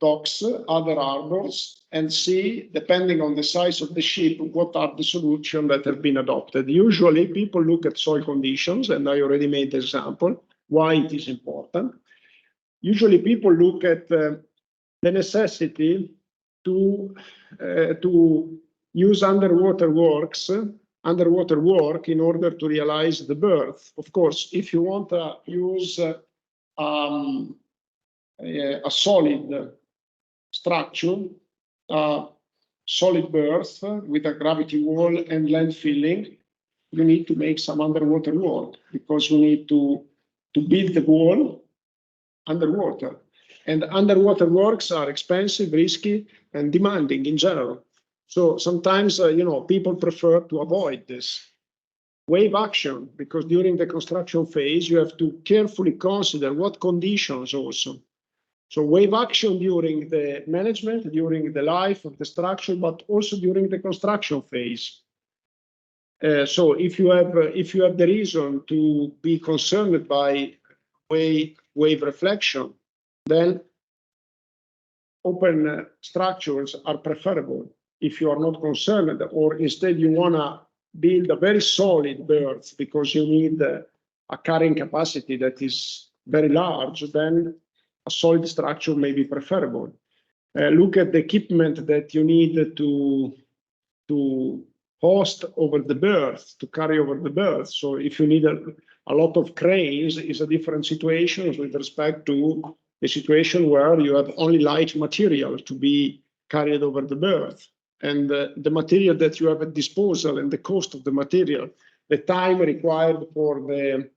docks, other harbors, and see, depending on the size of the ship, what are the solutions that have been adopted. Usually people look at soil conditions, and I already made the example why it is important. Usually people look at the necessity to use underwater work in order to realize the berth. Of course, if you want to use a solid structure, solid berth with a gravity wall and land filling, you need to make some underwater work because you need to build the wall underwater. And underwater works are expensive, risky, and demanding in general. So sometimes, people prefer to avoid this. Wave action, because during the construction phase, you have to carefully consider what conditions also. So wave action during the management, during the life of the structure, but also during the construction phase. So if you have the reason to be concerned by wave reflection, then open structures are preferable. If you are not concerned, or instead you want to build a very solid berth because you need a carrying capacity that is very large, then a solid structure may be preferable. Look at the equipment that you need to host over the berth, to carry over the berth. So if you need a lot of cranes, is a different situation with respect to the situation where you have only light material to be carried over the berth. And the material that you have at disposal and the cost of the material, the time required for the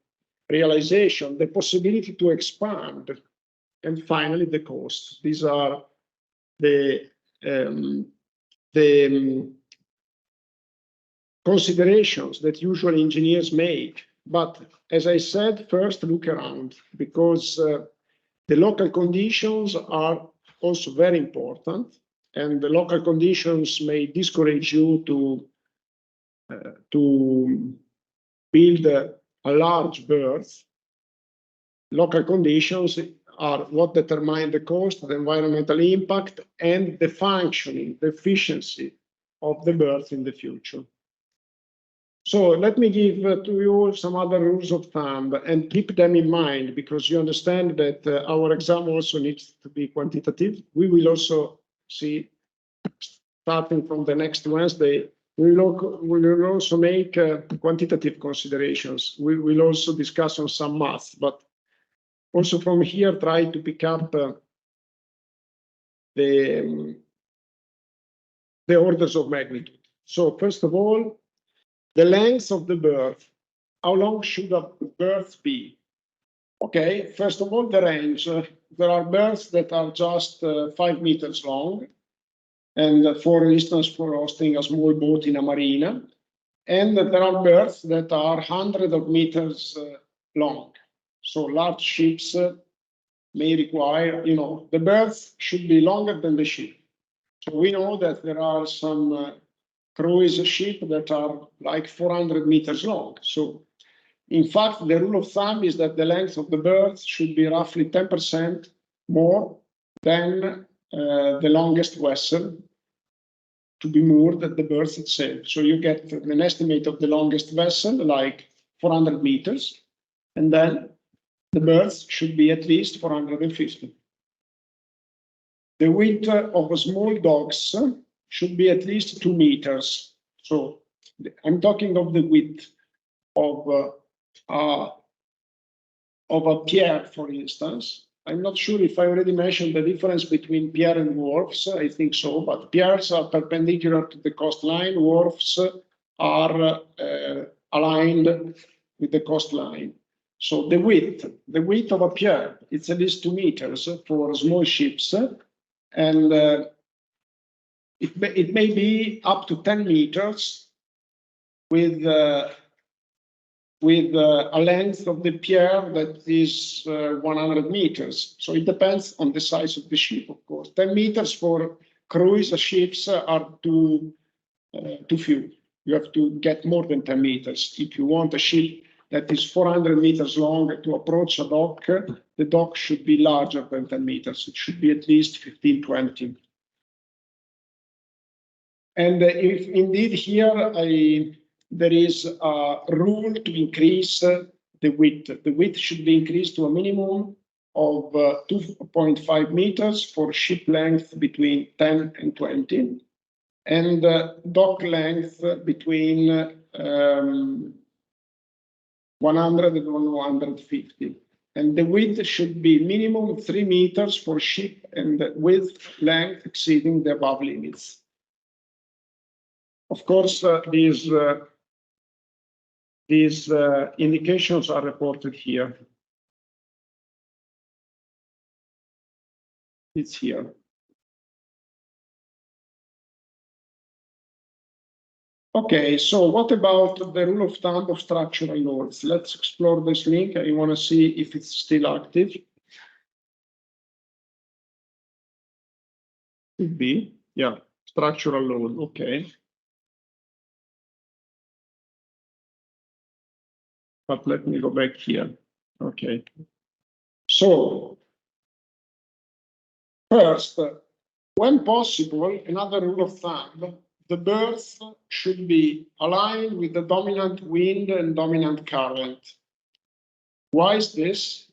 realization, the possibility to expand, and finally the cost. These are the considerations that usually engineers make. But as I said, first look around, because the local conditions are also very important, and the local conditions may discourage you to build a large berth. Local conditions are what determine the cost, the environmental impact, and the functioning, the efficiency of the berth in the future. So let me give to you some other rules of thumb and keep them in mind, because you understand that our exam also needs to be quantitative. We will also see, starting from the next Wednesday, we will also make quantitative considerations. We will also discuss on some math, but also from here try to pick up the orders of magnitude. So first of all, the length of the berth. How long should a berth be? Okay, first of all, the range. There are berths that are just 5 meters long, and for instance, for hosting a small boat in a marina. And there are berths that are hundreds of meters long. So large ships may require, the berth should be longer than the ship. So we know that there are some cruise ships that are like 400 meters long. So in fact, the rule of thumb is that the length of the berth should be roughly 10% more than the longest vessel to be moored at the berth itself. So you get an estimate of the longest vessel, like 400 meters, and then the berth should be at least 450. The width of small docks should be at least 2 meters. So I'm talking of the width of a pier, for instance. I'm not sure if I already mentioned the difference between pier and wharfs. I think so, but piers are perpendicular to the coastline. Wharfs are aligned with the coastline. So the width of a pier, it's at least 2 meters for small ships, and it may be up to 10 meters with a length of the pier that is 100 meters. So it depends on the size of the ship, of course. 10 meters for cruise ships are too few. You have to get more than 10 meters. If you want a ship that is 400 meters long to approach a dock, the dock should be larger than 10 meters. It should be at least 15, 20. And if indeed here there is a rule to increase the width. The width should be increased to a minimum of 2.5 meters for ship length between 10 and 20, and dock length between 100 and 150. And the width should be minimum 3 meters for ship and width length exceeding the above limits. Of course, these indications are reported here. It's here. Okay, so what about the rule of thumb of structural loads? Let's explore this link. I want to see if it's still active. Could be, yeah, structural load, okay. But let me go back here. Okay. So, first, when possible, another rule of thumb, the berth should be aligned with the dominant wind and dominant current. Why is this?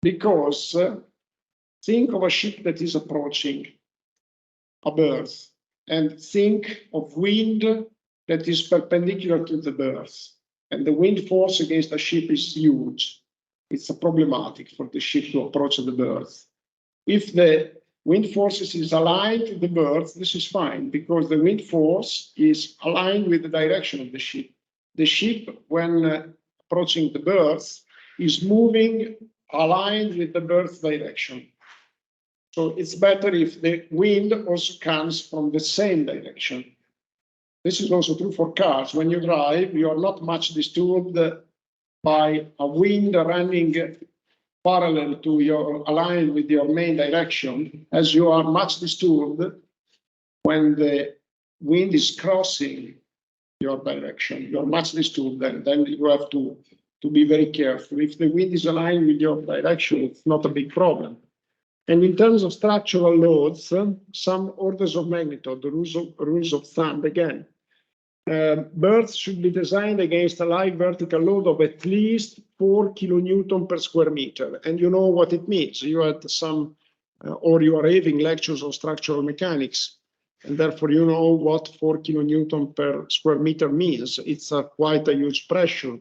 Because think of a ship that is approaching a berth and think of wind that is perpendicular to the berth. And the wind force against a ship is huge. It's problematic for the ship to approach the berth. If the wind forces is aligned to the berth, this is fine, because the wind force is aligned with the direction of the ship. The ship, when approaching the berth, is moving aligned with the berth direction. So it's better if the wind also comes from the same direction. This is also true for cars. When you drive, you are not much disturbed by a wind running parallel to your, aligned with your main direction, as you are much disturbed when the wind is crossing your direction. You're much disturbed, and then you have to to be very careful. If the wind is aligned with your direction, it's not a big problem. And in terms of structural loads, some orders of magnitude, the rules of thumb again. Berths should be designed against a live vertical load of at least 4 kilonewton per square meter. And you know what it means. You had some, or you are having lectures on structural mechanics, and therefore you know what 4 kilonewton per square meter means. It's quite a huge pressure.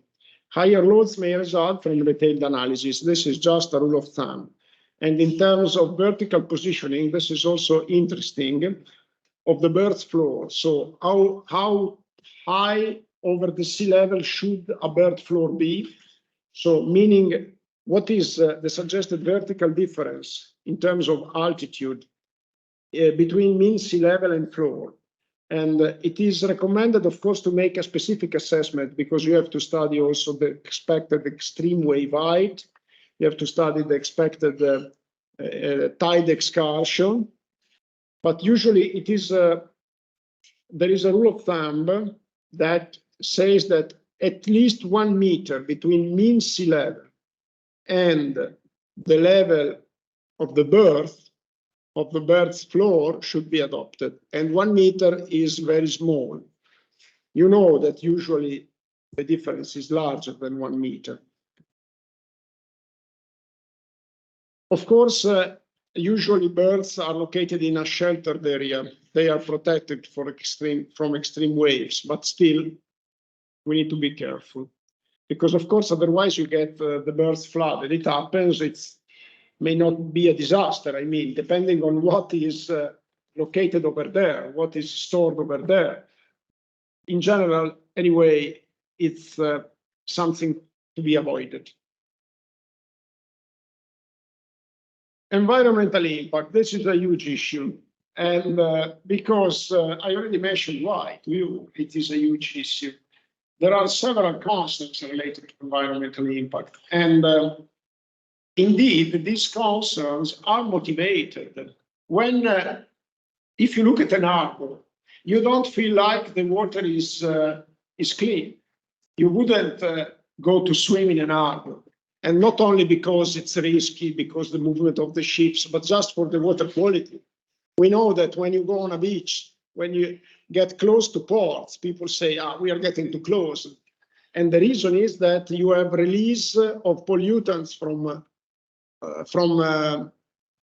Higher loads may result from detailed analysis. This is just a rule of thumb. And in terms of vertical positioning, this is also interesting, of the berth floor. So how high over the sea level should a berth floor be? So meaning, what is the suggested vertical difference in terms of altitude between mean sea level and floor? And it is recommended, of course, to make a specific assessment, because you have to study also the expected extreme wave height. You have to study the expected tide excursion. But usually it is there is a rule of thumb that says that at least 1 meter between mean sea level and the level of the berth's floor should be adopted. And 1 meter is very small. You know that usually the difference is larger than 1 meter. Of course, usually berths are located in a sheltered area. They are protected from extreme waves, but still we need to be careful, because of course otherwise you get the berth flooded. It happens. It may not be a disaster. I mean, depending on what is located over there, what is stored over there. In general, anyway, it's something to be avoided. Environmental impact, this is a huge issue. And because I already mentioned why to you, it is a huge issue. There are several concerns related to environmental impact. And indeed, these concerns are motivated when, if you look at an harbor, you don't feel like the water is clean. You wouldn't go to swim in an harbor. And not only because it's risky, because the movement of the ships, but just for the water quality. We know that when you go on a beach, when you get close to ports, people say, we are getting too close. And the reason is that you have release of pollutants from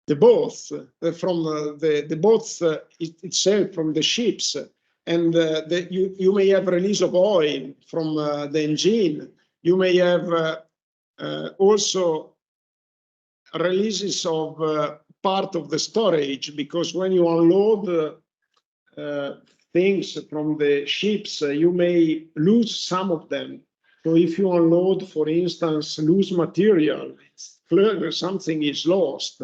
the boats, the boats itself, from the ships. And you may have release of oil from the engine. You may have also releases of part of the storage, because when you unload things from the ships, you may lose some of them. So if you unload, for instance, loose material, it's clear something is lost.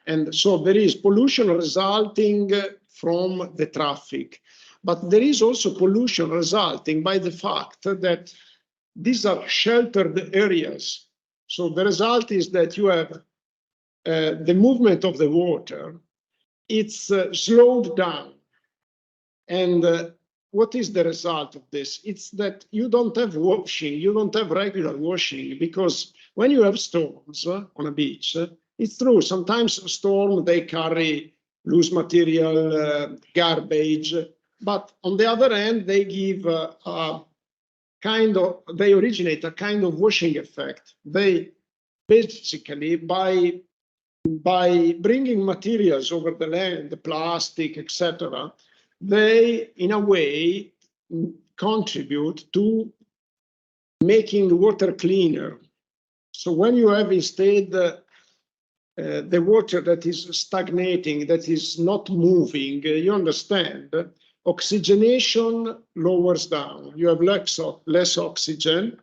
And so there is pollution resulting from the traffic. But there is also pollution resulting by the fact that these are sheltered areas. So the result is that you have the movement of the water. It's slowed down. And what is the result of this? It's that you don't have washing, you don't have regular washing, because when you have storms on a beach, it's true, sometimes a storm, they carry loose material, garbage, but on the other hand, they give they originate a kind of washing effect. They basically, by bringing materials over the land, the plastic, etc., they, in a way, contribute to making the water cleaner. So when you have instead the water that is stagnating, that is not moving, you understand, oxygenation lowers down. You have less oxygen.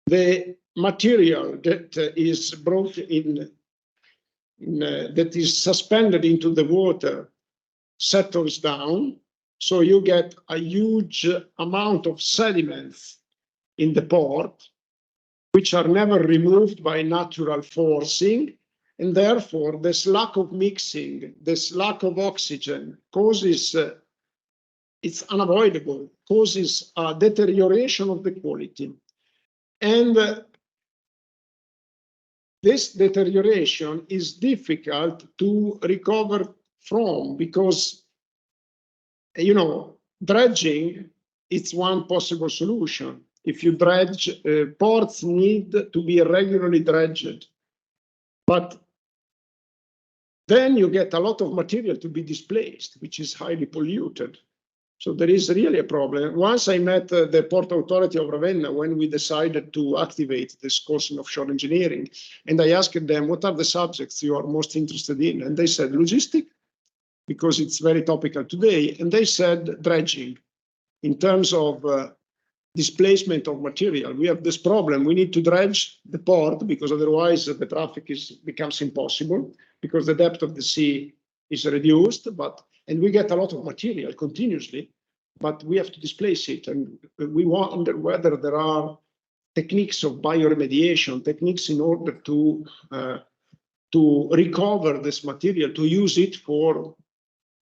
The material that is brought in, that is suspended into the water, settles down. So you get a huge amount of sediments in the port, which are never removed by natural forcing. And therefore, this lack of mixing, this lack of oxygen causes, it's unavoidable, causes a deterioration of the quality. And this deterioration is difficult to recover from because, you know, dredging, it's one possible solution. If you dredge, ports need to be regularly dredged, but then you get a lot of material to be displaced, which is highly polluted. So there is really a problem. Once I met the Port Authority of Ravenna when we decided to activate this course in offshore engineering, and I asked them, what are the subjects you are most interested in? And they said logistic, because it's very topical today. And they said dredging. In terms of displacement of material, we have this problem. We need to dredge the port because otherwise the traffic becomes impossible because the depth of the sea is reduced, and we get a lot of material continuously, but we have to displace it. And we wonder whether there are techniques of bioremediation, techniques in order to recover this material, to use it to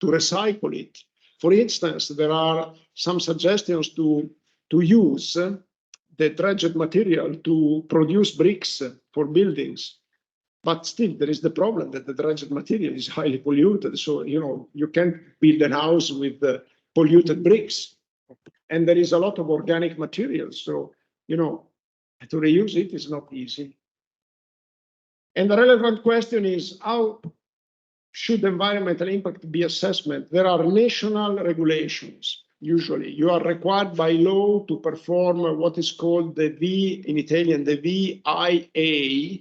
recycle it. For instance, there are some suggestions to use the dredged material to produce bricks for buildings. But still, there is the problem that the dredged material is highly polluted. So, you know, you can't build a house with polluted bricks. And there is a lot of organic material. So, you know, to reuse it is not easy. And the relevant question is, how should environmental impact be assessment? There are national regulations. Usually, you are required by law to perform what is called the in Italian, the VIA,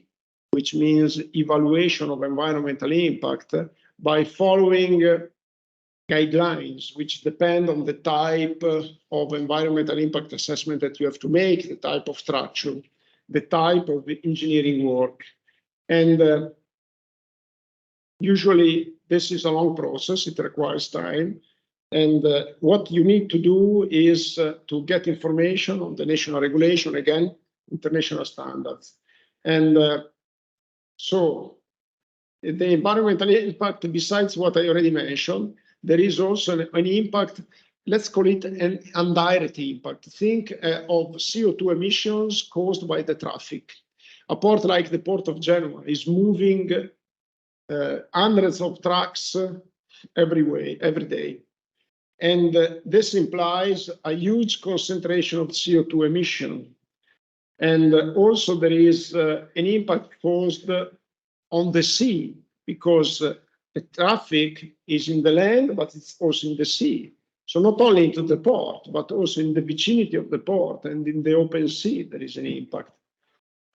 which means evaluation of environmental impact, by following guidelines, which depend on the type of environmental impact assessment that you have to make, the type of structure, the type of engineering work. And usually, this is a long process. It requires time. And what you need to do is to get information on the national regulation, again, international standards. And so the environmental impact, besides what I already mentioned, there is also an impact, let's call it an indirect impact. Think of CO2 emissions caused by the traffic. A port like the Port of Genoa is moving hundreds of trucks every day. And this implies a huge concentration of CO2 emission. And also there is an impact caused on the sea because the traffic is in the land, but it's also in the sea. So not only into the port, but also in the vicinity of the port and in the open sea, there is an impact.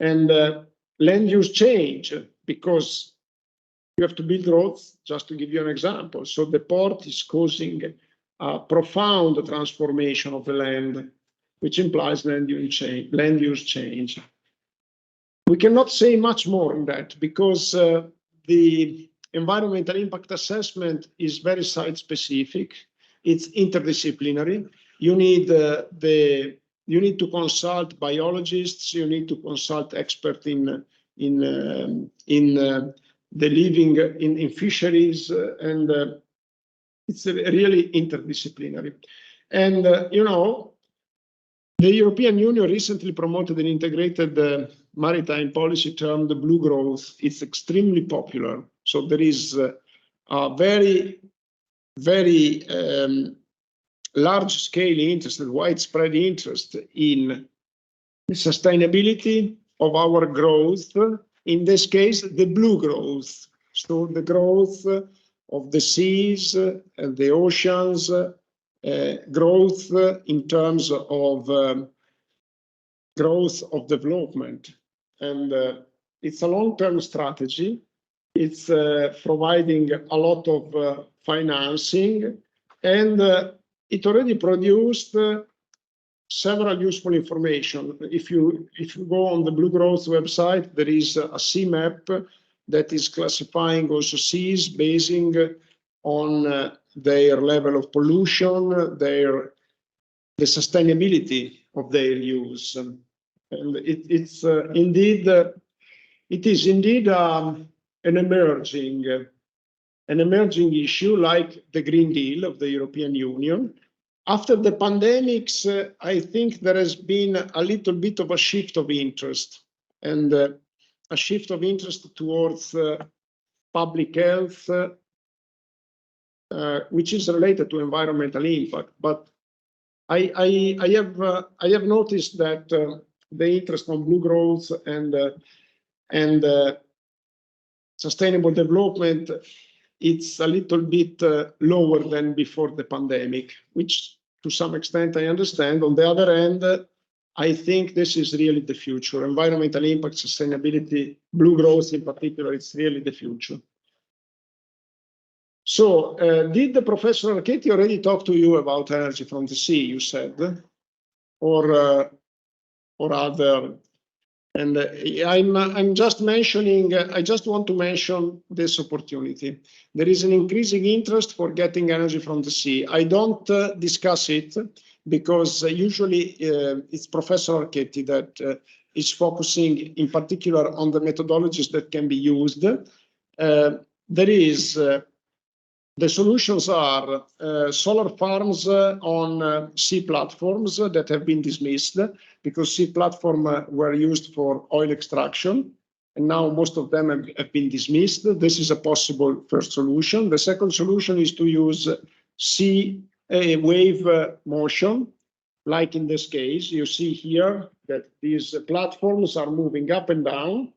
And land use change, because you have to build roads, just to give you an example. So the port is causing a profound transformation of the land, which implies land use change. We cannot say much more on that because the environmental impact assessment is very site-specific. It's interdisciplinary. You need to consult biologists. You need to consult experts in the living in fisheries, and it's really interdisciplinary. And you know, the European Union recently promoted an integrated maritime policy termed the blue growth. It's extremely popular. So there is a very, very large-scale interest, widespread interest in the sustainability of our growth. In this case, the blue growth. So the growth of the seas and the oceans, growth in terms of growth of development. And it's a long-term strategy. It's providing a lot of financing, and it already produced several useful information. If you go on the Blue Growth website, there is a sea map that is classifying also seas basing on their level of pollution, the sustainability of their use. And it is indeed an emerging issue, like the Green Deal of the European Union. After the pandemics, I think there has been a little bit of a shift of interest, and a shift of interest towards public health, which is related to environmental impact. But I have noticed that the interest on blue growth and sustainable development, it's a little bit lower than before the pandemic, which to some extent I understand. On the other hand, I think this is really the future. Environmental impact, sustainability, blue growth in particular, it's really the future. So did the Professor Archetti already talk to you about energy from the sea, you said, or other? And I'm just mentioning, I just want to mention this opportunity. There is an increasing interest for getting energy from the sea. I don't discuss it because usually it's Professor Archetti that is focusing in particular on the methodologies that can be used. The solutions are solar farms on sea platforms that have been dismissed because sea platforms were used for oil extraction, and now most of them have been dismissed. This is a possible first solution. The second solution is to use sea wave motion, like in this case. You see here that these platforms are moving up and down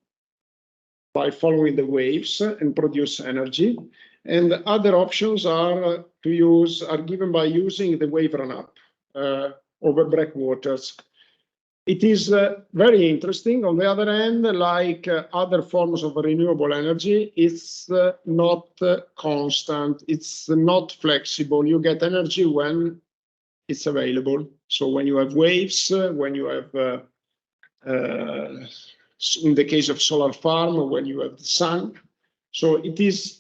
by following the waves and produce energy. And other options are given by using the wave run-up over breakwaters. It is very interesting. On the other hand, like other forms of renewable energy, it's not constant. It's not flexible. You get energy when it's available. So when you have waves, when you have, in the case of solar farm, when you have the sun. So it is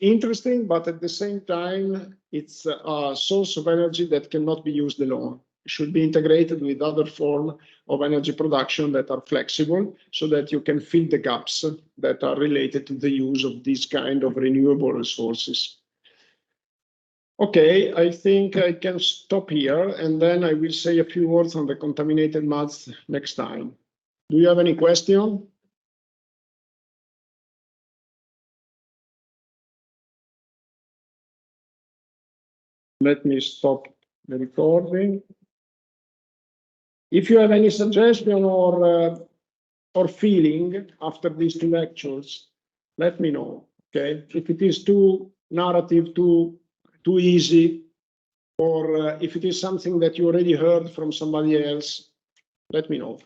interesting, but at the same time, it's a source of energy that cannot be used alone. It should be integrated with other forms of energy production that are flexible so that you can fill the gaps that are related to the use of these kind of renewable resources. Okay, I think I can stop here, and then I will say a few words on the contaminated muds next time. Do you have any question? Let me stop the recording. If you have any suggestion or feeling after these two lectures, let me know. Okay, if it is too narrative, too easy, or if it is something that you already heard from somebody else, let me know.